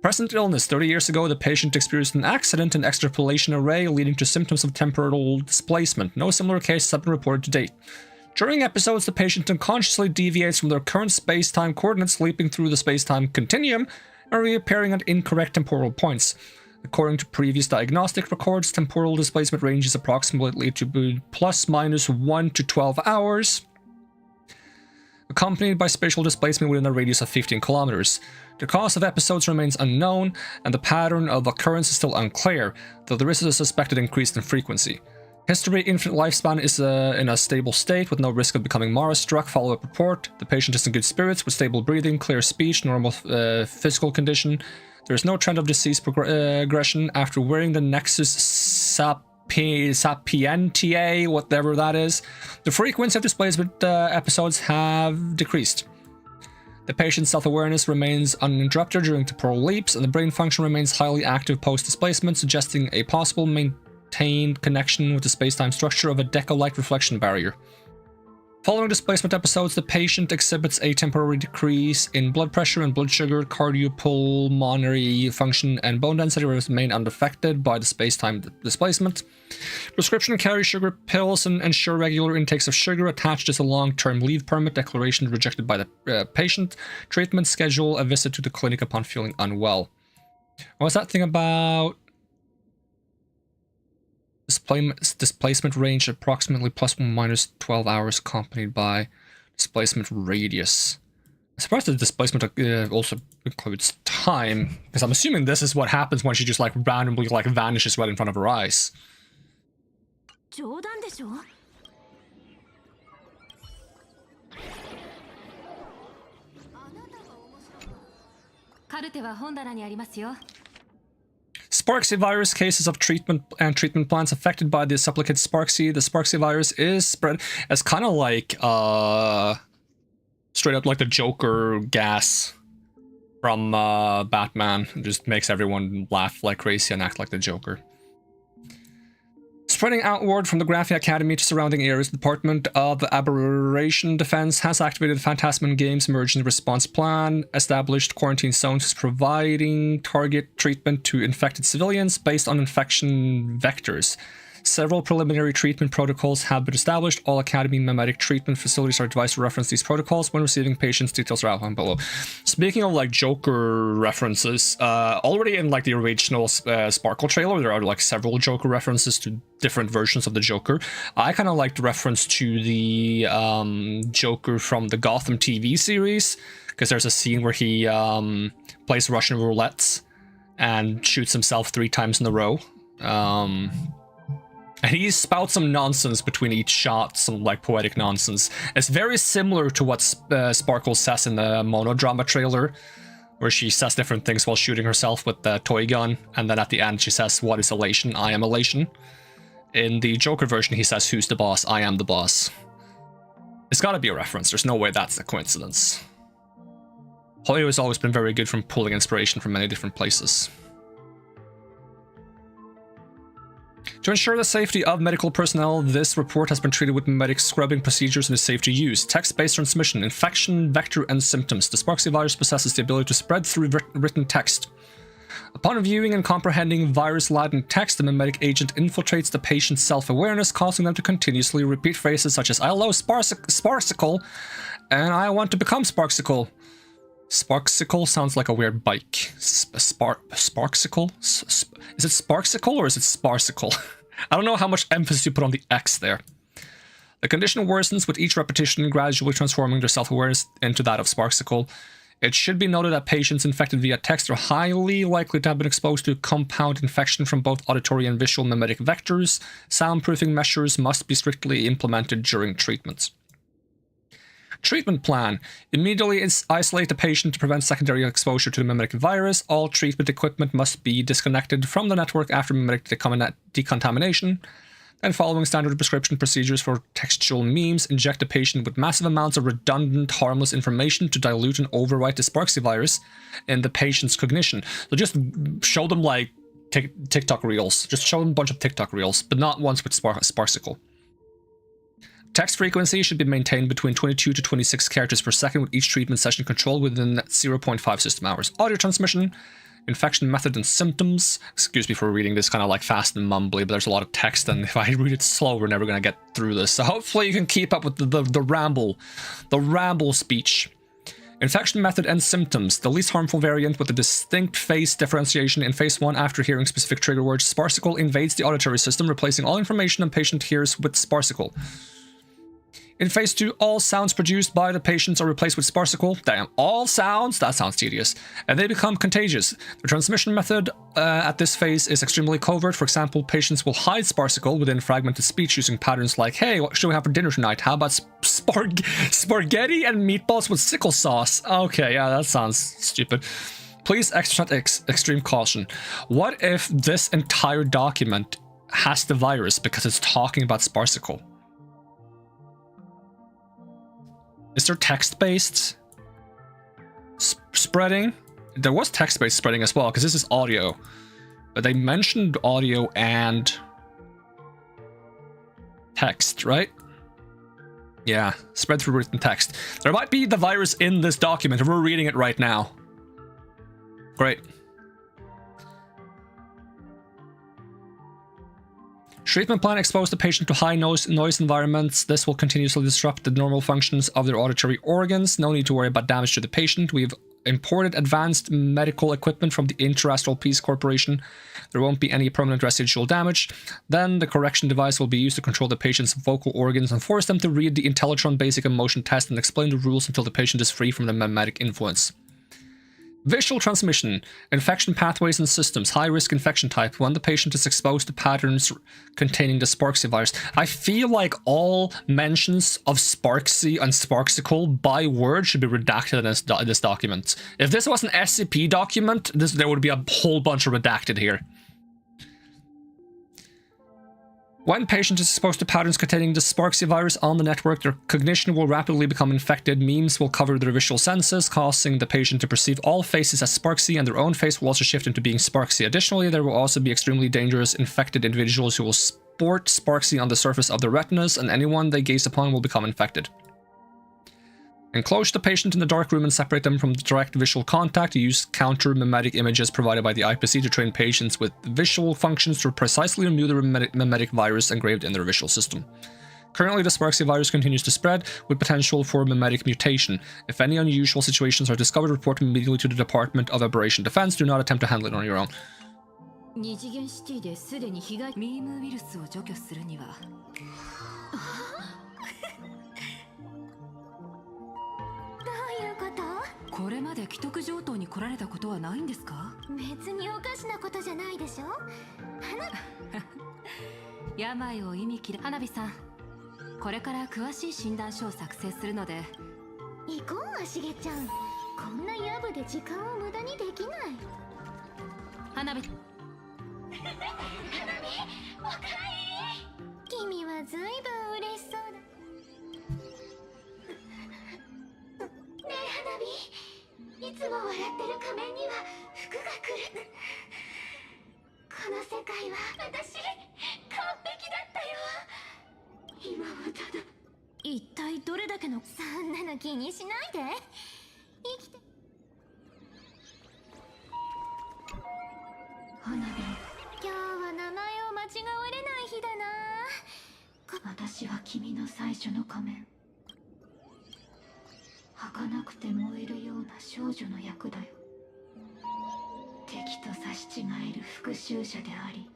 Present illness. 30 years ago, the patient experienced an accident in extrapolation array leading to symptoms of temporal displacement. No similar cases have been reported to date. During episodes, the patient unconsciously deviates from their current space-time coordinates, leaping through the space-time continuum and reappearing at incorrect temporal points. According to previous diagnostic records, temporal displacement ranges approximately to be ±1 to 12 hours, accompanied by spatial displacement within a radius of 15 kilometers. The cause of episodes remains unknown, and the pattern of occurrence is still unclear, though there is a suspected increase in frequency. History: infinite lifespan is in a stable state with no risk of becoming Mara-struck. Follow-up report: the patient is in good spirits with stable breathing, clear speech, normal physical condition. There is no trend of disease progression after wearing the Nexus Sapientiae, whatever that is. The frequency of displacement episodes have decreased. The patient's self-awareness remains uninterrupted during temporal leaps, and the brain function remains highly active post-displacement, suggesting a possible maintained connection with the space-time structure of a deca-like reflection barrier. Following displacement episodes, the patient exhibits a temporary decrease in blood pressure and blood sugar, cardiopulmonary function, and bone density remain unaffected by the space-time displacement. Prescription carry sugar pills and ensure regular intakes of sugar. Attached is a long-term leave permit. Declaration rejected by the patient. Treatment schedule: a visit to the clinic upon feeling unwell. What was that thing about? Displacement range approximately ±12 hours, accompanied by displacement radius. I'm surprised the displacement also includes time, because I'm assuming this is what happens when she just like randomly like vanishes right in front of her eyes. 冗談でしょ? Sparksy virus: cases of treatment and treatment plans affected by the supplicate Sparksy. The Sparksy virus is spread as kind of like straight up like the Joker gas from Batman. It just makes everyone laugh like crazy and act like the Joker. Spreading outward from the Graphia Academy to surrounding areas, the Department of Aberration Defense has activated the Phantasman Games Emergency Response Plan, established quarantine zones providing target treatment to infected civilians based on infection vectors. Several preliminary treatment protocols have been established. All Academy memetic treatment facilities are advised to reference these protocols when receiving patients. Details are outlined below. Speaking of like Joker references, already in like the original Sparkle trailer, there are like several Joker references to different versions of the Joker. I kind of like the reference to the Joker from the Gotham TV series, because there's a scene where he plays Russian roulette and shoots himself 3 times in a row. And he spouts some nonsense between each shot, some like poetic nonsense. It's very similar to what Sparkle says in the monodrama trailer, where she says different things while shooting herself with the toy gun, and then at the end she says, "What is elation? I am elation." In the Joker version he says, "Who's the boss? I am the boss." It's gotta be a reference, there's no way that's a coincidence. Hollywood has always been very good from pulling inspiration from many different places. To ensure the safety of medical personnel, this report has been treated with memetic scrubbing procedures and is safe to use. Text-based transmission, infection, vector, and symptoms. The Sparksy virus possesses the ability to spread through written text. Upon viewing and comprehending virus-laden text, the memetic agent infiltrates the patient's self-awareness, causing them to continuously repeat phrases such as "I love Sparksicle," and "I want to become Sparksicle." Sparksicle sounds like a weird bike. Sparksicle? Is it Sparksicle or is it Sparsicle? I don't know how much emphasis you put on the X there. The condition worsens with each repetition, gradually transforming their self-awareness into that of Sparksicle. It should be noted that patients infected via text are highly likely to have been exposed to compound infection from both auditory and visual memetic vectors. Soundproofing measures must be strictly implemented during treatments. Treatment plan. Immediately isolate the patient to prevent secondary exposure to the memetic virus. All treatment equipment must be disconnected from the network after memetic decontamination. And following standard prescription procedures for textual memes, inject the patient with massive amounts of redundant, harmless information to dilute and overwrite the Sparksy virus in the patient's cognition. So just show them like TikTok reels. Just show them a bunch of TikTok reels, but not ones with Sparksicle. Text frequency should be maintained between 22 to 26 characters per second, with each treatment session controlled within 0.5 system hours. Audio transmission, infection method and symptoms. Excuse me for reading this kind of like fast and mumbly, but there's a lot of text, and if I read it slow, we're never going to get through this. So hopefully you can keep up with the ramble speech. Infection method and symptoms. The least harmful variant with a distinct phase differentiation. In phase 1, after hearing specific trigger words, Sparsicle invades the auditory system, replacing all information a patient hears with Sparsicle. In phase 2, all sounds produced by the patients are replaced with Sparsicle. Damn, all sounds? That sounds tedious. And they become contagious. The transmission method at this phase is extremely covert. For example, patients will hide Sparsicle within fragmented speech using patterns like, "Hey, what should we have for dinner tonight? How about spaghetti and meatballs with sickle sauce?" Okay, yeah, that sounds stupid. Please exercise extreme caution. What if this entire document has the virus because it's talking about Sparsicle? Is there text-based spreading? There was text-based spreading as well, because this is audio. But they mentioned audio and text, right? Yeah, spread through written text. There might be the virus in this document, and we're reading it right now. Great. Treatment plan: expose the patient to high noise environments. This will continuously disrupt the normal functions of their auditory organs. No need to worry about damage to the patient. We've imported advanced medical equipment from the Interastral Peace Corporation. There won't be any permanent residual damage. Then the correction device will be used to control the patient's vocal organs and force them to read the Intellitron basic emotion test and explain the rules until the patient is free from the memetic influence. Visual transmission, infection pathways and systems, high-risk infection type, when the patient is exposed to patterns containing the Sparksy virus. I feel like all mentions of Sparksy and Sparksicle by word should be redacted in this document. If this was an SCP document, there would be a whole bunch of redacted here. When patient is exposed to patterns containing the Sparksy virus on the network, their cognition will rapidly become infected. Memes will cover their visual senses, causing the patient to perceive all faces as Sparksy, and their own face will also shift into being Sparksy. Additionally, there will also be extremely dangerous infected individuals who will sport Sparksy on the surface of their retinas, and anyone they gaze upon will become infected. Enclose the patient in the dark room and separate them from direct visual contact. Use counter-mimetic images provided by the IPC to train patients with visual functions to precisely remove the mimetic virus engraved in their visual system. Currently, the Sparksy virus continues to spread, with potential for mimetic mutation. If any unusual situations are discovered, report them immediately to the Department of Operation Defense. Do not attempt to handle it on your own. 二次元シティですでに被害ミームウイルスを除去するにはどういうこと？これまで既得上等に来られたことはないんですか？別におかしなことじゃないでしょ。病を意味切る花火さん、これから詳しい診断書を作成するので。行こう、あしげちゃん。こんなやぶで時間を無駄にできない。花火。花火、おかえり。君はずいぶん嬉しそうだ。ねえ花火、いつも笑ってる仮面には服が来る。この世界は私完璧だったよ。今はただ一体どれだけのそんなの気にしないで。生きて花火。今日は名前を間違われない日だな。私は君の最初の仮面。儚くて燃えるような少女の役だよ。敵と差し違える復讐者であり、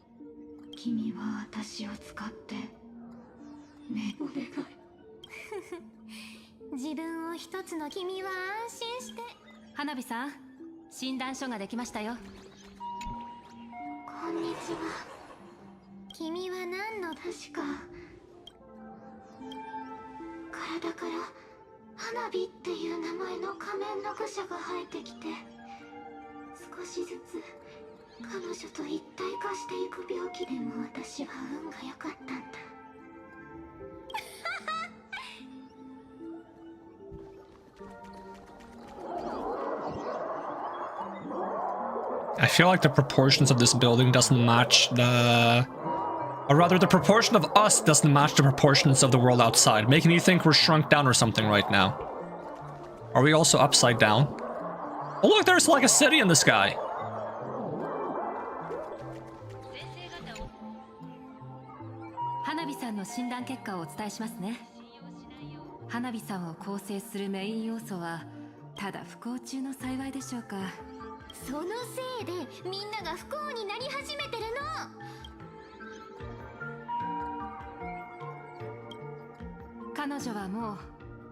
君は私を使ってね、お願い。自分を一つの君は安心して。花火さん、診断書ができましたよ。こんにちは。君は何の確か体から花火っていう名前の仮面の愚者が生えてきて、少しずつ彼女と一体化していく病気でも私は運が良かったんだ。I feel like the proportions of this building doesn't match the... Or rather, the proportion of us doesn't match the proportions of the world outside, making you think we're shrunk down or something right now. Are we also upside down? Oh look, there's like a city in the sky! Hanabi-sanの診断結果をお伝えしますね。Hanabiさんを構成するメイン要素はただ不幸中の幸いでしょうか。そのせいでみんなが不幸になり始めてるの。彼女はもう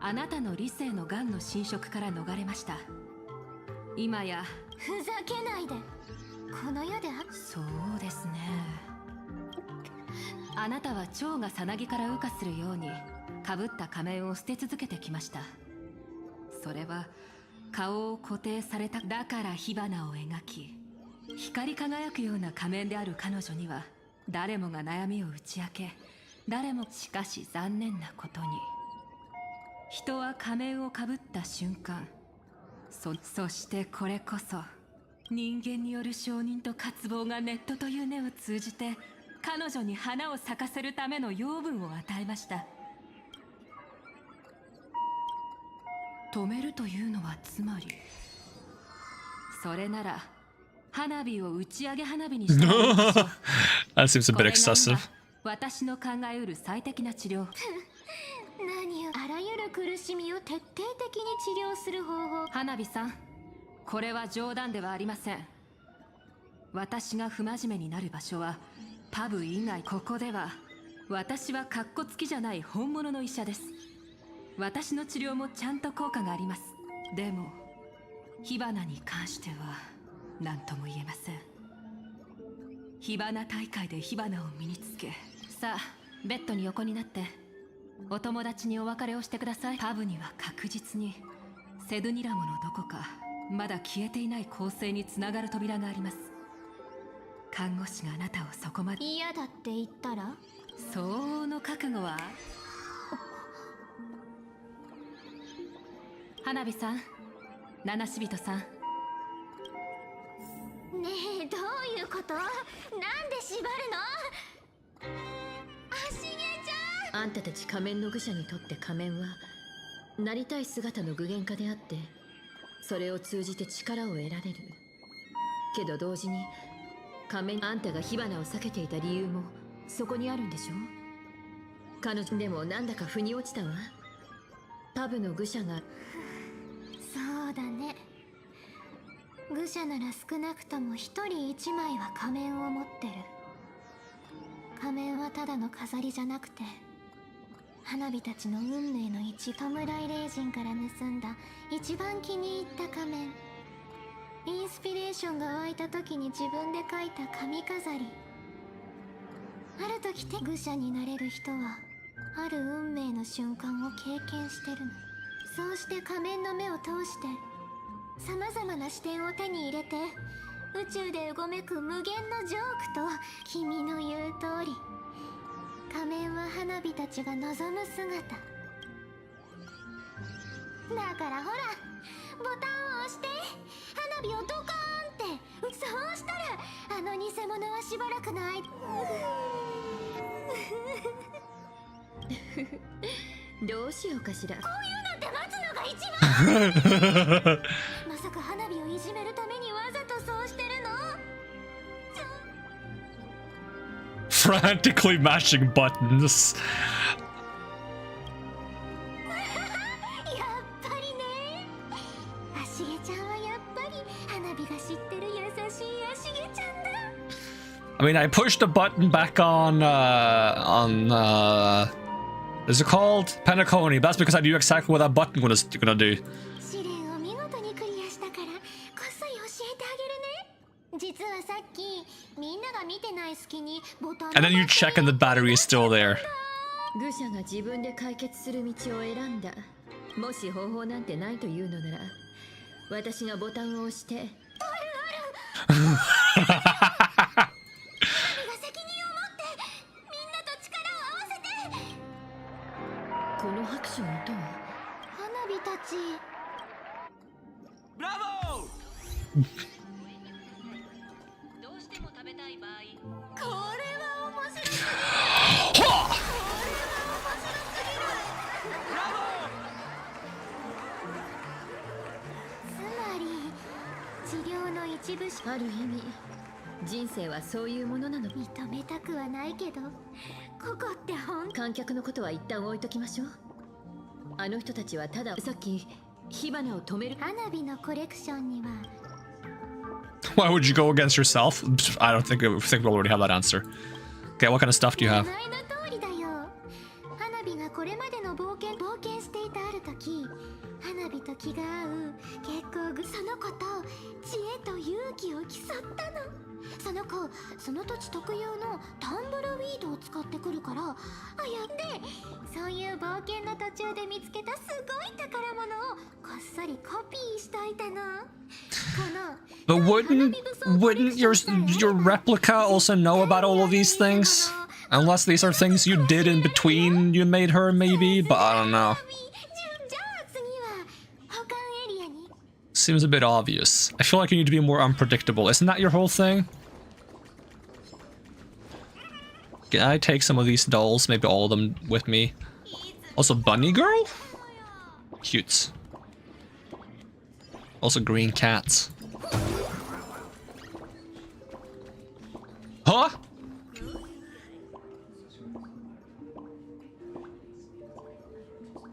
あなたの理性の癌の侵食から逃れました。今やふざけないで。この世でそうですね。あなたは蝶がさなぎから羽化するようにかぶった仮面を捨て続けてきました。それは顔を固定されただから火花を描き、光り輝くような仮面である彼女には誰もが悩みを打ち明け、誰もしかし残念なことに人は仮面をかぶった瞬間、そしてこれこそ人間による承認と渇望がネットという根を通じて彼女に花を咲かせるための養分を与えました。止めるというのはつまり、それなら花火を打ち上げ花火にしたらいいでしょう。That seems a bit excessive. 私の考えうる最適な治療。何よ、あらゆる苦しみを徹底的に治療する方法。花火さん、これは冗談ではありません。私が不真面目になる場所はパブ以外。ここでは私はカッコつきじゃない本物の医者です。私の治療もちゃんと効果があります。でも火花に関しては何とも言えません。火花大会で火花を身につけ、さあベッドに横になってお友達にお別れをしてください。パブには確実にセドゥニラモのどこかまだ消えていない構成につながる扉があります。看護師があなたをそこまで。嫌だって言ったら相応の覚悟は。花火さん、七死人さん。ねえ、どういうこと？なんで縛るの？あしげちゃん。あんたたち仮面の愚者にとって仮面はなりたい姿の具現化であって、それを通じて力を得られる。けど同時に仮面、あんたが火花を避けていた理由もそこにあるんでしょ。彼女でもなんだか腑に落ちたわ。パブの愚者が。そうだね。愚者なら少なくとも一人一枚は仮面を持ってる。仮面はただの飾りじゃなくて、花火たちの運命の弔い霊人から盗んだ一番気に入った仮面。インスピレーションが湧いた時に自分で描いた髪飾り。ある時愚者になれる人はある運命の瞬間を経験してるの。そうして仮面の目を通して様々な視点を手に入れて、宇宙でうごめく無限のジョークと、君の言う通り、仮面は花火たちが望む姿だから。ほら、ボタンを押して花火をドカーンって。そうしたらあの偽物はしばらくの間どうしようかしら。こういうのって待つのが一番まさか花火をいじめるためにわざとそうしてるの？Frantically mashing buttons. やっぱりね。足毛ちゃんはやっぱり花火が知ってる優しい足毛ちゃんだ。I mean, I pushed the button back on is it called Penacony? That's because I knew exactly what that button was gonna do. 試練を見事にクリアしたからこっそり教えてあげるね。実はさっきみんなが見てない隙にボタン And then you check and the battery is still there. 愚者が自分で解決する道を選んだ。もし方法なんてないというのなら、私がボタンを押して。あるあるこの拍手の音は花火たち。ブラボどうしても食べたい場合、これは面白すぎる。つまり治療の一部し、ある意味人生はそういうものなの。認めたくはないけど、ここって観客のことは一旦置いときましょう。あの人たちはたださっき火花を止める。花火のコレクションには。 Why would you go against yourself? I don't think we already have that answer. Okay, what kind of stuff do you have? 名前の通りだよ。花火がこれまでの冒険していたある時、花火と気が合う結構その子と知恵と勇気を競ったの。その子、その土地特有のタンブルウィードを使ってくるから、やってそういう冒険の途中で見つけたすごい宝物をこっそりコピーしといたの。 But wouldn't your replica also know about all of these things? Unless these are things you did in between you made her, maybe? But I don't know. Seems a bit obvious. I feel like you need to be more unpredictable. Isn't that your whole thing? Can I take some of these dolls? Maybe all of them with me. Also, bunny girl? Cute. Also, green cats. Huh?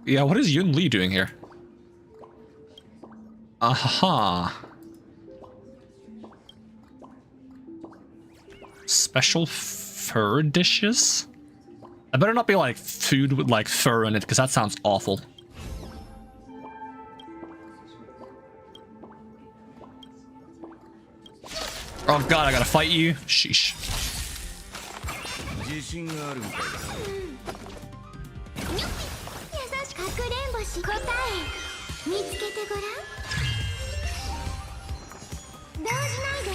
Yeah, what is Yun Li doing here? Aha. Special fur dishes? I better not be like food with like fur in it, because that sounds awful. Oh god, I gotta fight you? Sheesh. 自信があるみたいだ。優しくかくれんぼし答え見つけてごらん。動じないで。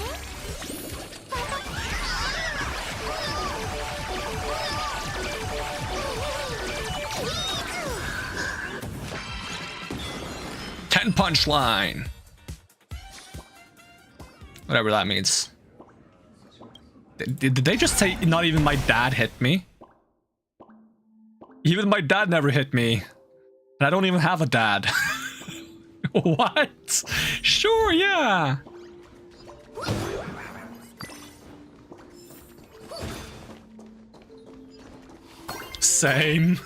Ten punch line. Whatever that means. Did they just say not even my dad hit me? Even my dad never hit me. And I don't even have a dad. What? Sure, yeah. Same.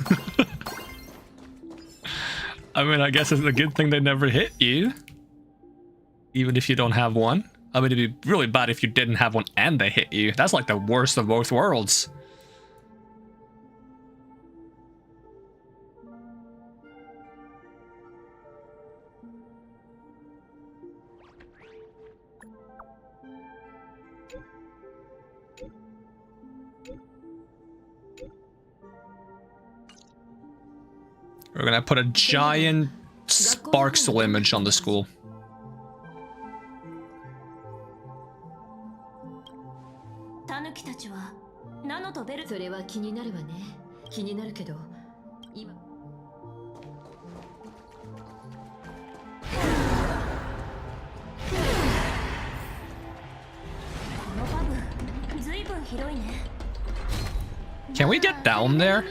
I mean, I guess it's a good thing they never hit you. Even if you don't have one. I mean, it'd be really bad if you didn't have one and they hit you. That's like the worst of both worlds. We're gonna put a giant Sparksel image on the school. Can we get down there?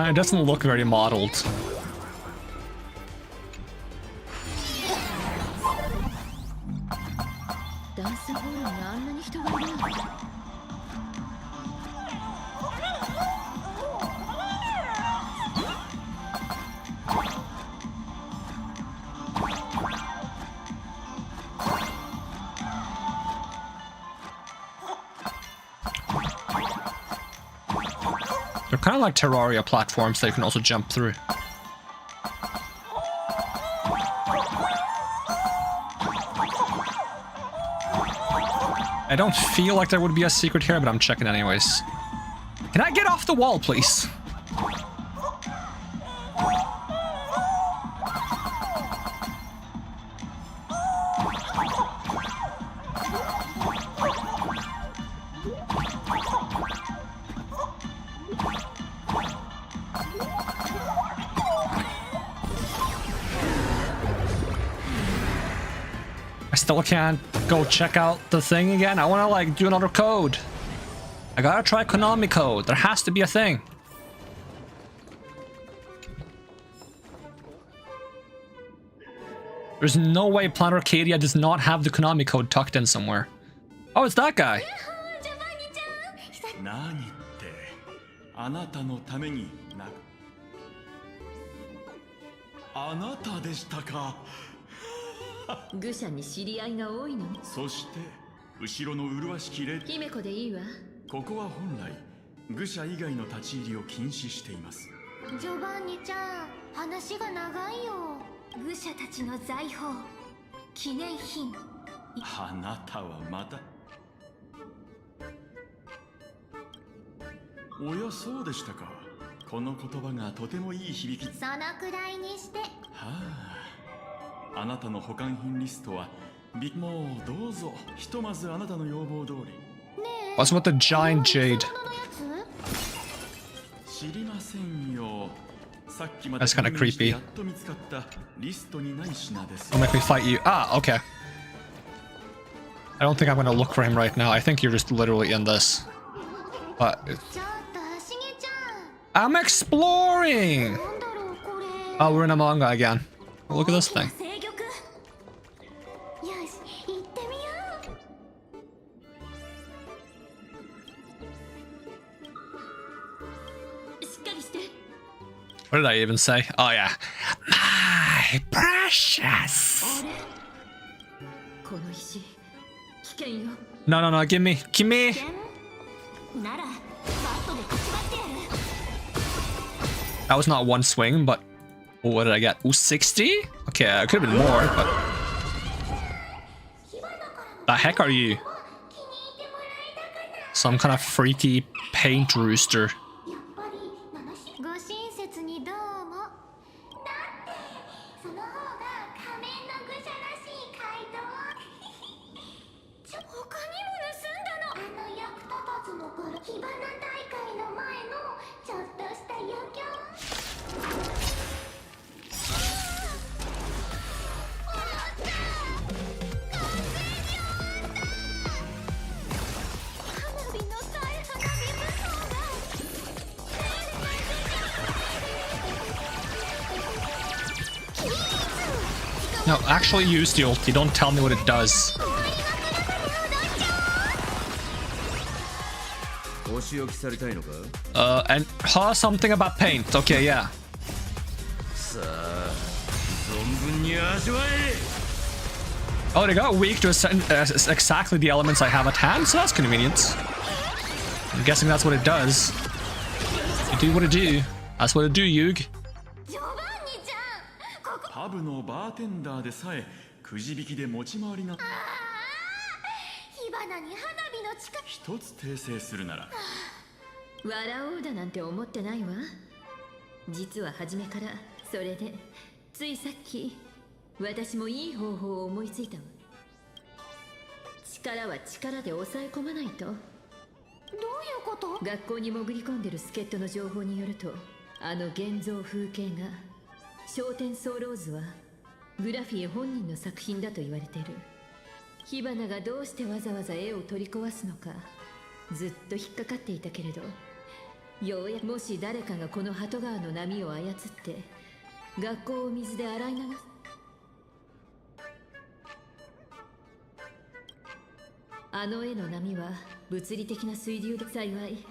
It doesn't look very modeled. They're kind of like Terraria platforms that you can also jump through. I don't feel like there would be a secret here, but I'm checking anyways. Can I get off the wall, please? I still can't go check out the thing again. I want to like do another code. I gotta try Konami code. There has to be a thing. There's no way Planet Arcadia does not have the Konami code tucked in somewhere. Oh, it's that guy. What's with the giant jade? That's kind of creepy. Don't make me fight you. Ah, okay. I don't think I'm gonna look for him right now. I think you're just literally in this. But I'm exploring! Oh, we're in a manga again. Look at this thing. What did I even say? Oh yeah. My precious! No, no, no, give me. Give me! That was not one swing, but what did I get? Ooh, 60? Okay, it could have been more, but... The heck are you? Some kind of freaky paint rooster. No, actually use the ulti. Don't tell me what it does. And something about paint. Okay, yeah. Oh, they got weak to exactly the elements I have at hand, so that's convenient. I'm guessing that's what it does. You do what it do. That's what it do, Yug. パブのバーテンダーでさえくじ引きで持ち回りな。火花に花火の近く。一つ訂正するなら。笑おうだなんて思ってないわ。実は初めからそれでついさっき私もいい方法を思いついたわ。力は力で抑え込まないと。どういうこと？学校に潜り込んでる助っ人の情報によると、あの現像風景が焦点ソーローズはグラフィエ本人の作品だと言われてる。火花がどうしてわざわざ絵を取り壊すのかずっと引っかかっていたけれど、ようやくもし誰かがこの鳩川の波を操って学校を水で洗い流す。あの絵の波は物理的な水流で、幸い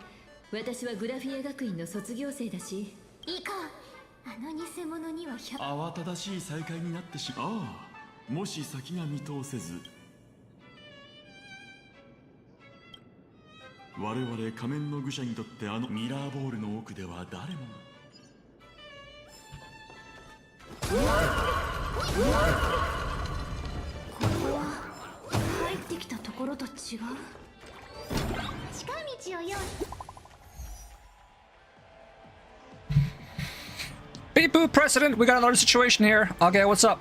私はグラフィエ学院の卒業生だし。いいか、あの偽物には慌ただしい再会になってしまう。ああ、もし先が見通せず、我々仮面の愚者にとってあのミラーボールの奥では誰もこれは入ってきたところと違う。近道を用意。Beep boop, President, we got another situation here. Okay, what's up?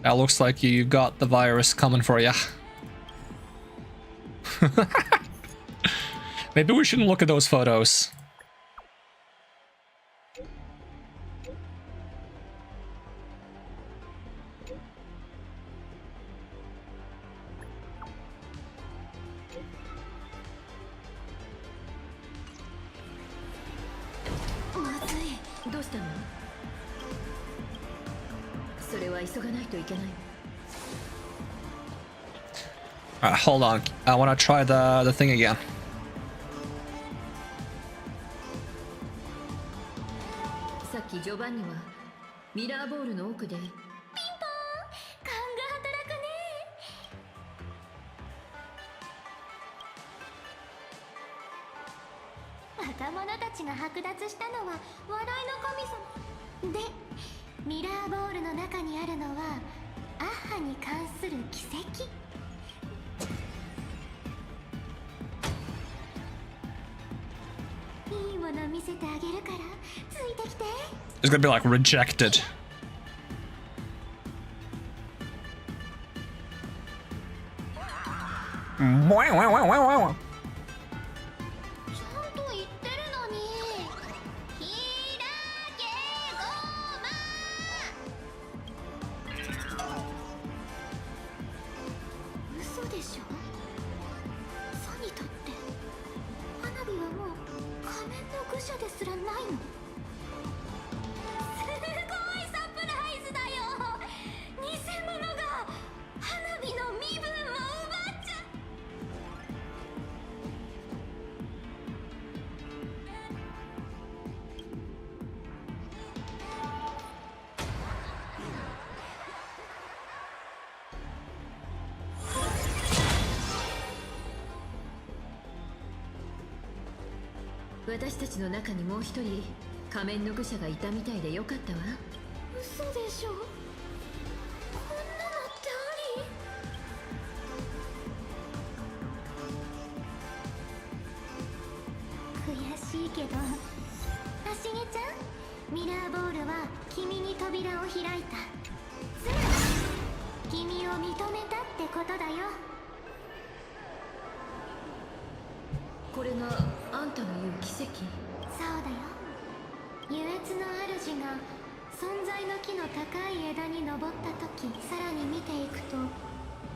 That looks like you got the virus coming for ya. Maybe we shouldn't look at those photos. Hold on. I want to try the thing again. さっきジョバンニはミラーボールの奥で。ピンポーン、勘が働くね。若者たちが剥奪したのは笑いの神様で、ミラーボールの中にあるのはアッハに関する奇跡。いいもの見せてあげるからついてきて。 It's gonna be like rejected. Wow. 私たちの中にもう一人仮面の愚者がいたみたいでよかったわ。嘘でしょ。こんなのってあり？悔しいけど、あしげちゃん、ミラーボールは君に扉を開いた。つまり君を認めたってことだよ。これがあんたの言う奇跡？そうだよ。優越の主が存在の木の高い枝に登った時、さらに見ていくと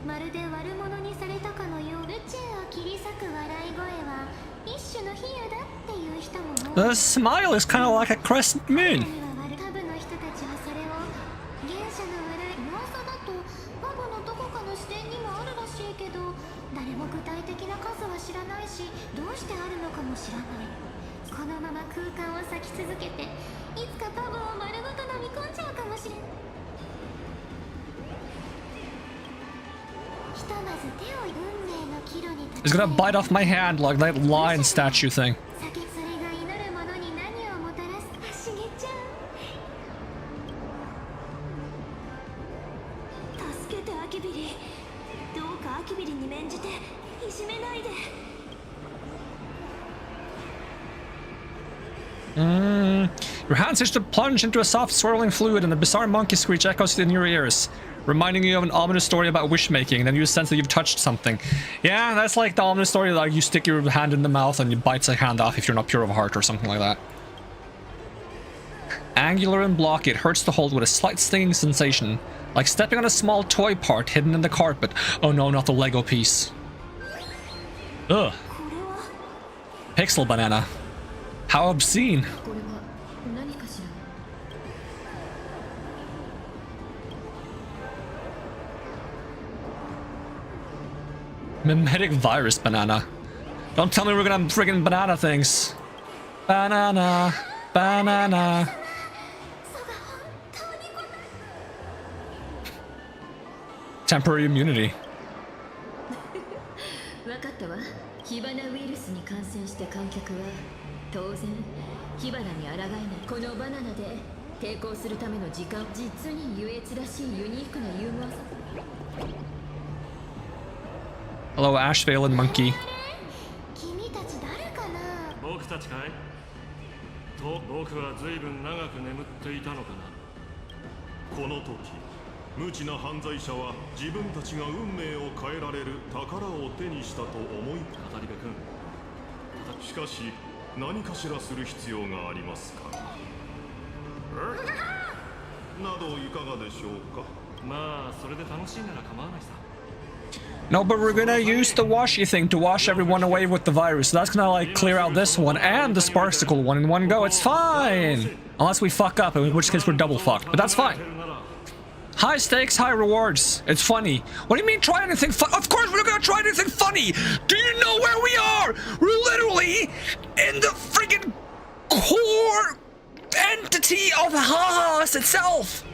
まるで悪者にされたかのよう。宇宙を切り裂く笑い声は一種の比喩だっていう人も多い。 The smile is kind of like a crescent moon. タブの人たちはそれを原始の笑い、噂だとパブのどこかの視点にもあるらしいけど、誰も具体的な数は知らないし、どうしてあるのかも知らない。このまま空間を咲き続けて、いつかパブを丸ごと飲み込んじゃうかもしれない。ひとまず手を運命の岐路に He's gonna bite off my hand like that lion statue thing. 酒、それが祈る者に何をもたらす。しげちゃん、助けてアキビリ。どうかアキビリに免じていじめないで。Your hand seems to plunge into a soft swirling fluid and a bizarre monkey screech echoes in your ears, reminding you of an ominous story about wish making. Then you sense that you've touched something. Yeah, that's like the ominous story, like you stick your hand in the mouth and you bite the hand off if you're not pure of heart or something like that. Angular and blocky, it hurts to hold with a slight stinging sensation, like stepping on a small toy part hidden in the carpet. Oh no, not the Lego piece. Ugh. Pixel banana. How obscene. Mimetic virus banana. Don't tell me we're gonna have friggin' banana things. Banana. Banana. Temporary immunity. わかったわ。火花ウイルスに感染した観客は当然火花に抗えない。このバナナで抵抗するための時間、実に優越らしいユニークなユーモアさ。Hello, Ashvale and Monkey. 君たち誰かな。僕たちかいと、僕は随分長く眠っていたのかな。この時無知な犯罪者は自分たちが運命を変えられる宝を手にしたと思い、語り部君。しかし何かしらする必要がありますかなどいかがでしょうか。まあそれで楽しいなら構わないさ。No, but we're gonna use the washy thing to wash everyone away with the virus. So that's gonna like clear out this one and the Sparksicle one in one go. It's fine! Unless we fuck up, in which case we're double fucked. But that's fine. High stakes, high rewards. It's funny. What do you mean try anything fun? Of course we're gonna try anything funny! Do you know where we are? We're literally in the freaking core entity of Haas itself!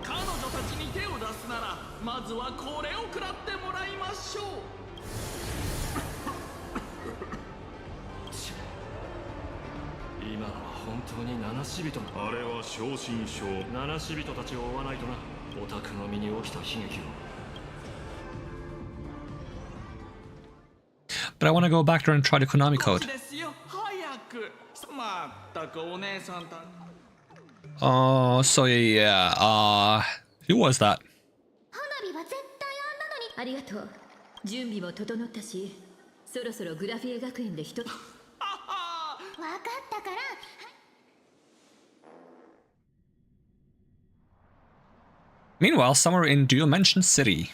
彼女たちに手を出すならまずはこれを食らってもらいましょう。今のは本当に七死人。あれは正真正七死人たちを追わないとな。オタクの身に起きた悲劇を。But I want to go back there and try the Konami code. ですよ、早く。まったくお姉さんた。So yeah, who was that? 花火は絶対あんなのに。ありがとう。準備も整ったし、そろそろグラフィエ学園で一つ。わかったから。Meanwhile, somewhere in Dimension City.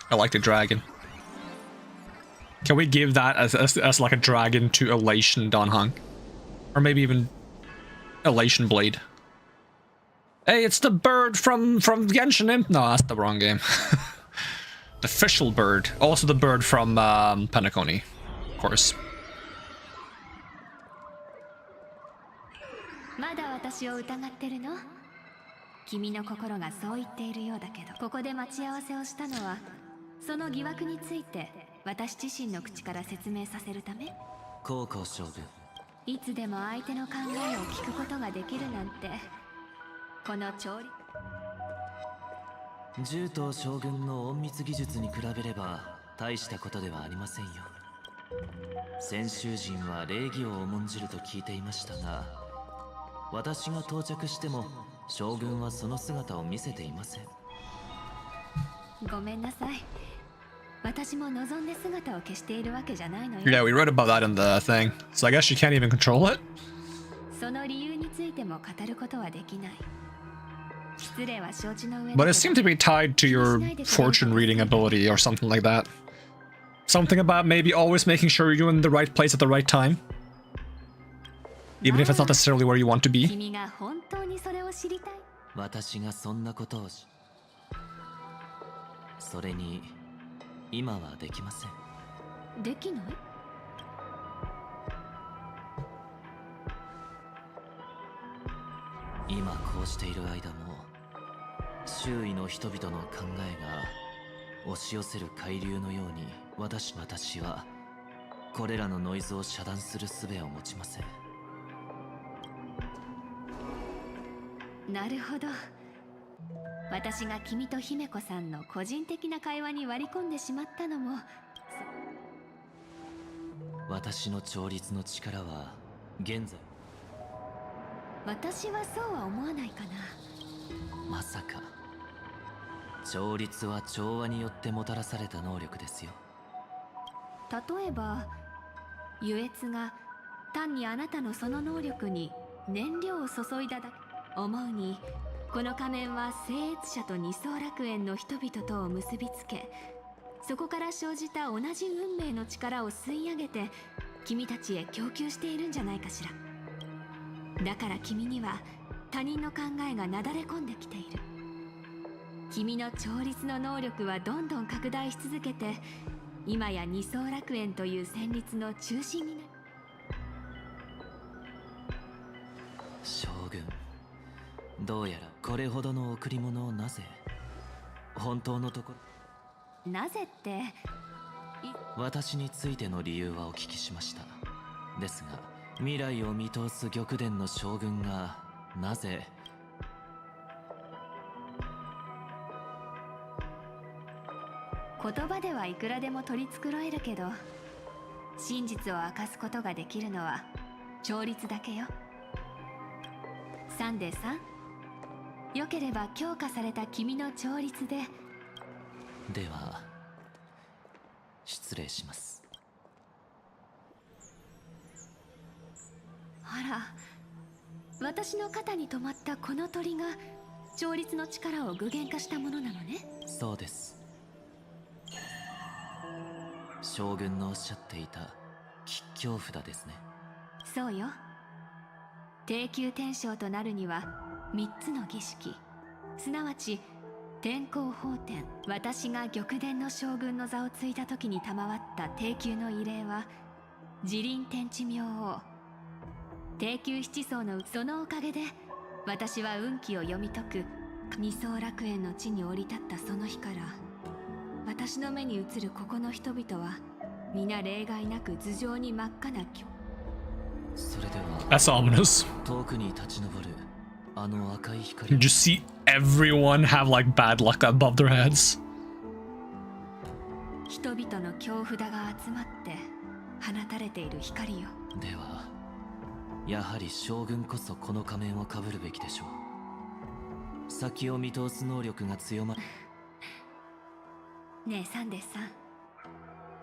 I like the dragon. Can we give that as like a dragon to Elation Donhong? Or maybe even Elation Blade. Hey, it's the bird from Genshin Imp. No, that's the wrong game. The official bird. Also the bird from Penacony, of course. まだ私を疑ってるの？君の心がそう言っているようだけど、ここで待ち合わせをしたのはその疑惑について私自身の口から説明させるため。高校将軍、いつでも相手の考えを聞くことができるなんて、この調理獣人将軍の隠密技術に比べれば大したことではありませんよ。先週人は礼儀を重んじると聞いていましたが、私が到着しても将軍はその姿を見せていません。ごめんなさい。私も望んで姿を消しているわけじゃないのよ。 Yeah, we read about that in the thing. So I guess she can't even control it? その理由についても語ることはできない。失礼は承知の上 But it seemed to be tied to your fortune reading ability or something like that. Something about maybe always making sure you're in the right place at the right time. Even if it's not necessarily where you want to be. 君が本当にそれを知りたい。私がそんなことをそれに今はできません。できない？今こうしている間も周囲の人々の考えが押し寄せる海流のように私はこれらのノイズを遮断する術を持ちません。なるほど。私が君と姫子さんの個人的な会話に割り込んでしまったのも、私の調律の力は現在。私はそうは思わないかな。まさか調律は調和によってもたらされた能力ですよ。例えば優越が単にあなたのその能力に燃料を注いだだけ。思うにこの仮面は聖越者と二層楽園の人々とを結びつけ、そこから生じた同じ運命の力を吸い上げて君たちへ供給しているんじゃないかしら。だから君には他人の考えがなだれ込んできている。君の調律の能力はどんどん拡大し続けて、今や二層楽園という旋律の中心になる。将軍、どうやらこれほどの贈り物をなぜ本当のところ。なぜって私についての理由はお聞きしました。ですが未来を見通す玉殿の将軍がなぜ。言葉ではいくらでも取り繕えるけど、真実を明かすことができるのは調律だけよ。サンデーさん、よければ強化された君の調律で。では失礼します。あら、私の肩に止まったこの鳥が調律の力を具現化したものなのね。そうです。将軍のおっしゃっていた吉凶札ですね。そうよ。低級天将となるには3つの儀式、すなわち天候法典、私が玉殿の将軍の座を継いだ時に賜った低級の異例は自臨天地明王、低級七層のそのおかげで私は運気を読み解く二層楽園の地に降り立ったその日から、私の目に映るここの人々は皆例外なく頭上に真っ赤なそれでは That's ominous. 遠くに立ち上るあの赤い光。 You just see everyone have like bad luck above their heads. 人々の恐怖だが集まって放たれている光よ。ではやはり将軍こそこの仮面をかぶるべきでしょう。先を見通す能力が強まる。ねえサンデーさん、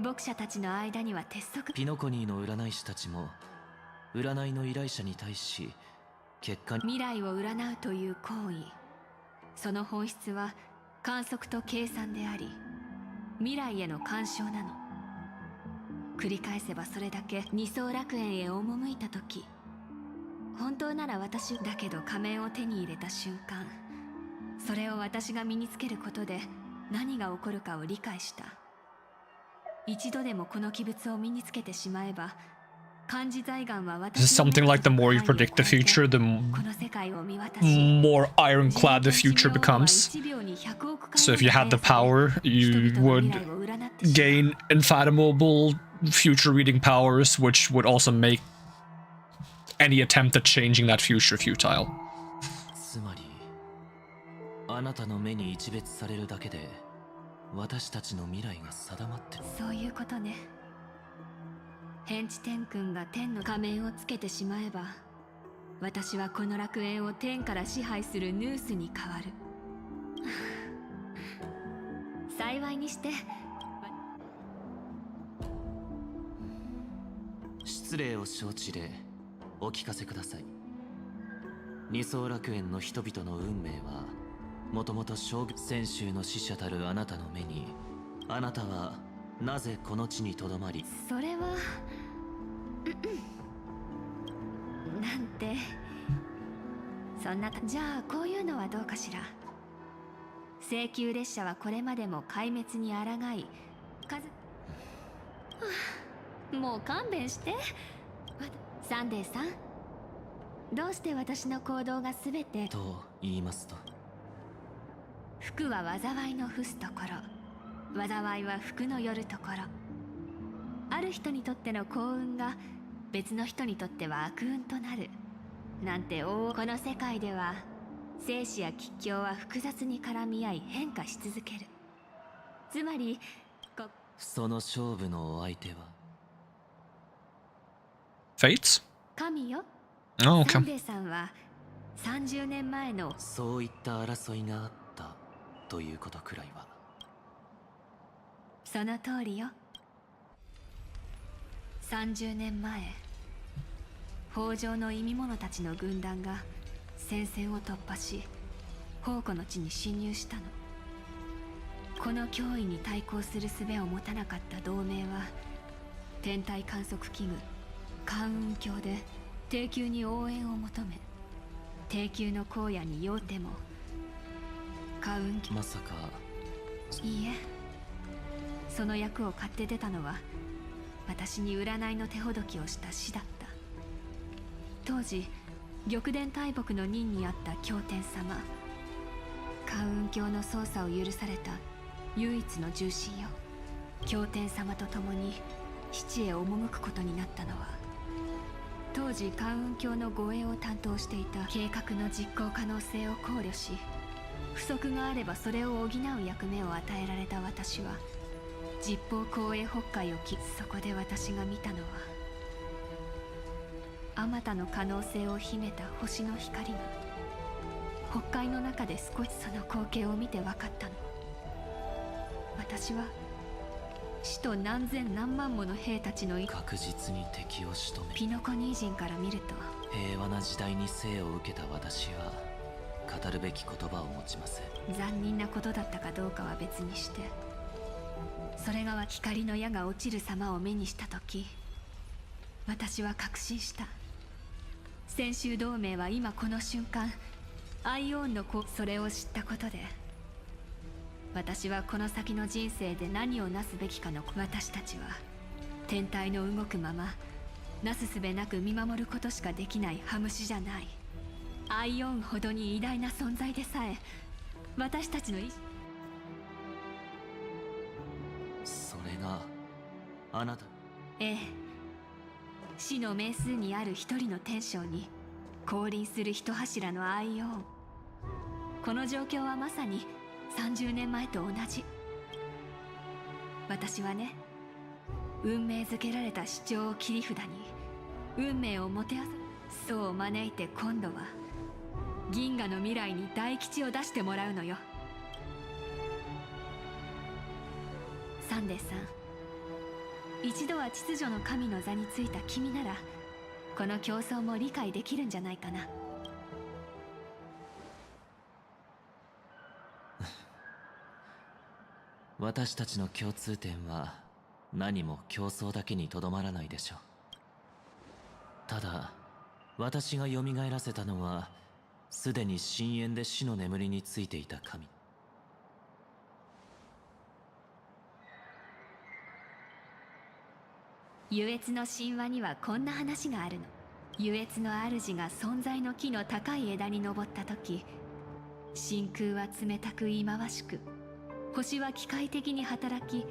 牧者たちの間には鉄則。ピノコニーの占い師たちも占いの依頼者に対し結果未来を占うという行為、その本質は観測と計算であり未来への干渉なの。繰り返せばそれだけ二層楽園へ赴いた時、本当なら私だけど仮面を手に入れた瞬間、それを私が身につけることで何が起こるかを理解した。一度でもこの器物を身につけてしまえば、漢字財源は This is something like the more you predict the future, the more ironclad the future becomes. So if you had the power, you would gain unfathomable future reading powers, which would also make any attempt at changing that future futile. つまりあなたの目に一別されるだけで私たちの未来が定まってる。そういうことね。変地天君が天の仮面をつけてしまえば、私はこの楽園を天から支配するヌースに変わる。幸いにして失礼を承知でお聞かせください。二層楽園の人々の運命はもともと将軍先週の使者たるあなたの目に、あなたはなぜこの地にとどまり、それはなんて、そんな。じゃあこういうのはどうかしら。請求列車はこれまでも壊滅に抗いもう勘弁して。サンデーさん、どうして私の行動が全てと言いますと、福は災いの伏すところ、災いは福の寄るところ。ある人にとっての幸運が別の人にとっては悪運となるなんてこの世界では生死や吉凶は複雑に絡み合い変化し続ける。つまりその勝負のお相手は Fates? 神よ。 Oh, okay. サンデーさんは30年前のそういった争いがあったということくらいは。その通りよ。30年前、北条の忌み者たちの軍団が戦線を突破し、宝庫の地に侵入したの。この脅威に対抗する術を持たなかった同盟は、天体観測器具関雲鏡で帝宮に応援を求め、帝宮の荒野に用ても関雲鏡、まさか。いいえ、その役を買って出たのは私に占いの手ほどきをした師だった。当時玉殿大木の任にあった経典様、関雲鏡の操作を許された唯一の重臣よ。経典様と共に七へ赴くことになったのは、当時関雲鏡の護衛を担当していた計画の実行可能性を考慮し、不足があればそれを補う役目を与えられた私は、実法光栄北海をそこで私が見たのは、あまたの可能性を秘めた星の光が北海の中で少し。その光景を見て分かったの。私は死と何千何万もの兵たちの確実に敵を仕留め、ピノコニー人から見ると平和な時代に生を受けた私は語るべき言葉を持ちません。残忍なことだったかどうかは別にして、それが光の矢が落ちる様を目にした時、私は確信した。先週同盟は今この瞬間アイオンのそれを知ったことで、私はこの先の人生で何をなすべきかの。私たちは天体の動くままなすすべなく見守ることしかできない羽虫じゃない。アイオンほどに偉大な存在でさえ私たちのそれがあなた。ええ、死の命数にある一人の天将に降臨する一柱のアイオン。この状況はまさに30年前と同じ。私はね、運命づけられた主張を切り札に運命をもてあそそう招いて、今度は銀河の未来に大吉を出してもらうのよ。サンデーさん、一度は秩序の神の座についた君ならこの競争も理解できるんじゃないかな。私たちの共通点は何も競争だけにとどまらないでしょう。ただ私が蘇らせたのは、すでに深淵で死の眠りについていた神。優越の神話にはこんな話があるの。優越の主が存在の木の高い枝に登った時、真空は冷たく忌まわしく、星は機械的に働き、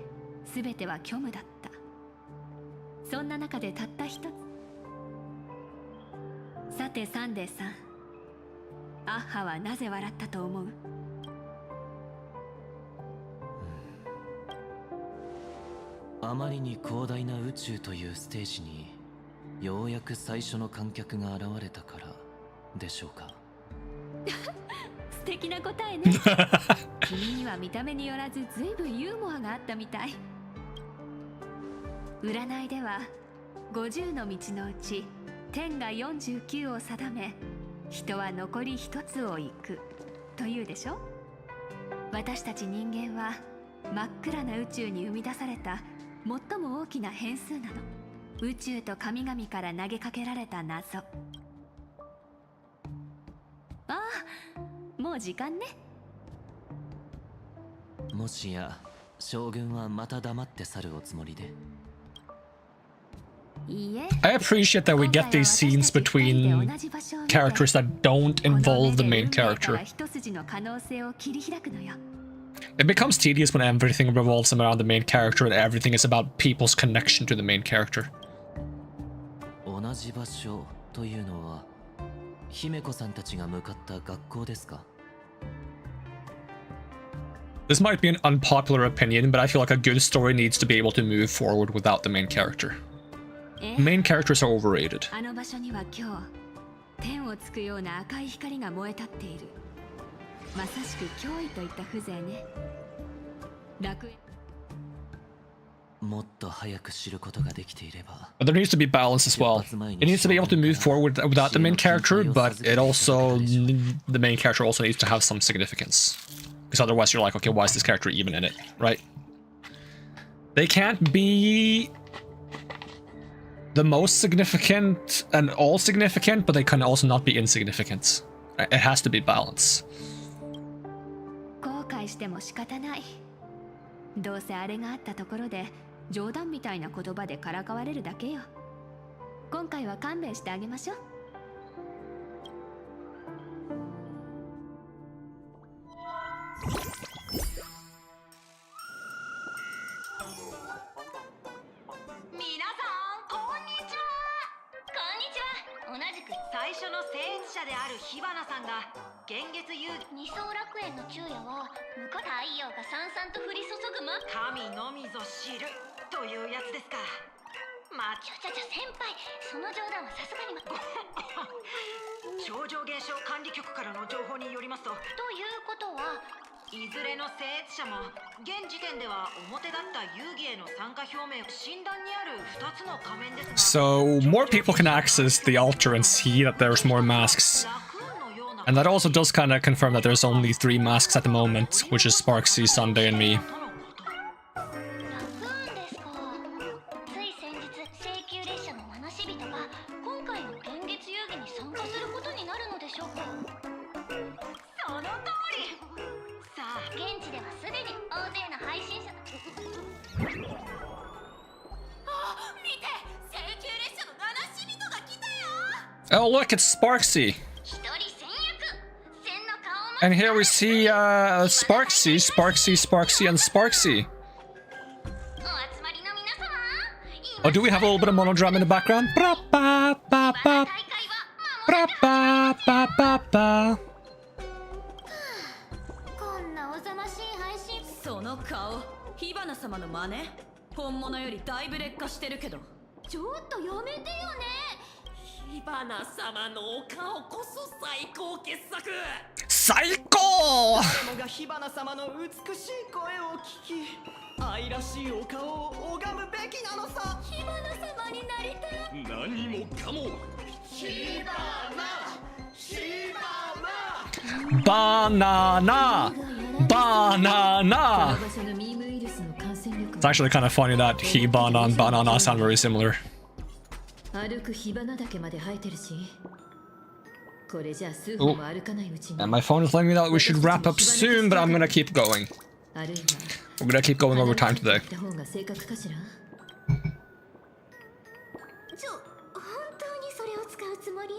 全ては虚無だった。そんな中でたった一つ。さてサンデーさん、アッハはなぜ笑ったと思う？あまりに広大な宇宙というステージにようやく最初の観客が現れたからでしょうか。素敵な答えね。君には見た目によらず随分ユーモアがあったみたい。占いでは50の道のうち天が49を定め、人は残り1つを行くというでしょ。私たち人間は真っ暗な宇宙に生み出された最も大きな変数なの。宇宙と神々から投げかけられた謎。ああ、もう時間ね。もしや将軍はまた黙って去るおつもりで。I appreciate that we get these scenes between characters that don't involve the main character. It becomes tedious when everything revolves around the main character and everything is about people's connection to the main character. 同じ場所というのは姫子さんたちが向かった学校ですか? This might be an unpopular opinion, but I feel like a good story needs to be able to move forward without the main character. Main characters are overrated. あの場所には今日、天をつくような赤い光が燃え立っている。まさしく脅威といった風情ね。楽園。もっと早く知ることができていれば。 But there needs to be balance as well. It needs to be able to move forward without the main character, but it also, the main character also needs to have some significance. Because otherwise you're like, okay, why is this character even in it, right? They can't be the most significant and all significant, but they can also not be insignificant. It has to be balance. 後悔しても仕方ない。どうせあれがあったところで冗談みたいな言葉でからかわれるだけよ。今回は勘弁してあげましょう。最初の聖越者である火花さんが幻月遊戯二層楽園の昼夜は太陽がさんさんと降り注ぐ神のみぞ知るというやつですか。まあ先輩、その冗談はさすがに超常現象管理局からの情報によりますと、ということはいずれの聖越者も現時点では表だった遊戯への参加表明、診断にある2つの仮面ですが、 So more people can access the altar and see that there's more masks. And that also does kind of confirm that there's only 3 masks at the moment, which is Sparksy, Sunday, and me. つい先日請求列車の名なし人が今回の幻月遊戯に参加することになるのでしょうか。その通り。さあ、現地ではすでに大勢の配信者見て、請求列車の名なし人が来たよ。 Oh look, it's Sparksy. And here we see Sparksy, and Sparksy. Oh, do we have a little bit of monodrum in the background? Ba-ba-ba-ba. Ba-ba-ba-ba-ba. こんなおざましい配信。その顔、火花様の真似。本物よりだいぶ劣化してるけど。ちょっとやめてよね。火花様のお顔こそ最高傑作。最高！誰もが火花様の美しい声を聞き、愛らしいお顔を拝むべきなのさ。火花様になりたい。何もかも火花、火花。バナナ！バナナ！ It's actually kind of funny that Hibana and Banana sound very similar. 歩く火花だけまで生えてるし、これじゃ数 Oh, 歩も歩かないうちに。 and my phone is letting me know that we should wrap up soon, but I'm gonna keep going. あるいは We're gonna keep going over time today. 行った方が正確かしら。本当にそれを使うつもり？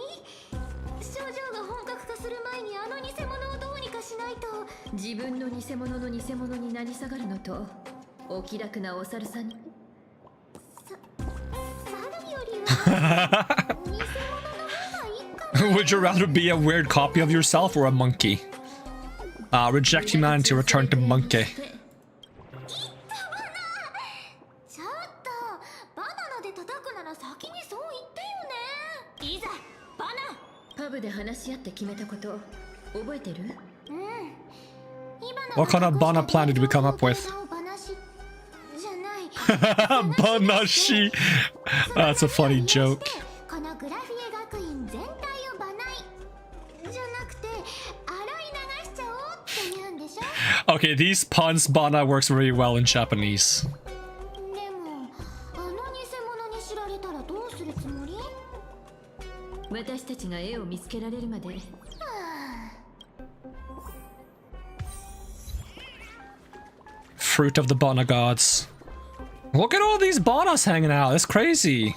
症状が本格化する前にあの偽物をどうにかしないと。自分の偽物の偽物になり下がるのと、お気楽なお猿さんに。猿よりは偽物の方がいいかな。 Would you rather be a weird copy of yourself or a monkey? Reject humanity, return to monkey. ちょっとバナナで叩くなら先にそう言ってよね。いざバナ。パブで話し合って決めたこと覚えてる？うん。 What kind of Bana plan did we come up with? じゃない。Banashi. That's a funny joke. このグラフィエ学院全体をバナイじゃなくて洗い流しちゃおうって言うんでしょ。 Okay, these puns, Bana works very well in Japanese. でもあの偽物に知られたらどうするつもり？私たちが絵を見つけられるまで。Fruit of the Bana gods. Look at all these Banas hanging out. That's crazy.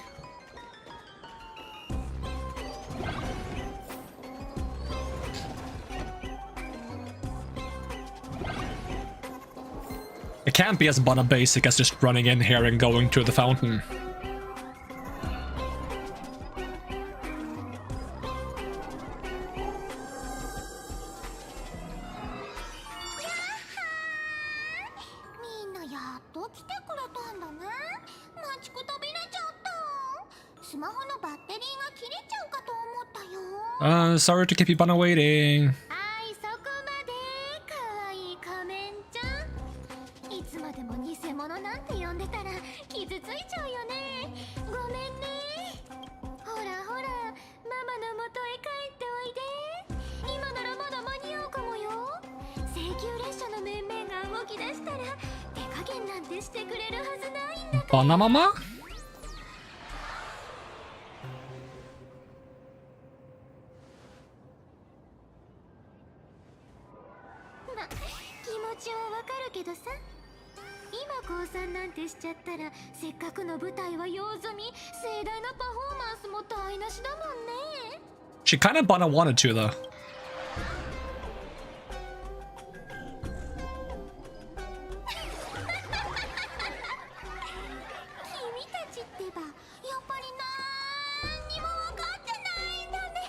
It can't be as Bana basic as just running in here and going to the fountain. Sorry to keep you Bana waiting. そこまで可愛い仮面ちゃん。いつまでも偽物なんて呼んでたら傷ついちゃうよね。ごめんね。ほらほら、ママの元へ帰っておいで。今ならまだ間に合うかもよ。請求列車の面々が動き出したら手加減なんてしてくれるはずないんだから。Bana Mama? 気持ちはわかるけどさ、今降参なんてしちゃったらせっかくの舞台は用済み、盛大なパフォーマンスも台無しだもんね。 She kind of Bana wanted to though. 君たちってばやっぱりなんにも分かってないんだね。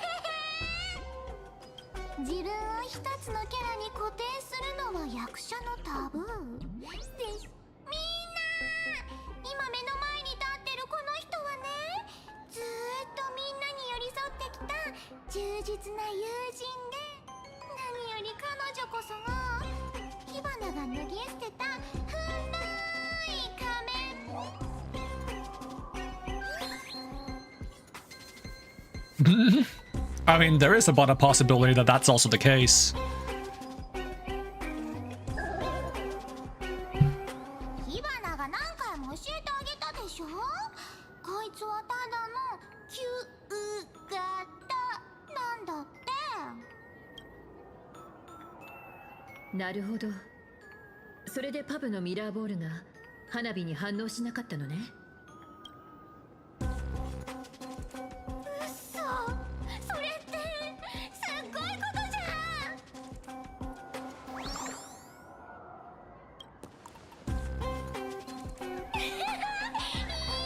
自分を一つのキャラに固定するのは役者のタブーです。みんな今目の前に立ってるこの人はね、ずーっとみんなに寄り添ってきた忠実な友人で、何より彼女こそが火花が脱ぎ捨てた古い仮面。 I mean, there is about a possibility that that's also the case. 火花が何回も教えてあげたでしょ。こいつはただの旧型なんだって。なるほど。それでパブのミラーボールが花火に反応しなかったのね。それってすっごいことじゃん。いい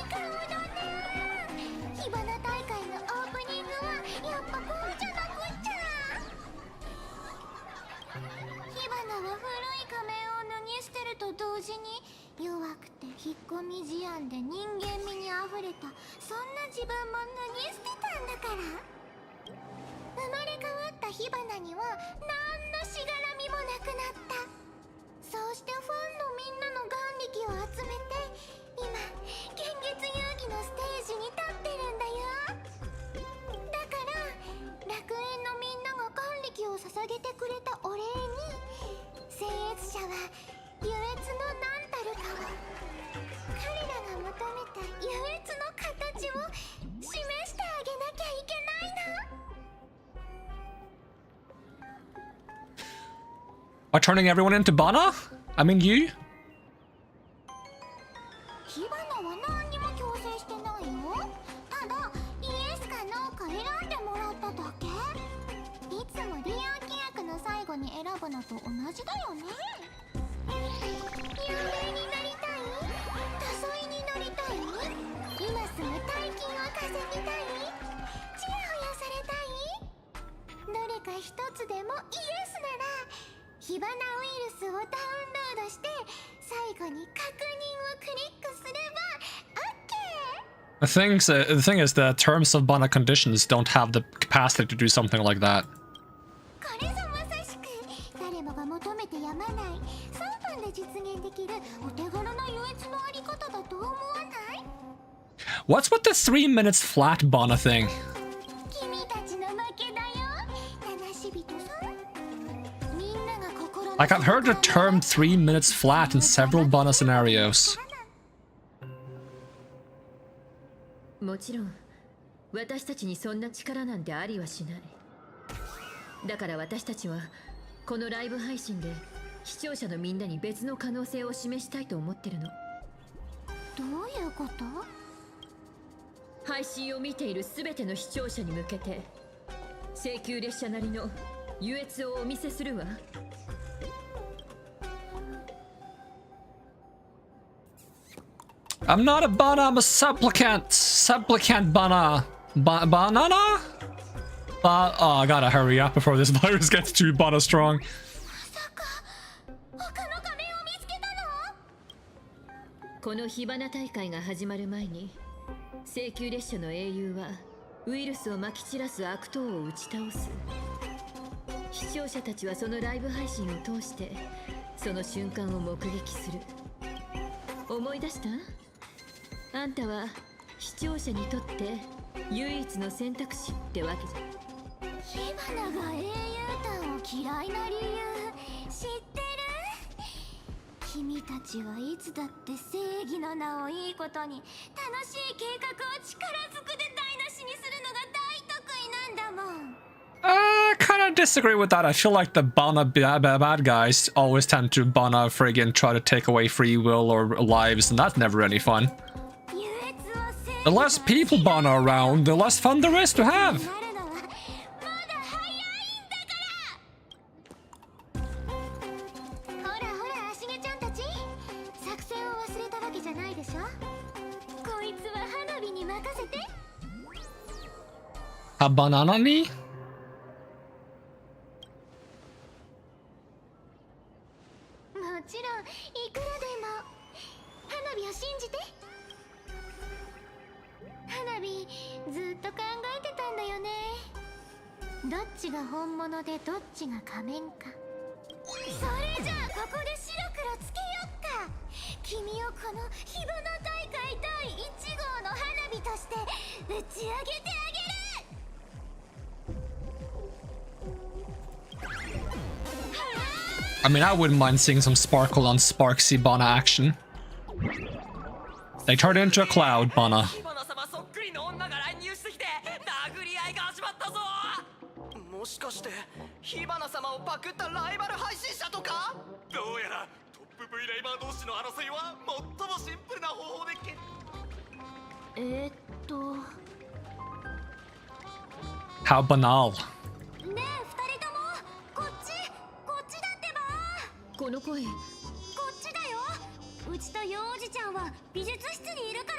顔だね。火花大会のオープニングはやっぱこうじゃなくっちゃ。火花は古い仮面を脱ぎ捨てると同時に弱くて引っ込み思案で人間味にあふれた、そんな自分も脱ぎ捨てたんだから。生まれ変わった火花には何のしがらみもなくなった。そうしてファンのみんなの眼力を集めて今現月遊戯のステージに立ってるんだよ。だから楽園のみんなが眼力を捧げてくれたお礼に、僭越者は優越の何たるかを、彼らが求めた優越の形を示してあげなきゃいけないの。Are turning everyone into Bana? I mean, you? 火花は何にも強制してないよ。ただイエスかノーか選んでもらっただけ。いつも利用規約の最後に選ぶのと同じだよね。有名になりたい？多彩になりたい？今すぐ大金を稼ぎたい？ちやほやされたい？どれか一つでもイエスなら火花ウイルスをダウンロードして最後に確認をクリックすれば OK。 The thing is, the terms of Bana conditions don't have the capacity to do something like that. これぞまさしく誰もが求めてやまらない3分で実現できるお手軽な優越のあり方だと思わない？ What's with the 3 minutes flat Bana thing? 君たちの負けだよ、七し人さん。みんなが心の Like I've heard the term 3 minutes flat in several Bana scenarios. もちろん私たちにそんな力なんてありはしない。だから私たちはこのライブ配信で視聴者のみんなに別の可能性を示したいと思ってるの。どういうこと？配信を見ている全ての視聴者に向けて請求列車なりの優越をお見せするわ。I'm not a Bana, I'm a supplicant. Supplicant Bana. Banana? Oh, I gotta hurry up before this virus gets too Bana strong. この火花大会が始まる前に請求列車の英雄はウイルスをまき散らす悪党を打ち倒す。視聴者たちはそのライブ配信を通してその瞬間を目撃する。思い出した？あんたは視聴者にとって唯一の選択肢ってわけじゃ。火花が英雄譚を嫌いな理由知ってる？君たちはいつだって正義の名をいいことに楽しい計画を力ずくで台無しにするのが大得意なんだもん。I kind of disagree with that. I feel like the Bana bad guys always tend to Bana friggin' try to take away free will or lives, and that's never any fun. The less people Bana around, the less fun there is to have. あ、バナナに？もちろんいくらでも花火を信じて。花火ずっと考えてたんだよね。どっちが本物でどっちが仮面か。それじゃあここで白黒つけよっか。君をこの火花大会第1号の花火として打ち上げてあげる。I mean, I wouldn't mind seeing some sparkle on Sparksy Bana action. They turned into a cloud, Bana. もしかして火花様をパクったライバル配信者とか？どうやらトップ V ライバー同士の争いは最もシンプルな方法でHow banal. ねえ、二人ともこっちだってば。この声。こっちだよ。うちと幼おじちゃんは美術室にいるから。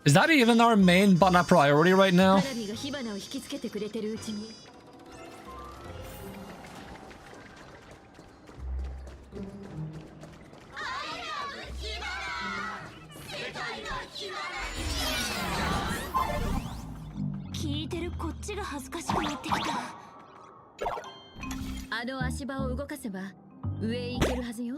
Is that even our main Bana priority right now? 花火が火花を引きつけてくれてるうちに。聞いてるこっちが恥ずかしくなってきた。あの足場を動かせば上へ行けるはずよ。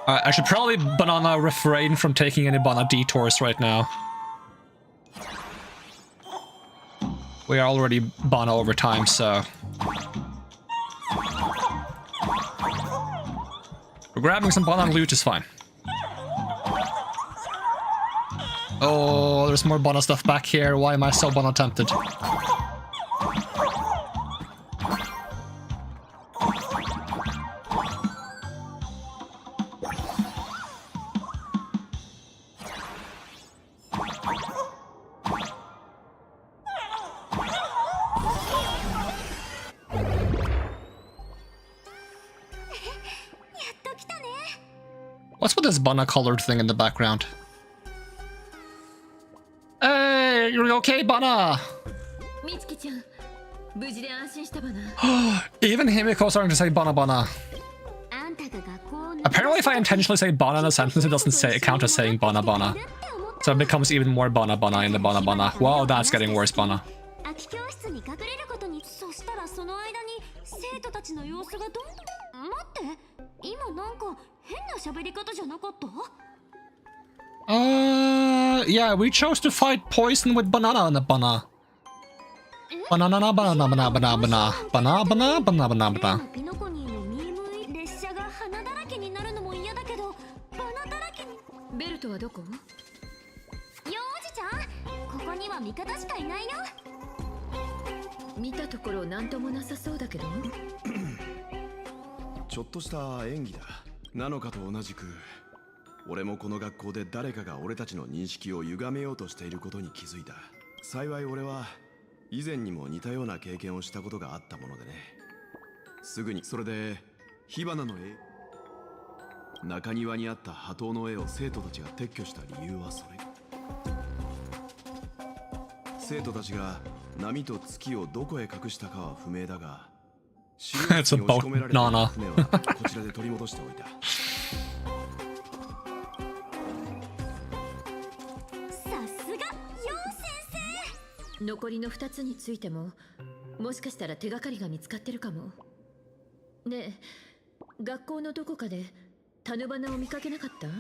I should probably Banana refrain from taking any Bana detours right now. We are already Bana over time, so... Grabbing some Bana loot is fine. Oh, there's more Bana stuff back here. Why am I so Bana tempted? What's with this Bana colored thing in the background? Hey, you're okay, Bana? Even Himiko starting to say Bana Bana. Apparently if I intentionally say Bana in a sentence, it doesn't count as saying Bana Bana. So it becomes even more Bana Bana in the Bana Bana. Wow, that's getting worse, Bana. Yeah, we chose to fight poison with banana and a banana. Banana, banana, banana, banana, banana, banana, banana, banana, banana, banana. ベルトはどこ？ようじちゃん、ここには味方しかいないよ。見たところなんともなさそうだけど。ちょっとした演技だ。なのかと同じく、俺もこの学校で誰かが俺たちの認識を歪めようとしていることに気づいた。幸い俺は以前にも似たような経験をしたことがあったものでね。すぐにそれで火花の絵。 中庭にあった波頭の絵を生徒たちが撤去した理由はそれ。生徒たちが波と月をどこへ隠したかは不明だが、資料室に押し込められた船はこちらで取り戻しておいた。さすが、ヨウ先生。残りの2つについても、もしかしたら手がかりが見つかってるかも。ねえ、学校のどこかで タヌバナを見かけなかった？タヌ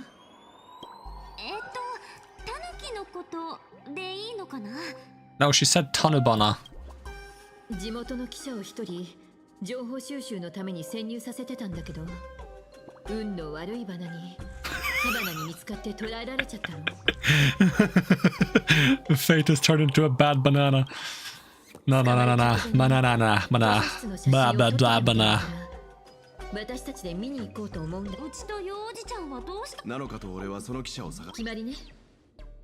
キのことでいいのかな？ No, she said Tanubana. 地元の記者を一人情報収集のために潜入させてたんだけど、運の悪いバナに火花に見つかって捕らえられちゃったの。Fate has turned into a bad banana. No, no, no, no, no, banana, banana, banana, banana. 私たちで見に行こうと思うんだ。うちとヨウジちゃんはどうした？なのかと俺はその記者を探す。決まりね。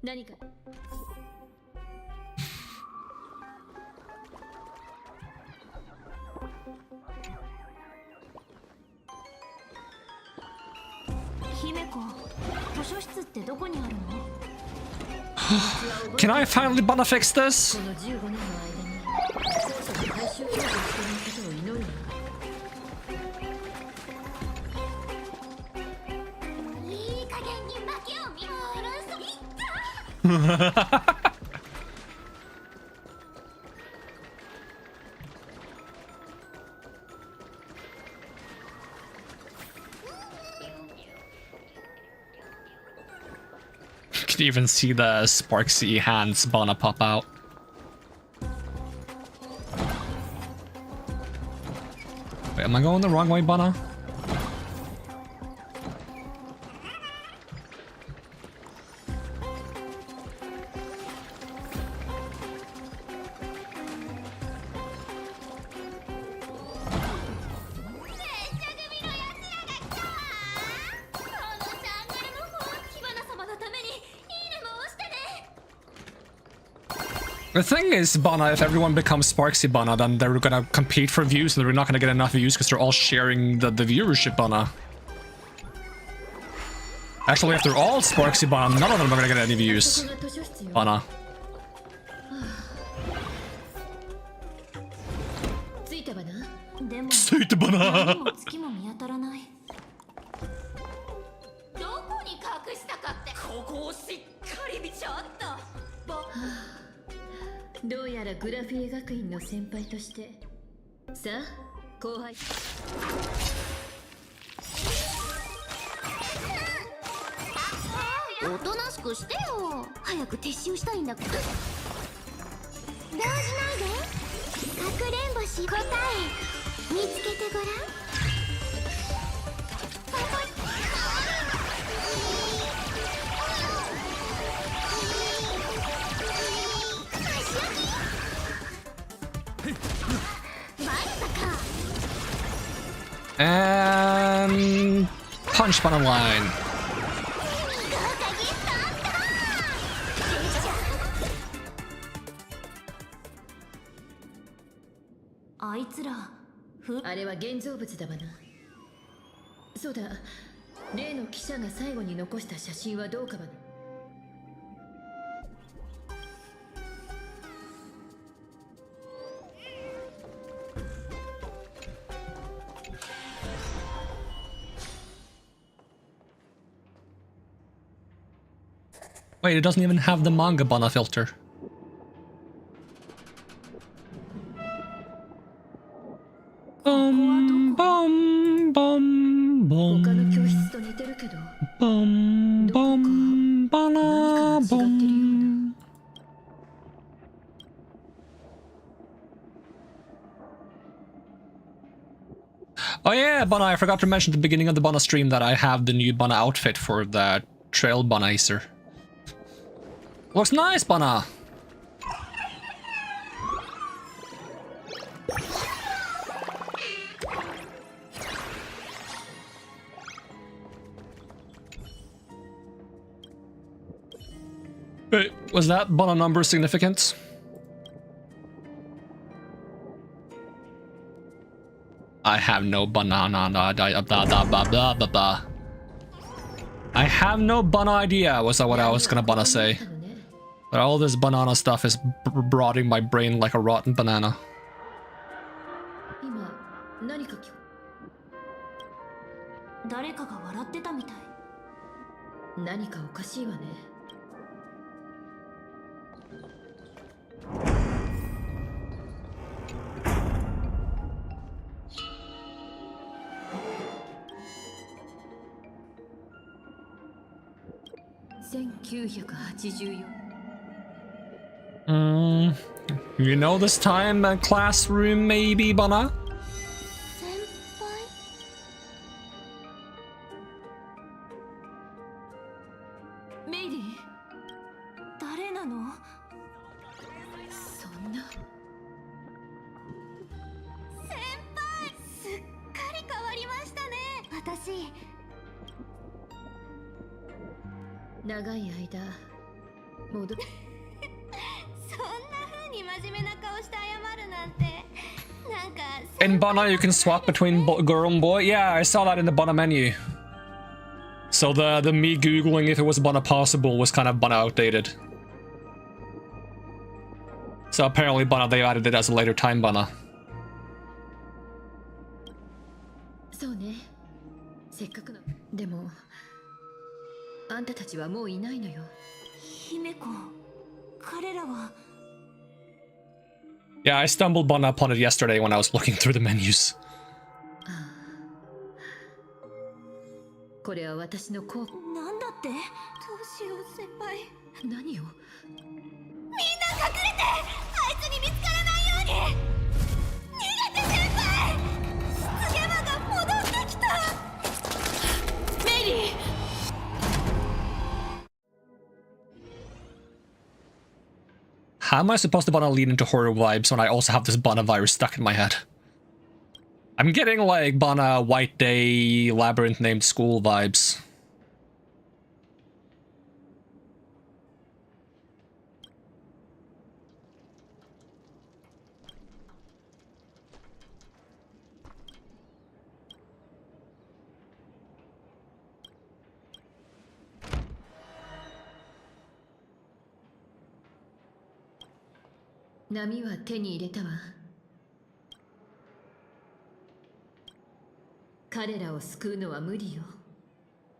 何か。姫子、図書室ってどこにあるの？ Can I finally Bana fix this? この15年の間に校舎で回収工事をしていることを祈るの。 You can even see the Sparksy hands Bana pop out. Wait, am I going the wrong way, Bana? The thing is, Bana, if everyone becomes Sparksy Bana, then they're gonna compete for views, and they're not gonna get enough views because they're all sharing the viewership Bana. Actually, if they're all Sparksy Bana, none of them are gonna get any views. Bana. Suita Bana! Do うやらグラフィエ学院の先輩としてさあ後輩おとなしくしてよ早く撤収したいんだけど動じないでかくれんぼし答え見つけてごらんAnd punch button line. 例の記者が最後に残した写真はどうかはね。Wait, it doesn't even have the manga banner filter. Bum bum bum bum. Bum bum banner bum. Oh yeah, Banner, I forgot to mention at the beginning of the Banner stream that I have the new Banner outfit for the Trail Banner. Looks nice, Banner! Wait, was that Banner number significant? I have no banana. I have no banana idea, was that what I was gonna banana say? But all this banana stuff is rotting my brain like a rotten banana. 誰かが笑ってたみたい。何かおかしいわね。1984 You know this time classroom maybe, Banner? メイリー、誰なの？そんな。先輩、すっかり変わりましたね。私。長い間戻っ。そんな風に真面目な顔して謝るなんて。なんか。In Banner you can swap between girl and boy. Yeah, I saw that in the Banner menu. So the me googling if it was Banner possible was kind of Banner outdated. So apparently Banner they added it as a later time Banner. そうね。せっかくの。でもあんたたちはもういないのよ。姫子、彼らは。Yeah, I stumbled upon it yesterday when I was looking through the menus. これは私の子。なんだって？どうしよう先輩。何よ。みんな隠れて、あいつに見つからないように。逃げて先輩。失言魔が戻ってきた。メイリー。How am I supposed to lead into horror vibes when I also have this Bana virus stuck in my head? I'm getting like Bana White Day Labyrinth named school vibes. Namiは手に入れたわ。彼らを救うのは無理よ。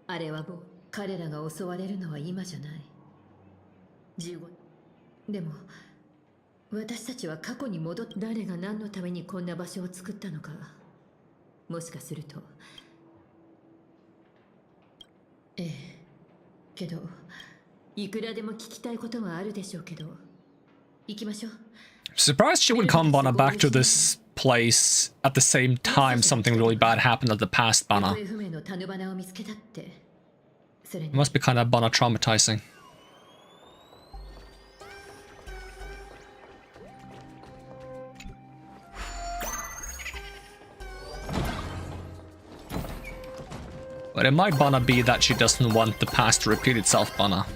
あれはもう彼らが襲われるのは今じゃない。15。でも私たちは過去に戻って、誰が何のためにこんな場所を作ったのか、もしかすると。ええ。けどいくらでも聞きたいことはあるでしょうけど。行きましょう。Surprised she would come Bana back to this place at the same time something really bad happened at the past Bana. It must be kind of Bana traumatizing. But it might Bana be that she doesn't want the past to repeat itself, Bana.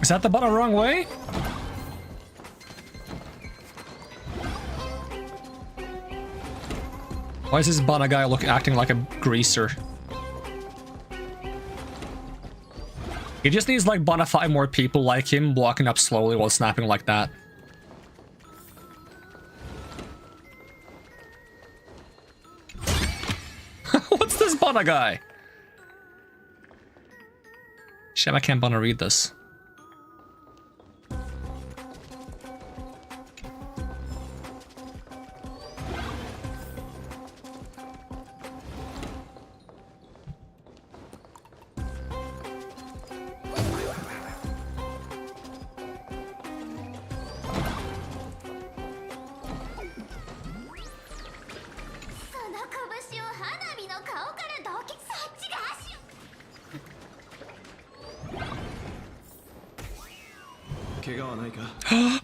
Is that the button wrong way? Why is this Bana guy acting like a greaser? He just needs like Bana 5 more people like him walking up slowly while snapping like that. What's this Bana guy? Shit, I can't Bana read this.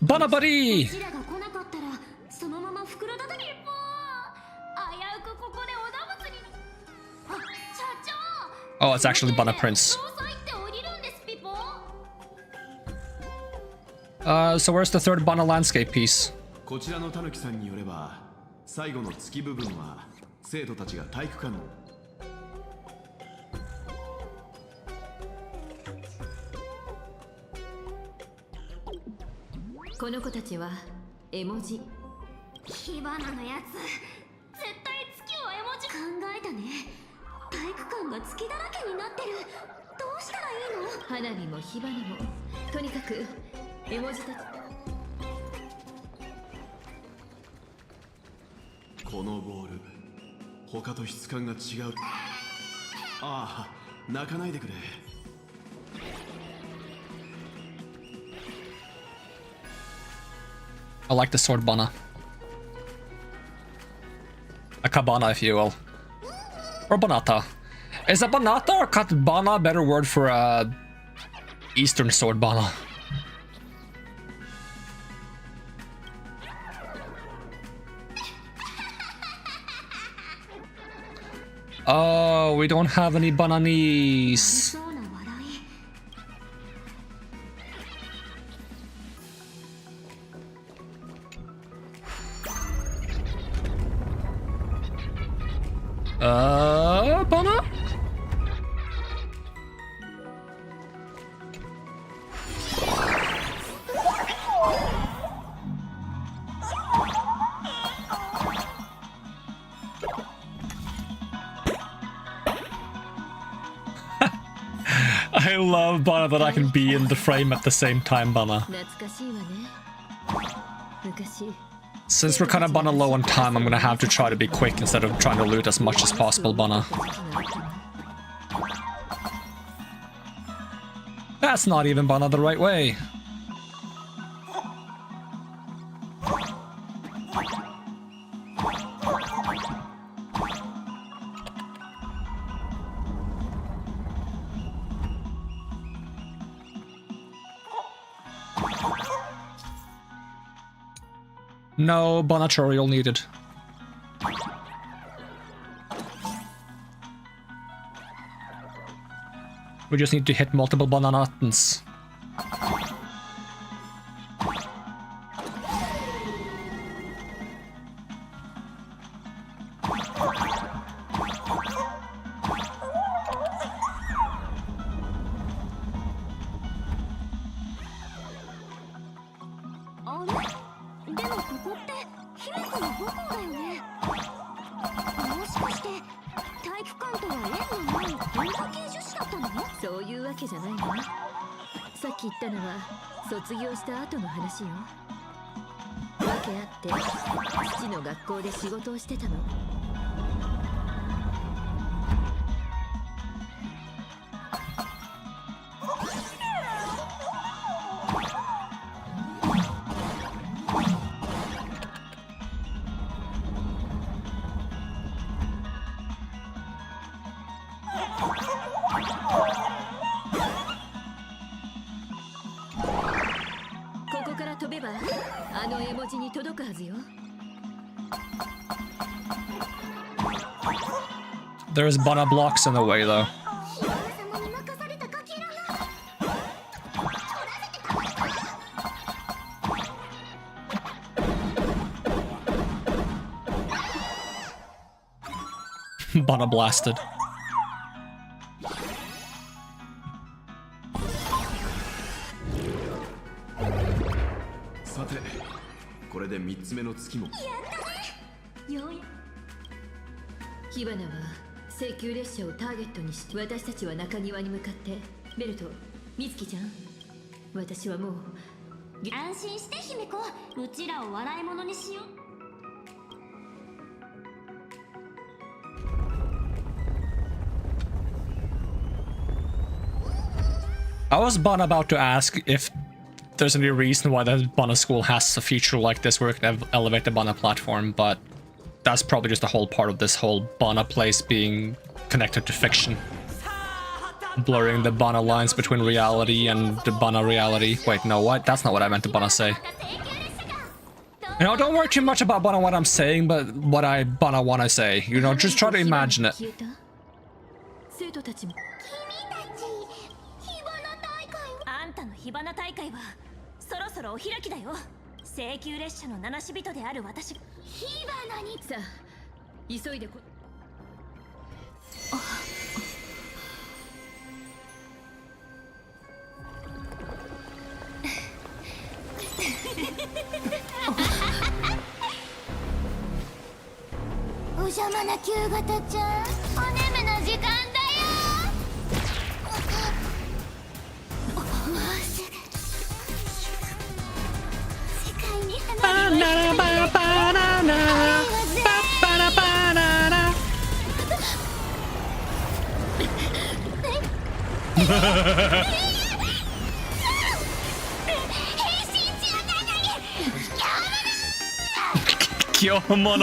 Bana buddy! Oh, it's actually Bana Prince. So where's the third Bana landscape piece? こちらのタヌキさんによれば、最後の月部分は生徒たちが体育館のこの子たちは絵文字。火花のやつ、絶対月を絵文字考えたね。体育館が月だらけになってる。どうしたらいいの？花火も火花も、とにかく絵文字たち。このボール、他と質感が違う。ああ、泣かないでくれ。I like the sword Bana. A Kabana, if you will. Or Banata. Is a Banata or Katbana a better word for a Eastern sword Bana? Oh, we don't have any Bananese. Bana? I love Bana that I can be in the frame at the same time, Bana. Since we're kind of Bana low on time, I'm gonna have to try to be quick instead of trying to loot as much as possible, Bana. That's not even Bana the right way. No Bana tutorial needed. We just need to hit multiple banana buttons. There's Bana blocks in the way, though. Bana blasted. さて、これで3つ目の月も。ようや火花は請求列車をターゲットにして、私たちは中庭に向かってベルト、美月ちゃん、私はもう安心して姫子、うちらを笑い物にしよう。 I was about to ask if there's any reason why the Bana school has a feature like this where it can elevate the Bana platform, but that's probably just a whole part of this whole Bana place being connected to fiction. Blurring the Bana lines between reality and the Bana reality. Wait, no, what? That's not what I meant to Bana say. You know, don't worry too much about Bana what I'm saying, but what I Bana wanna say. You know, just try to imagine it. あんたの火花大会はそろそろお開きだよ。請求列車の七死人である私が火花にさあ急いでこお邪魔な旧型ちゃん、お眠の時間だよ。もうすぐ世界に花火をしてるよ。バナナバナナバナバナナ。清物。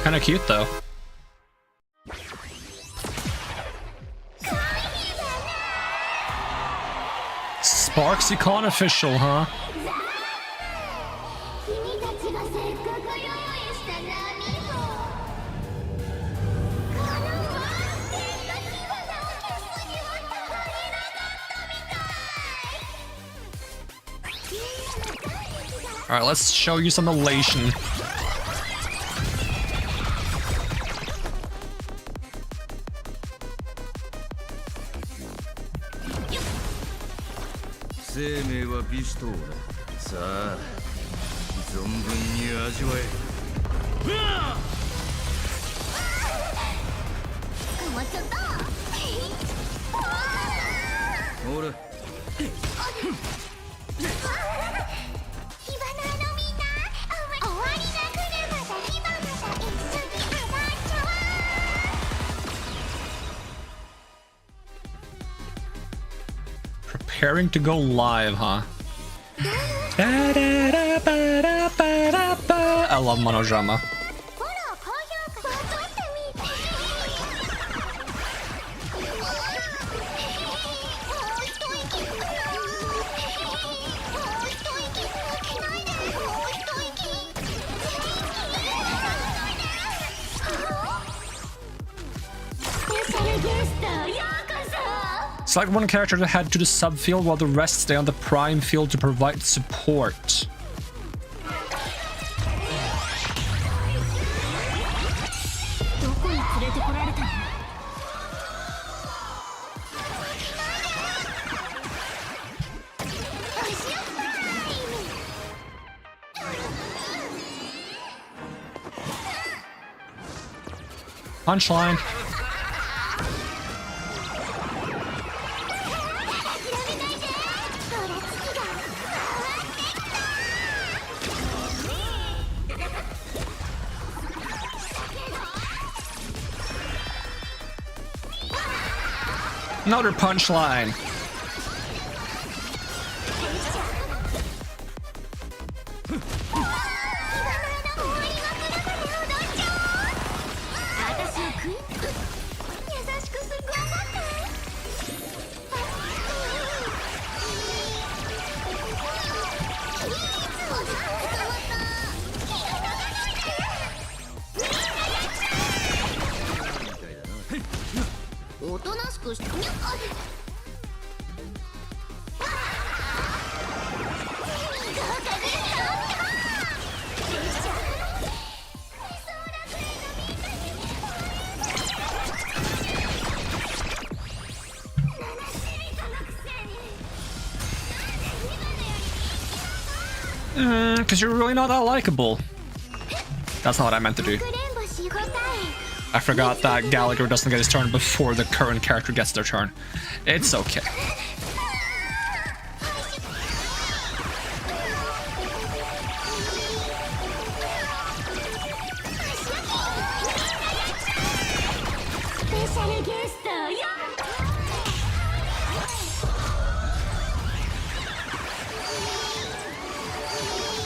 Kinda cute though. Sparksy Con official, huh? Alright, let's show you some elation. Preparing to go live, huh? I love monodrama. Select one character to head to the subfield while the rest stay on the prime field to provide support. Punchline. Another punchline. おとなしくしBecause you're really not that likable. That's not what I meant to do. I forgot that Gallagher doesn't get his turn before the current character gets their turn. It's okay.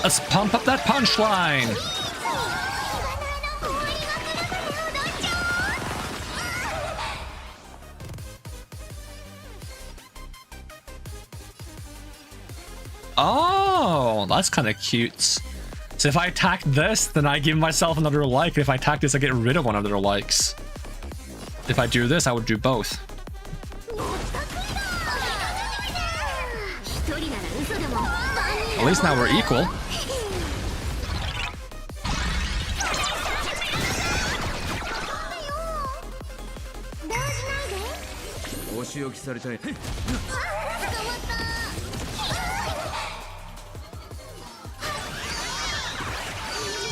Let's pump up that punchline. Oh, that's kind of cute. So if I attack this, then I give myself another like. If I attack this, I get rid of one of their likes. If I do this, I would do both. At least now we're equal.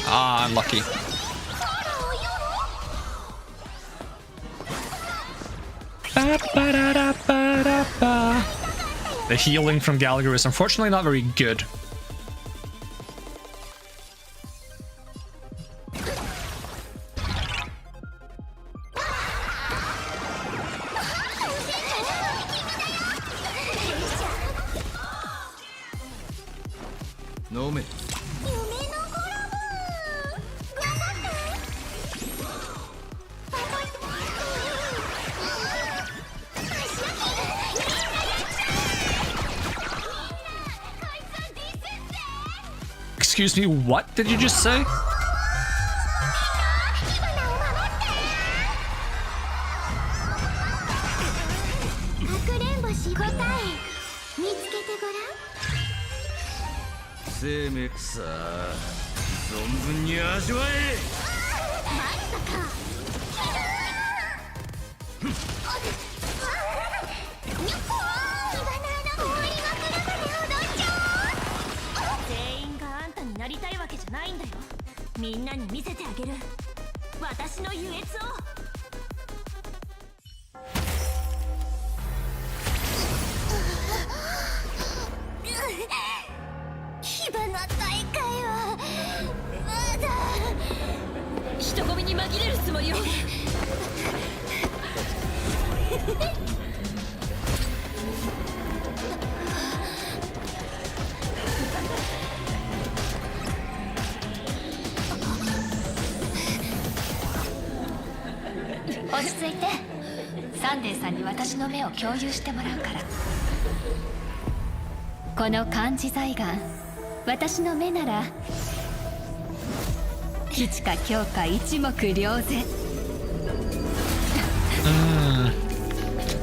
Ah, unlucky. The healing from Gallagher is unfortunately not very good. No me. Excuse me, what did you just say?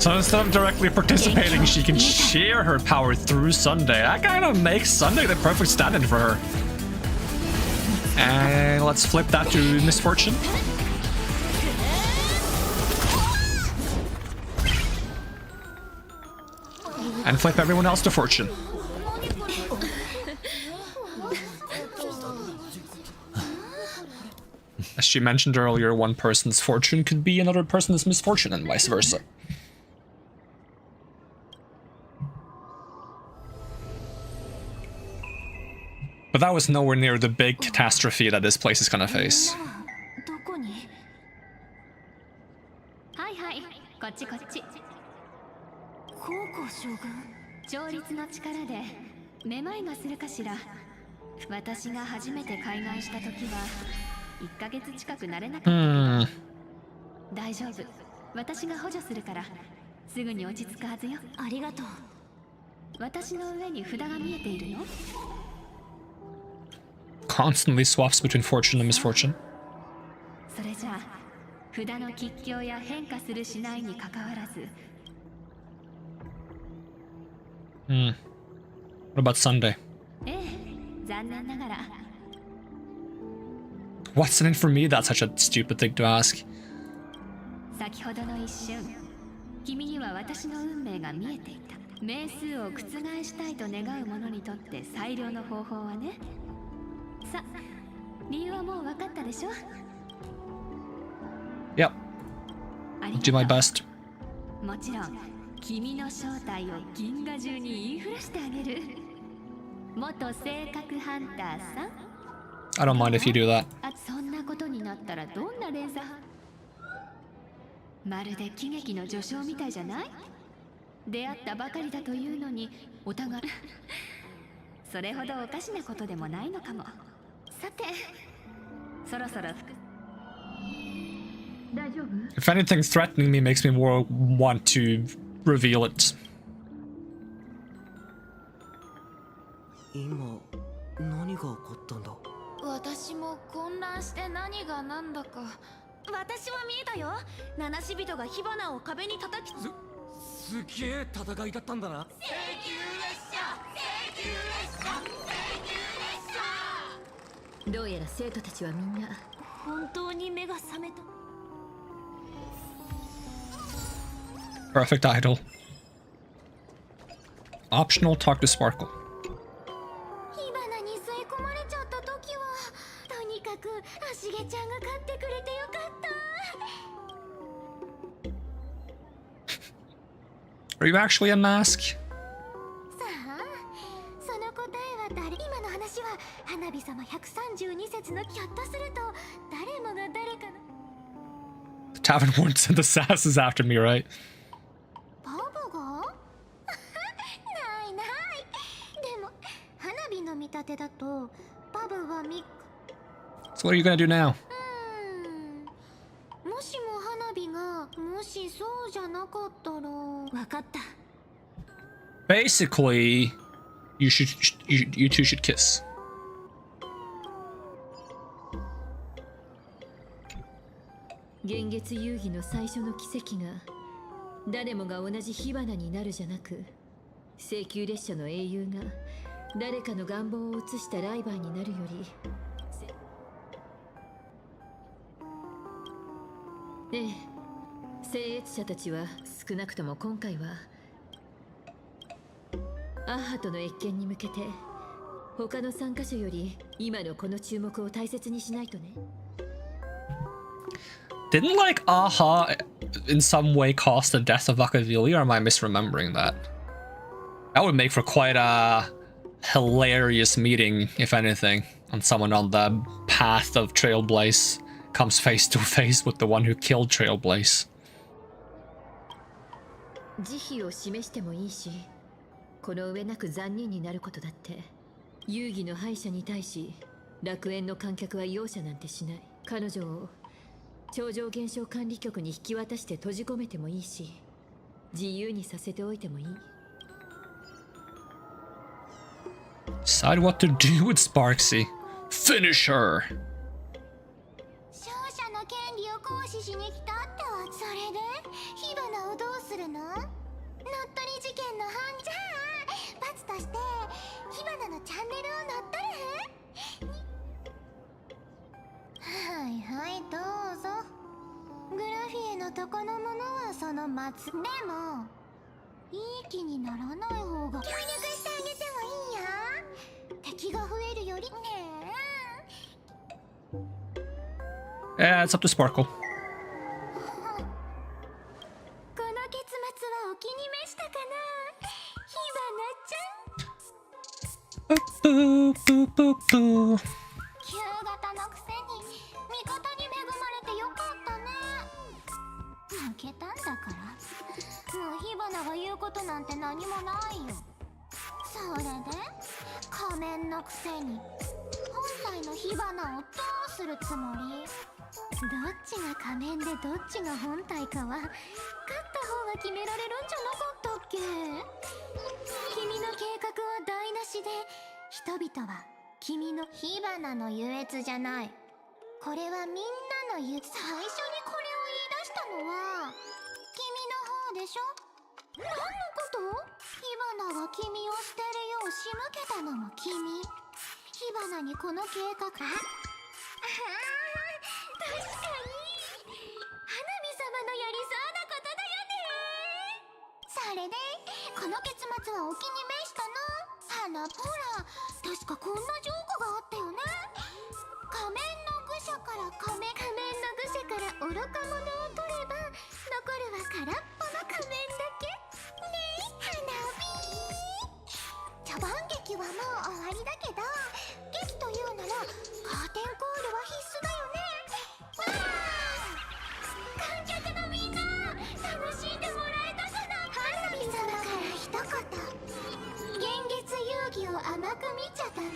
So instead of directly participating, she can share her power through Sunday. That kind of makes Sunday the perfect stand-in for her. And let's flip that to Misfortune. And flip everyone else to Fortune. As she mentioned earlier, one person's fortune could be another person's misfortune and vice versa. But that was nowhere near the big catastrophe that this place is gonna face. Constantly swaps between fortune and misfortune. 札の吉凶や変化するしないにかかわらず。What about Sunday? ええ、残念ながら。What's in it for me? That's such a stupid thing to ask. 先ほどの一瞬、君には私の運命が見えていた。命数を覆したいと願う者にとって最良の方法はね。さ、理由はもう分かったでしょ？ Yep. I'll do my best. もちろん、君の正体を銀河中に言いふらしてあげる。元性格ハンターさん。I don't mind if you do that. そんなことになったらどんな連鎖？まるで喜劇の序章みたいじゃない？出会ったばかりだというのにお互いそれほどおかしなことでもないのかも。さて、そろそろ大丈夫？ If anything threatening me makes me more want to reveal it. 今何が起こったんだ？私も混乱して何が何だか。私は見えたよ。七死人が火花を壁に叩きすげえ戦いだったんだな。請求列車、請求列車、請求列車。どうやら生徒たちはみんな本当に目が覚めた。 Perfect idol. Optional, talk to Sparkle. 火花に吸い込まれちゃった時はとにかく足毛ちゃんが飼ってくれてよかった。 Are you actually a mask? さあ、その答えは誰？今の話は花火様132節のひょっとすると誰もが誰かの The Tavern Warden sent the assassins after me, right? パブが？ないない。でも花火の見立てだとパブは3日。 So what are you gonna do now? もしも花火がもしそうじゃなかったら。分かった。 Basically, you two should kiss. 幻月遊戯の最初の奇跡が誰もが同じ火花になるじゃなく、請求列車の英雄が誰かの願望を移したライバーになるより、ええ、聖越者たちは少なくとも今回はアッハとの謁見に向けて他の参加者より今のこの注目を大切にしないとね。 Didn't like Aha in some way cause the death of Vakavilli, or am I misremembering that? That would make for quite a hilarious meeting, if anything, on someone on the path of Trailblaze comes face to face with the one who killed Trailblaze. 慈悲を示してもいいし、この上なく残忍になることだって。遊戯の敗者に対し楽園の観客は容赦なんてしない。彼女を超常現象管理局に引き渡して閉じ込めてもいいし、自由にさせておいてもいい。 Decide what to do with Sparksy. Finish her! 勝者の権利を行使しに来たってわ。それで火花をどうするの？乗っ取り事件の犯じゃあ罰として火花のチャンネルを乗っ取る？はいはいどうぞ。グラフィエのとこのものはその末。でもいい気にならない方が協力してあげてもいいよ。敵が増えるよりね。 Yeah, it's up to Sparkle. この結末はお気に召したかな、火花ちゃん。 Boop, boop, boop, boop. 旧型のくせに味方に恵まれてよかったね。負けたんだからもう火花が言うことなんて何もないよ。それで仮面のくせに本体の火花をどうするつもり？どっちが仮面でどっちが本体かは勝った方が決められるんじゃなかったっけ？君の計画は台無しで人々は君の火花の優越じゃない。これはみんなの最初にこれをのも君。火花にこの計画。確かに花火様のやりそうなことだよね。それでこの結末はお気に召したの？花、ほら確かこんなジョークがあったよね。仮面の愚者から仮面の愚者から愚か者を取れば残るは空っぽの仮面だけね。花火。茶番劇はもう終わりだけど、劇というならカーテンコールは必須だよね。わー、観客のみんな楽しんでもらえたかな。花火様から一言、現月遊戯を甘く見ちゃダメ。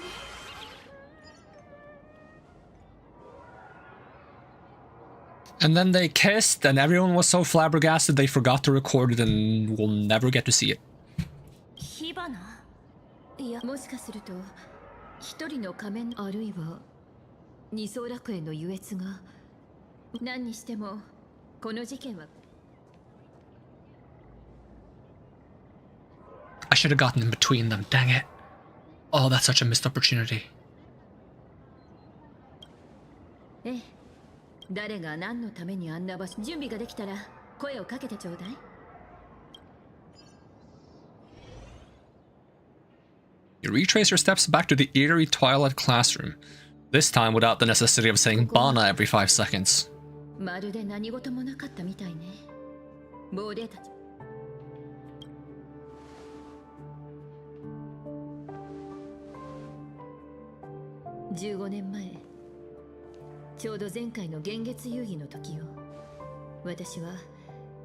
And then they kissed, and everyone was so flabbergasted they forgot to record it, and we'll never get to see it. 火花？いや、もしかすると一人の仮面あるいは二層楽園の優越が。何にしてもこの事件は。I should have gotten in between them, dang it. Oh, that's such a missed opportunity. ええ、誰が何のためにあんな場所。準備ができたら声をかけてちょうだい。You retrace your steps back to the eerie twilight classroom, this time without the necessity of saying Bana every 5 seconds. まるで何事もなかったみたいね。亡霊たち。15年前、ちょうど前回の幻月遊戯の時よ。私は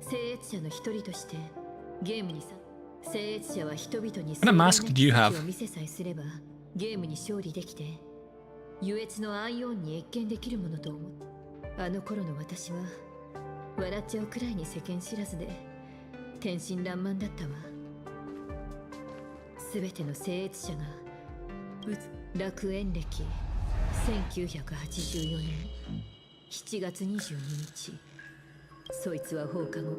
聖越者の一人としてゲームにさ。聖越者は人々に What kind of mask do you have? を見せさえすればゲームに勝利できて優越のアイオンに謁見できるものと思った。あの頃の私は笑っちゃうくらいに世間知らずで天真爛漫だったわ。すべての聖越者が楽園歴1984年7月22日、そいつは放課後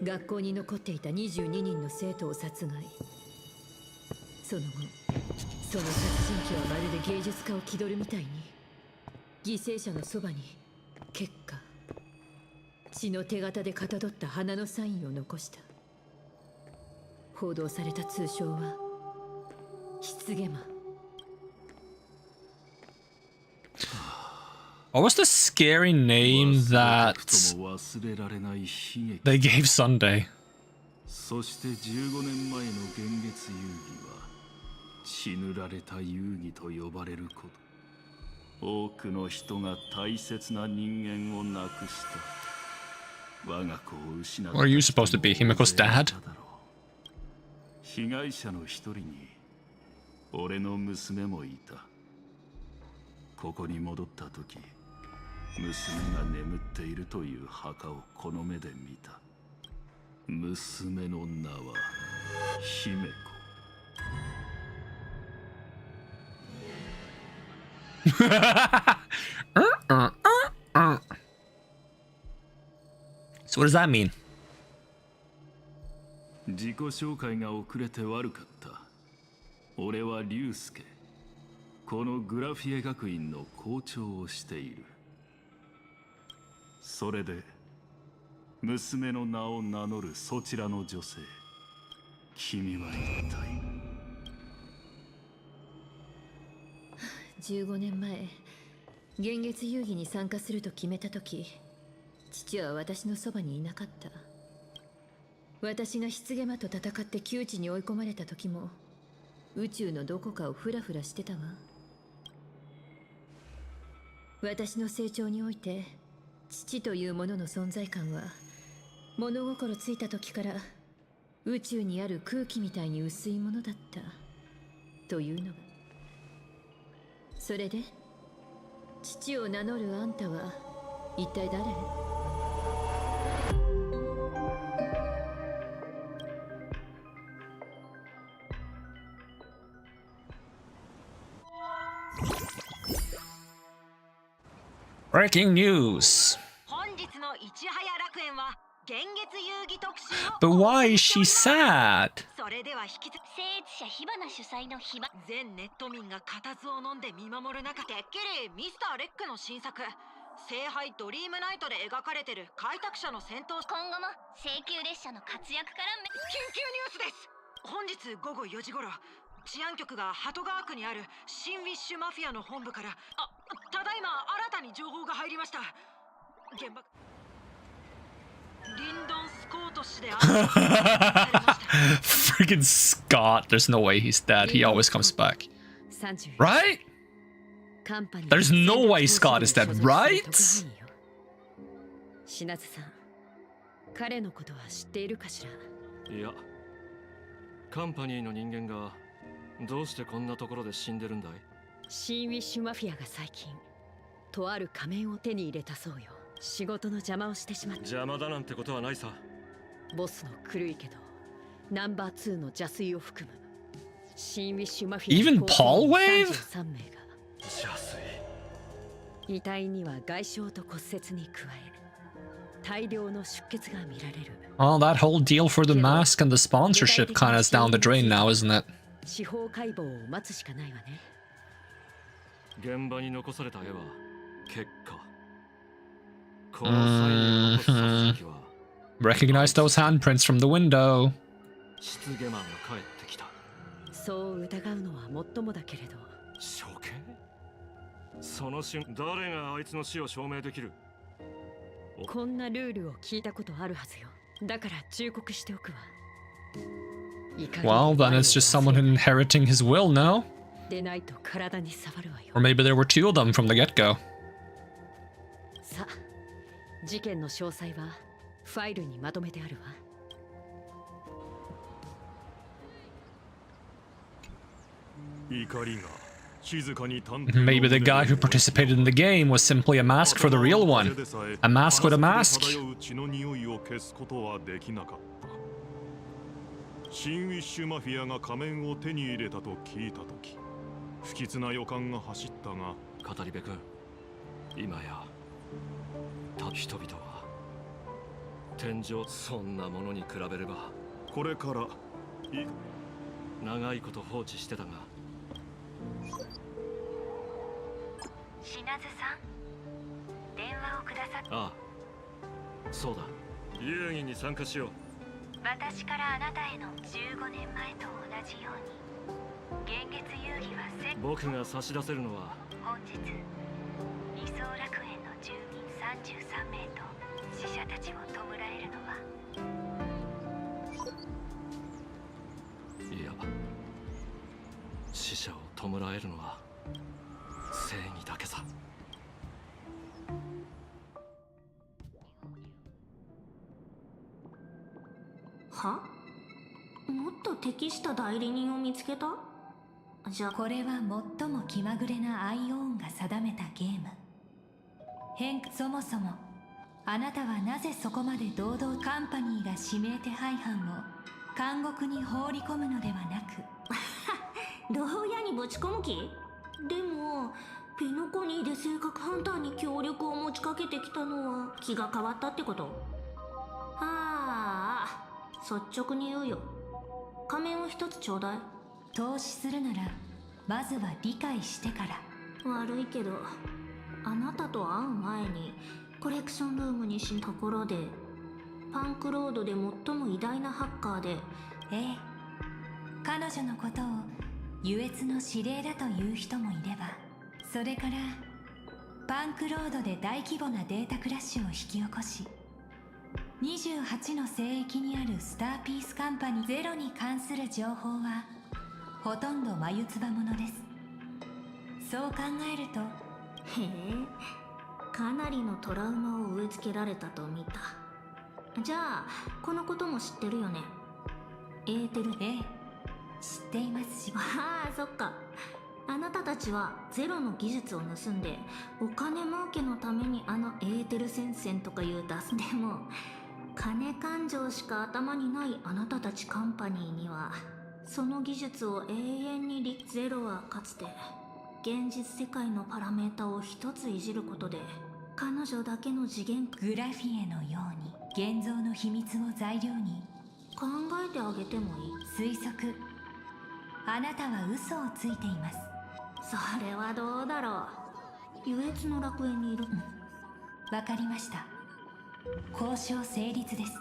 学校に残っていた22人の生徒を殺害。その後その殺人鬼はまるで芸術家を気取るみたいに犠牲者のそばに結果血の手形でかたどった花のサインを残した。報道された通称は失ゲマ。What was the scary name that they gave Sunday? そして15年前の幻月遊戯は血塗られた遊戯と呼ばれること。多くの人が大切な人間を亡くした。我が子を失った。Where are you supposed to be? Himiko's dad? 被害者の一人に俺の娘もいた。ここに戻った時、娘が眠っているという墓をこの目で見た。娘の名は姫子。So what does that mean? 自己紹介が遅れて悪かった。俺は龍介。このグラフィエ学院の校長をしている。それで娘の名を名乗るそちらの女性、君は一体。15年前幻月遊戯に参加すると決めた時、父は私のそばにいなかった。私が失ゲマと戦って窮地に追い込まれた時も宇宙のどこかをフラフラしてたわ。私の成長において父というものの存在感は物心ついた時から宇宙にある空気みたいに薄いものだったというのが。それで父を名乗るあんたは一体誰？Breaking news! 本日のいちはや楽園は But why is she sad? それでは引き続き聖越者火花主催の火花全ネット民が固唾を飲んで見守る中でっきりミスターレックの新作聖杯ドリームナイトで描かれてる開拓者の戦闘今後も請求列車の活躍から緊急ニュースです。本日午後4時頃治安局がハト川区にある新ウィッシュマフィアの本部からただいま新たに情報が入りました。現場リンドン・スコート氏でFreaking Scott. There's no way he's dead. He always comes back. Right? There's no way Scott is dead, right? 品津さん、彼のことは知っているかしら？いや、カンパニーの人間がどうしてこんなところで死んでるんだい？シンウィッシュマフィアが最近、とある仮面を手に入れたそうよ。仕事の邪魔をしてしまった。邪魔だなんてことはないさ。ボスの狂いけど、ナンバー2の邪推を含むシンウィッシュマフィア Even Paul Wave? 33名が邪推。遺体には外傷と骨折に加え、大量の出血が見られる。Well, that whole deal for the mask and the sponsorship kind of is down the drain now, isn't it? 司法解剖を待つしかないわね。現場に残された絵は結果。Recognize those handprints from the window. 失ゲマンが帰ってきた。そう疑うのはもっともだけれど。処刑？その瞬、誰があいつの死を証明できる？こんなルールを聞いたことあるはずよ。だから忠告しておくわ。Well, then it's just someone inheriting his will now. でないと体に触るわよ。 Or maybe there were two of them from the get-go. さあ、事件の詳細はファイルにまとめてあるわ。Maybe the guy who participated in the game was simply a mask for the real one. A mask with a mask. シンウィッシュマフィアが仮面を手に入れたと聞いたとき、不吉な予感が走ったが、語り部君、今や人々は天井、そんなものに比べればこれから長いこと放置してたが。品津さん、電話をくださっああ、そうだ。遊戯に参加しよう。私からあなたへの15年前と同じように、現月遊戯は僕が差し出せるのは本日理想楽園の住民33名と死者たちを弔えるのは、いや、死者を弔えるのは正義だけさ。は？もっと適した代理人を見つけた？じゃあこれは最も気まぐれなアイオーンが定めたゲーム。そもそもあなたはなぜそこまで堂々カンパニーが指名手配犯を監獄に放り込むのではなく牢屋にぶち込む気？でもピノコニーで性格ハンターに協力を持ちかけてきたのは気が変わったってこと？ああ、率直に言うよ。仮面を一つちょうだい。投資するならまずは理解してから。悪いけどあなたと会う前にコレクションルームにしたところで、パンクロードで最も偉大なハッカーで、ええ、彼女のことを優越の指令だという人もいれば、それからパンクロードで大規模なデータクラッシュを引き起こし、28の聖域にあるスターピースカンパニーゼロに関する情報はほとんど眉唾者です。そう考えると、へえ、かなりのトラウマを植え付けられたと見た。じゃあこのことも知ってるよね？エーテル。ええ、知っていますし。ああ、そっか。あなたたちはゼロの技術を盗んでお金儲けのためにあのエーテル戦線とかいう出す。でも金勘定しか頭にないあなたたちカンパニーにはその技術を永遠にゼロはかつて現実世界のパラメータを一ついじることで彼女だけの次元グラフィエのように現像の秘密を材料に考えてあげてもいい？推測。あなたは嘘をついています。それはどうだろう。優越の楽園にいる。わかりました。交渉成立です。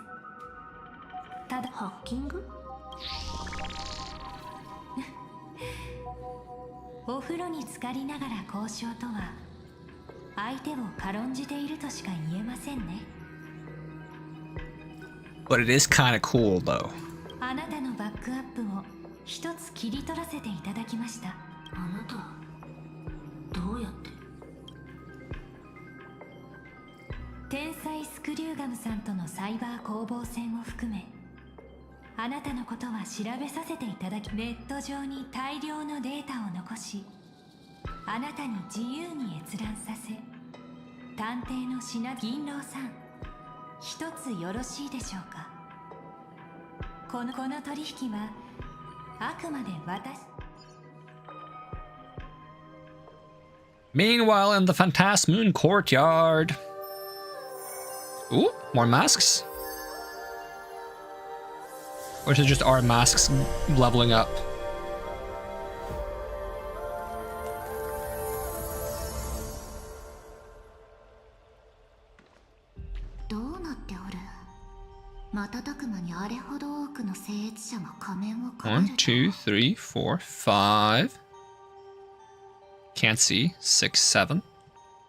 ただハッキング？お風呂に浸かりながら交渉とは相手を軽んじているとしか言えませんね。 But it is kind of cool though. あなたのバックアップを一つ切り取らせていただきました。あなたどうやって？天才スクリューガムさんとのサイバー攻防戦を含め、あなたのことは調べさせていただき、ネット上に大量のデータを残し、あなたに自由に閲覧させ、探偵の品銀狼さん、一つよろしいでしょうか。この取引はあくまで私。 Meanwhile, in the Phantasmoon courtyard. Ooh, more masks. Or is it just our masks leveling up? One, two, three, four, five. Can't see. 6, 7.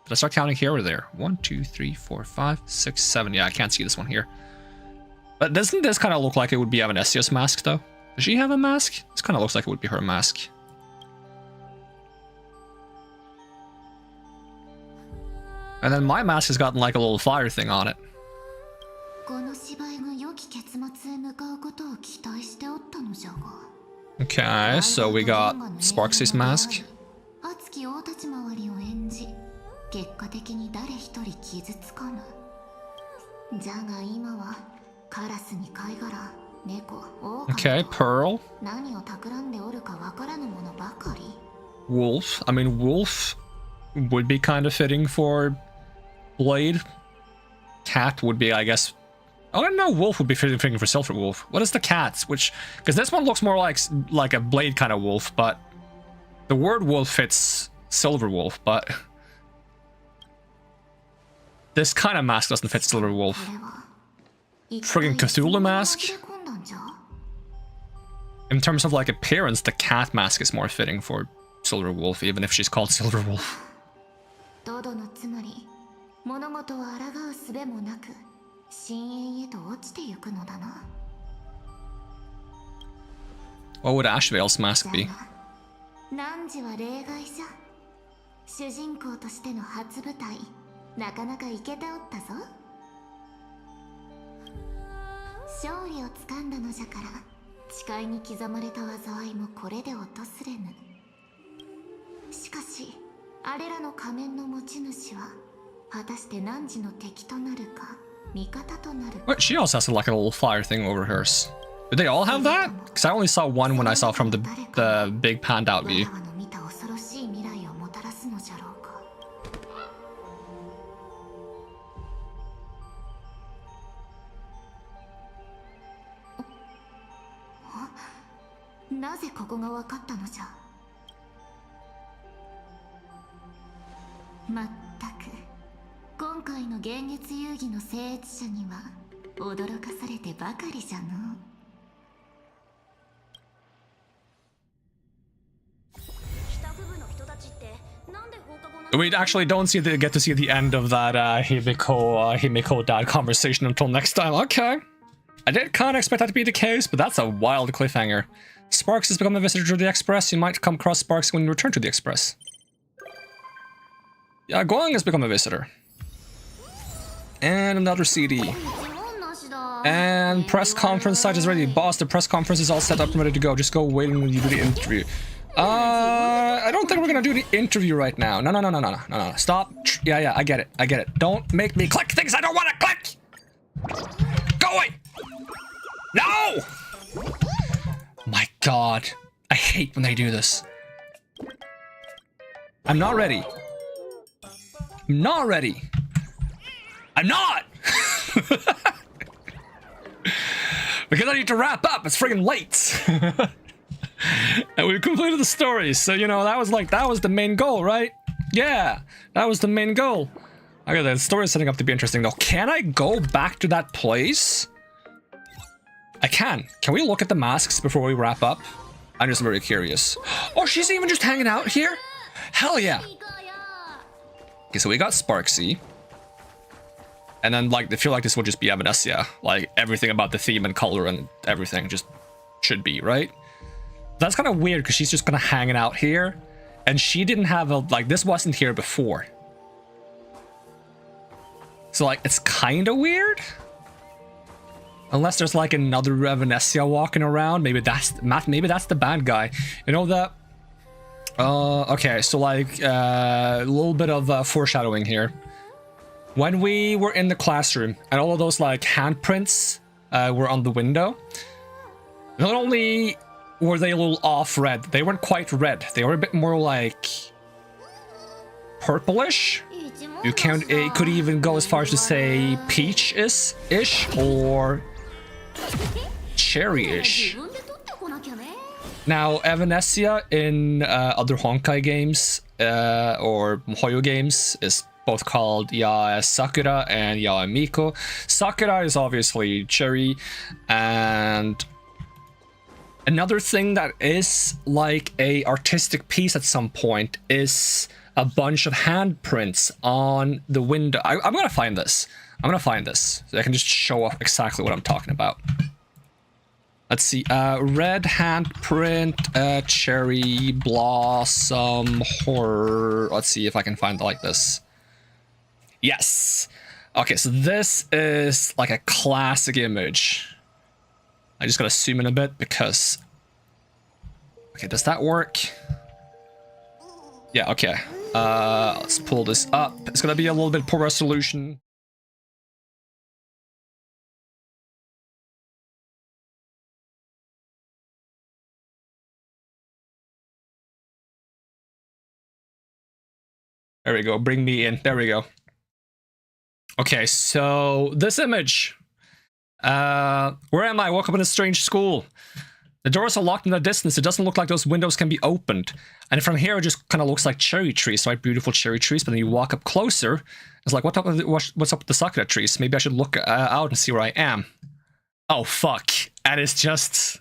Did I start counting here or there? 1, 2, 3, 4, 5, 6, 7. Yeah, I can't see this one here. But doesn't this kind of look like it would be Avanesia's mask, though? Does she have a mask? This kind of looks like it would be her mask. And then my mask has gotten like a little fire thing on it. Okay, so we got Sparksy's mask. 熱き王たち周りを演じ、結果的に誰一人傷つかぬ。じゃが今はカラスに貝殻、猫、狼、 Okay, Pearl. 何を企んでおるかわからぬものばかり。Wolf. I mean, Wolf would be kind of fitting for Blade. Cat would be, I guess. Oh, no, Wolf would be fitting for Silver Wolf. What is the cat? Which, because this one looks more like a Blade kind of wolf, but the word wolf fits Silver Wolf, but this kind of mask doesn't fit Silver Wolf. Friggin' Cthulhu mask? In terms of like appearance, the cat mask is more fitting for Silver Wolf, even if she's called Silver Wolf. What would Ashvale's mask be? 汝は例外じゃ。主人公としての初舞台、なかなかイケておったぞ。勝利をつかんだのじゃから、誓いに刻まれた災いもこれで訪れぬ。しかし、あれらの仮面の持ち主は、果たして汝の敵となるか、味方となるか。What? She also has like a little fire thing over hers. Do they all have that? Because I only saw one when I saw from the big panned out view. We actually don't get to see the end of that Himiko dad conversation until next time. Okay. I did kind of expect that to be the case, but that's a wild cliffhanger. Sparks has become a visitor to the Express. You might come across Sparks when you return to the Express. Yeah, Goang has become a visitor. And another CD. And press conference site is ready. Boss, the press conference is all set up and ready to go. Just go waiting when you do the interview. I don't think we're gonna do the interview right now. No. Stop. Yeah, I get it. Don't make me click things I don't want to click! Go away! No! My god. I hate when they do this. I'm not ready. I'm not ready. I'm not! Because I need to wrap up. It's friggin' late. And we've completed the story. So, you know, that was the main goal, right? Yeah, that was the main goal. Okay, the story is setting up to be interesting though. Can I go back to that place? I can. Can we look at the masks before we wrap up? I'm just very curious. Oh, she's even just hanging out here? Hell yeah. Okay, so we got Sparksy. And then, like, I feel like this will just be Evanescia. Like, everything about the theme and color and everything just should be, right? That's kind of weird because she's just kind of hanging out here. And she didn't have a, like, this wasn't here before. So, like, it's kind of weird. Unless there's, like, another Evanescia walking around. Maybe that's the bad guy. You know that? Okay, so, like, a little bit of foreshadowing here. When we were in the classroom and all of those, like, handprints were on the window, not only were they a little off red, they weren't quite red. They were a bit more, like, purplish. You can't, it could even go as far as to say peach-ish or cherry-ish. Now, Evanescia in other Honkai games or Hoyo games is both called Yae Sakura and Yae Miko. Sakura is obviously cherry, and another thing that is like a artistic piece at some point is a bunch of handprints on the window. I'm gonna find this. I'm gonna find this so I can just show off exactly what I'm talking about. Let's see. Red handprint, cherry blossom horror. Let's see if I can find it like this. Yes. Okay, so this is like a classic image. I just gotta zoom in a bit because... Okay, does that work? Yeah, okay. Let's pull this up. It's gonna be a little bit poor resolution. There we go, bring me in. There we go. Okay, so this image. Where am I? Woke up in a strange school. The doors are locked in the distance. It doesn't look like those windows can be opened. And from here, it just kind of looks like cherry trees, right? Beautiful cherry trees. But then you walk up closer. It's like, what's up with the sakura trees? Maybe I should look out and see where I am. Oh, fuck. And it's just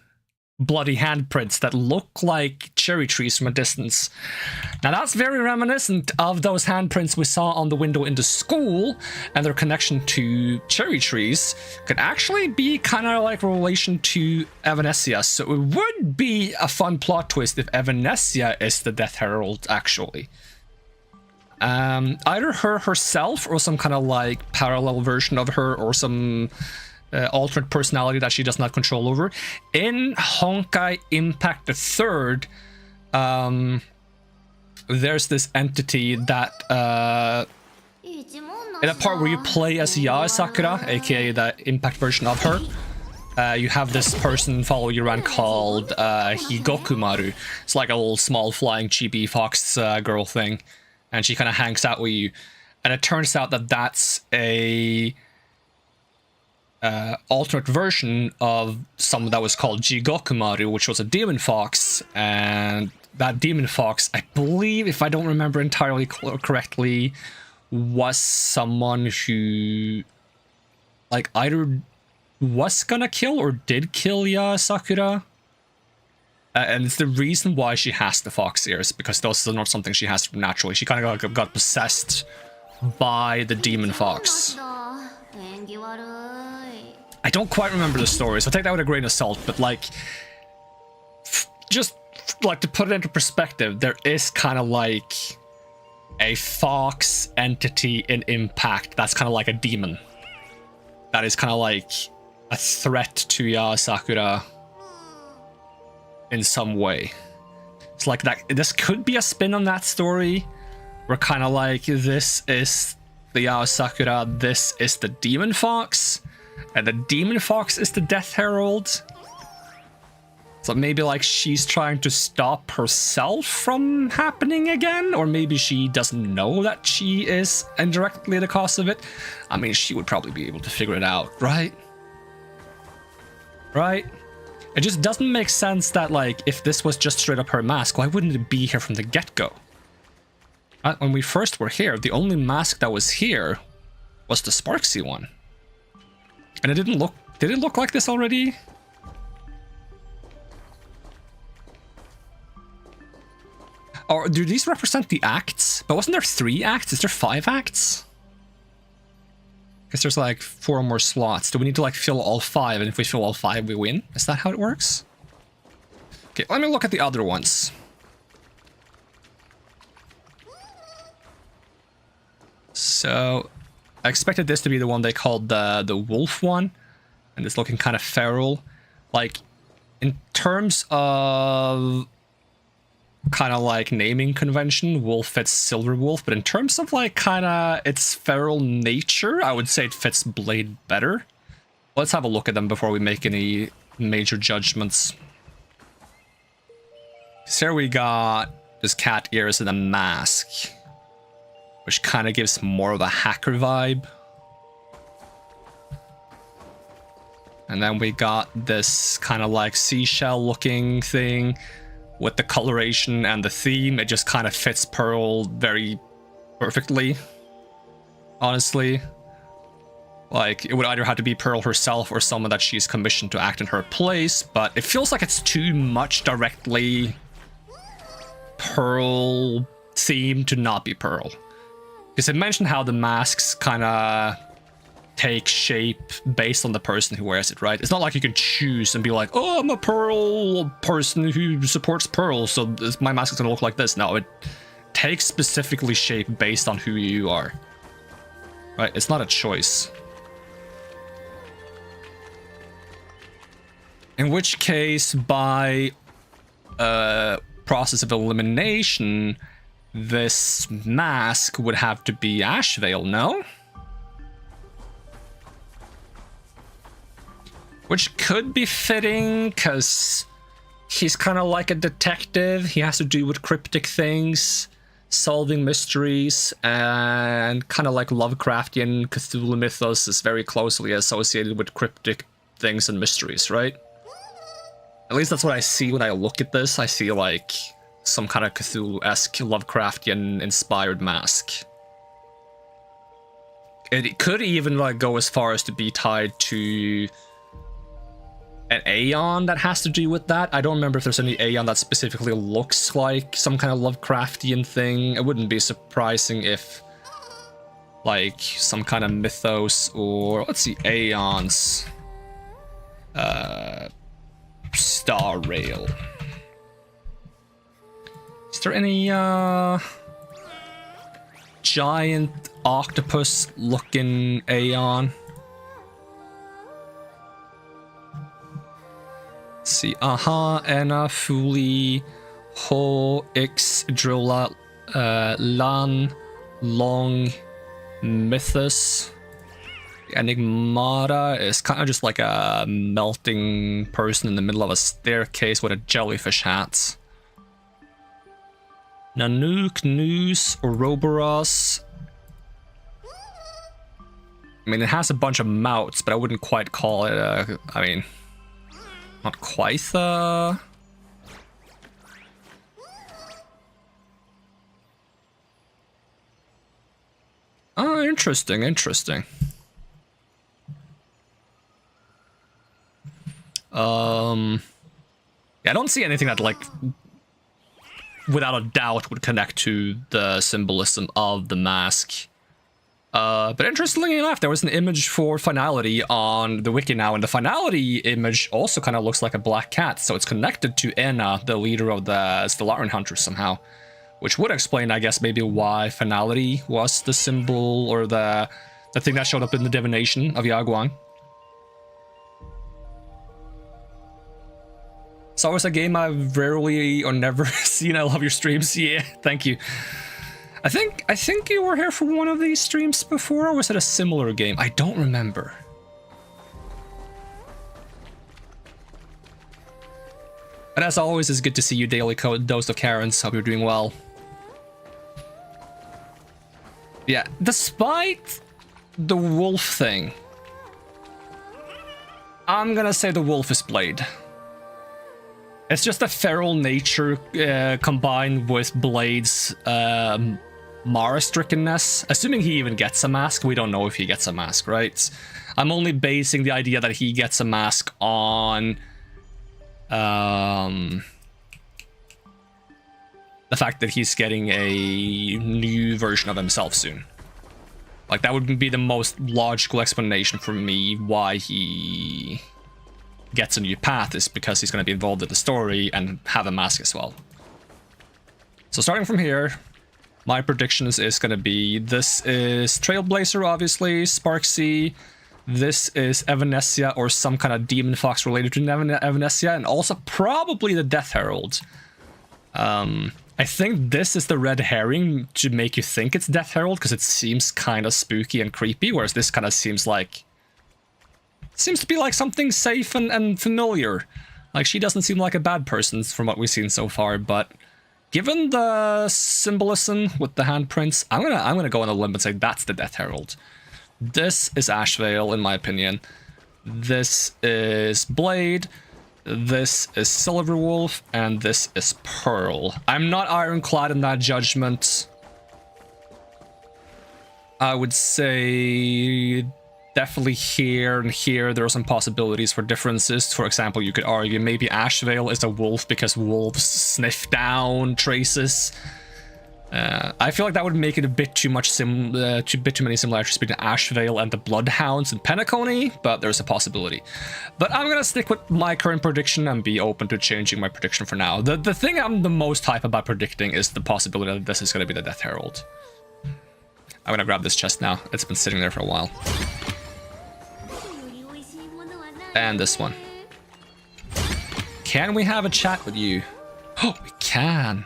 bloody handprints that look like cherry trees from a distance. Now that's very reminiscent of those handprints we saw on the window in the school, and their connection to cherry trees could actually be kind of like a relation to Evanescia. So it would be a fun plot twist if Evanescia is the Death Herald, actually. Either her herself or some kind of like parallel version of her, or some alternate personality that she does not control over. In Honkai Impact the Third, there's this entity that in a part where you play as Yae Sakura, aka the Impact version of her, you have this person follow you around called Higokumaru. It's like a little small flying chibi fox girl thing, and she kind of hangs out with you. And it turns out that that's a alternate version of someone that was called Jigokumaru, which was a demon fox. And that demon fox, I believe, if I don't remember entirely correctly, was someone who, like, either was gonna kill or did kill Yae Sakura. And it's the reason why she has the fox ears, because those are not something she has naturally. She kind of got possessed by the demon fox. I don't quite remember the story, so I take that with a grain of salt, but like, just like to put it into perspective, there is kind of like a fox entity in Impact that's kind of like a demon. That is kind of like a threat to Yae Sakura in some way. It's like that. This could be a spin on that story. We're kind of like, this is the Yae Sakura, this is the demon fox, and the demon fox is the Death Herald. So maybe like she's trying to stop herself from happening again, or maybe she doesn't know that she is indirectly the cause of it. I mean, she would probably be able to figure it out, right? Right? It just doesn't make sense that, like, if this was just straight up her mask, why wouldn't it be here from the get-go? When we first were here, the only mask that was here was the Sparksy one. And it didn't look... Did it look like this already? Or do these represent the acts? But wasn't there 3 acts? Is there 5 acts? Because there's like 4 more slots. Do we need to like fill all 5? And if we fill all 5, we win? Is that how it works? Okay, let me look at the other ones. So, I expected this to be the one they called the wolf one. And it's looking kind of feral. Like, in terms of kind of like naming convention, wolf fits silver wolf, but in terms of like kind of its feral nature, I would say it fits blade better. Let's have a look at them before we make any major judgments. So here we got this cat ears and a mask, which kind of gives more of a hacker vibe. And then we got this kind of like seashell looking thing with the coloration and the theme. It just kind of fits Pearl very perfectly, honestly. Like, it would either have to be Pearl herself or someone that she's commissioned to act in her place, but it feels like it's too much directly Pearl theme to not be Pearl. Because it mentioned how the masks kind of take shape based on the person who wears it, right? It's not like you can choose and be like, oh, I'm a Pearl person who supports Pearl, so my mask is gonna look like this. No, it takes specifically shape based on who you are. Right? It's not a choice. In which case, by process of elimination, this mask would have to be Ashvale, no? Which could be fitting, because he's kind of like a detective. He has to do with cryptic things, solving mysteries, and kind of like Lovecraftian Cthulhu mythos is very closely associated with cryptic things and mysteries, right? At least that's what I see when I look at this. I see like some kind of Cthulhu-esque Lovecraftian-inspired mask. It could even like go as far as to be tied to an Aeon that has to do with that. I don't remember if there's any Aeon that specifically looks like some kind of Lovecraftian thing. It wouldn't be surprising if like some kind of mythos or, let's see, Aeons. Star Rail. Is there any giant octopus looking Aeon? Let's see, Ena, Fuli, Ho, X, Drilla, Lan, Long, Mythos. Enigmata is kind of just like a melting person in the middle of a staircase with a jellyfish hat. Nanook, Noose, Ouroboros. I mean, it has a bunch of mouths, but I wouldn't quite call it a... I mean, not quite a... Oh, interesting, interesting. Yeah, I don't see anything that, like, without a doubt would connect to the symbolism of the mask. But interestingly enough, there was an image for Finality on the wiki now, and the Finality image also kind of looks like a black cat, so it's connected to Ena, the leader of the Stellarin Hunters somehow. Which would explain, I guess, maybe why Finality was the symbol, or the thing that showed up in the divination of Yaguang. It's always a game I've rarely or never seen. I love your streams. Yeah, thank you. I think you were here for one of these streams before, or was it a similar game? I don't remember. But as always, it's good to see you, Daily Dose of Karens. Hope you're doing well. Yeah, despite the wolf thing, I'm gonna say the wolf is Blade. It's just a feral nature combined with Blade's Mara-strickenness. Assuming he even gets a mask. We don't know if he gets a mask, right? I'm only basing the idea that he gets a mask on the fact that he's getting a new version of himself soon. Like, that would be the most logical explanation for me why he gets a new path, is because he's going to be involved in the story and have a mask as well. So starting from here, my predictions is going to be, this is Trailblazer, obviously, Sparksea, this is Evanescia or some kind of demon fox related to Evanescia, and also probably the Death Herald. I think this is the red herring to make you think it's Death Herald, because it seems kind of spooky and creepy, whereas this kind of seems to be like something safe and familiar. Like, she doesn't seem like a bad person from what we've seen so far, but given the symbolism with the handprints, I'm gonna go on a limb and say that's the Death Herald. This is Ashvale, in my opinion. This is Blade. This is Silverwolf, and this is Pearl. I'm not ironclad in that judgment. I would say definitely here and here there are some possibilities for differences. For example, you could argue maybe Ashvale is a wolf because wolves sniff down traces. I feel like that would make it a bit too many similarities between Ashvale and the Bloodhounds and Penacony, but there's a possibility. But I'm gonna stick with my current prediction and be open to changing my prediction for now. The thing I'm the most hype about predicting is the possibility that this is gonna be the Death Herald. I'm gonna grab this chest now. It's been sitting there for a while. And this one. Can we have a chat with you? Oh, we can.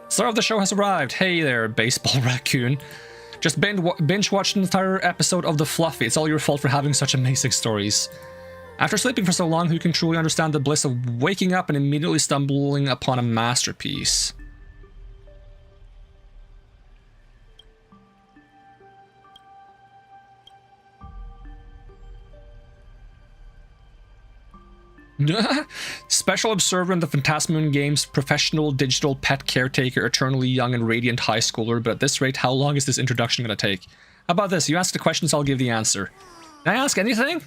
Star of the show has arrived. Hey there, baseball raccoon. Just binge watched an entire episode of The Fluffy. It's all your fault for having such amazing stories. After sleeping for so long, who can truly understand the bliss of waking up and immediately stumbling upon a masterpiece? Special observer in the Phantasmoon games, professional digital pet caretaker, eternally young and radiant high schooler, but at this rate, how long is this introduction going to take? How about this? You ask the questions, I'll give the answer. Can I ask anything?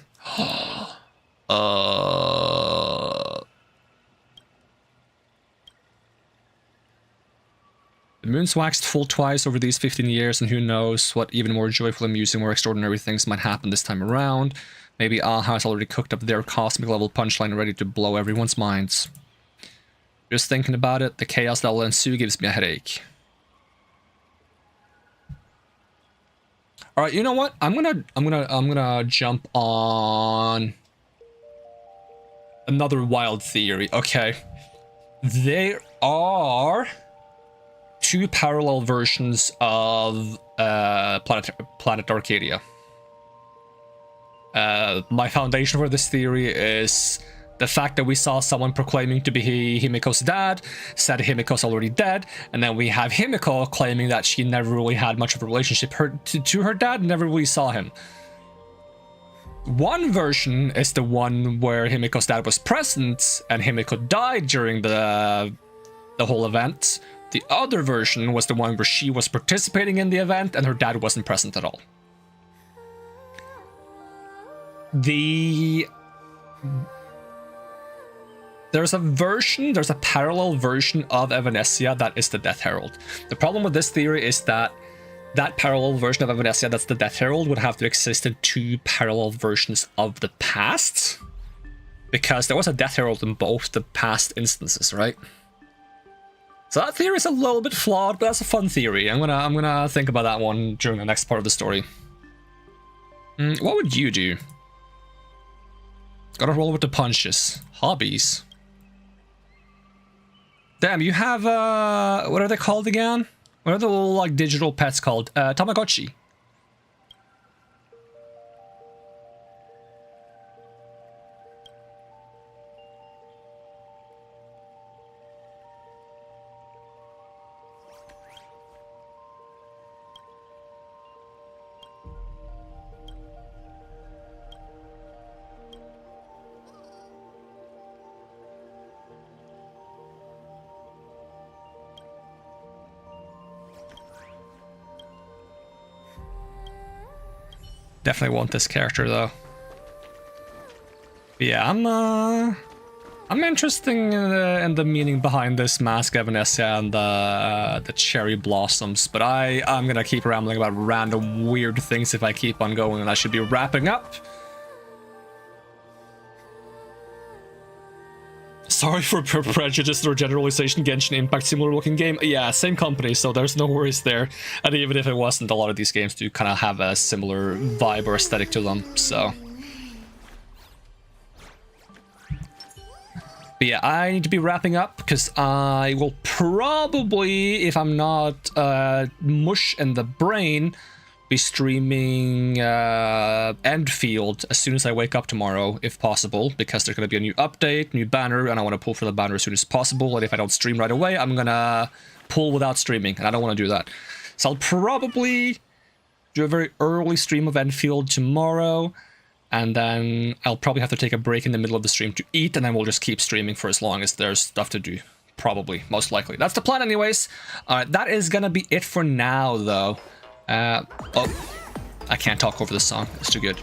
The moon's waxed full twice over these 15 years, and who knows what even more joyful, amusing, more extraordinary things might happen this time around. Maybe Aha has already cooked up their cosmic level punchline ready to blow everyone's minds. Just thinking about it, the chaos that will ensue gives me a headache. All right, you know what? I'm gonna jump on another wild theory. Okay, there are two parallel versions of Planet Arcadia. My foundation for this theory is the fact that we saw someone proclaiming to be Himiko's dad, said Himiko's already dead, and then we have Himiko claiming that she never really had much of a relationship to her dad, never really saw him. One version is the one where Himiko's dad was present and Himiko died during the whole event. The other version was the one where she was participating in the event and her dad wasn't present at all. There's a parallel version of Evanescia that is the Death Herald. The problem with this theory is that parallel version of Evanescia that's the Death Herald would have to exist in two parallel versions of the past, because there was a Death Herald in both the past instances, right? So that theory is a little bit flawed, but that's a fun theory. I'm gonna think about that one during the next part of the story. What would you do? Gotta roll with the punches. Hobbies. Damn, you have, what are they called again? What are the little, like, digital pets called? Tamagotchi. Definitely want this character though. But yeah, I'm interested in the meaning behind this mask, Evanescia, and the cherry blossoms. But I'm gonna keep rambling about random weird things if I keep on going, and I should be wrapping up. Sorry for prejudice or generalization. Genshin Impact, similar looking game. Yeah, same company, so there's no worries there. And even if it wasn't, a lot of these games do kind of have a similar vibe or aesthetic to them, so. But yeah, I need to be wrapping up because I will probably, if I'm not mush in the brain, be streaming Endfield as soon as I wake up tomorrow, if possible, because there's going to be a new update, new banner, and I want to pull for the banner as soon as possible. And if I don't stream right away, I'm going to pull without streaming, and I don't want to do that. So I'll probably do a very early stream of Endfield tomorrow, and then I'll probably have to take a break in the middle of the stream to eat, and then we'll just keep streaming for as long as there's stuff to do. Probably, most likely. That's the plan anyways. That is going to be it for now, though. Oh, I can't talk over this song. It's too good.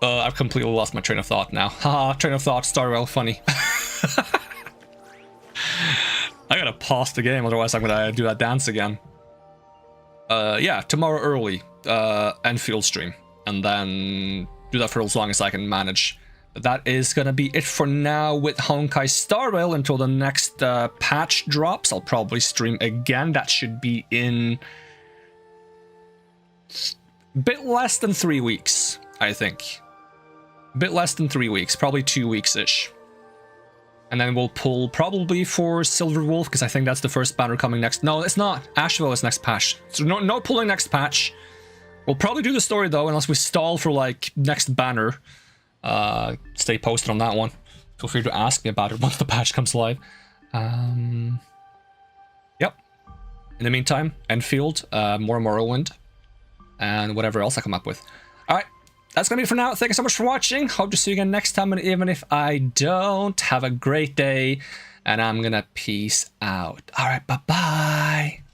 I've completely lost my train of thought now. Haha, train of thought, Star Rail, funny. I gotta pause the game, otherwise I'm gonna do that dance again. Yeah, tomorrow early, Enfield stream. And then do that for as long as I can manage. But that is gonna be it for now with Honkai Star Rail until the next patch drops. I'll probably stream again. That should be in a bit less than 3 weeks, I think. A bit less than 3 weeks, probably 2 weeks-ish. And then we'll pull probably for Silver Wolf, because I think that's the first banner coming next. No, it's not. Asheville is next patch. So no pulling next patch. We'll probably do the story though, unless we stall for like next banner. Stay posted on that one. Feel free to ask me about it once the patch comes live. Yep. In the meantime, Enfield, more Morrowind, and whatever else I come up with. Alright, that's gonna be it for now. Thank you so much for watching. Hope to see you again next time, and even if I don't, have a great day, and I'm gonna peace out. Alright, bye-bye.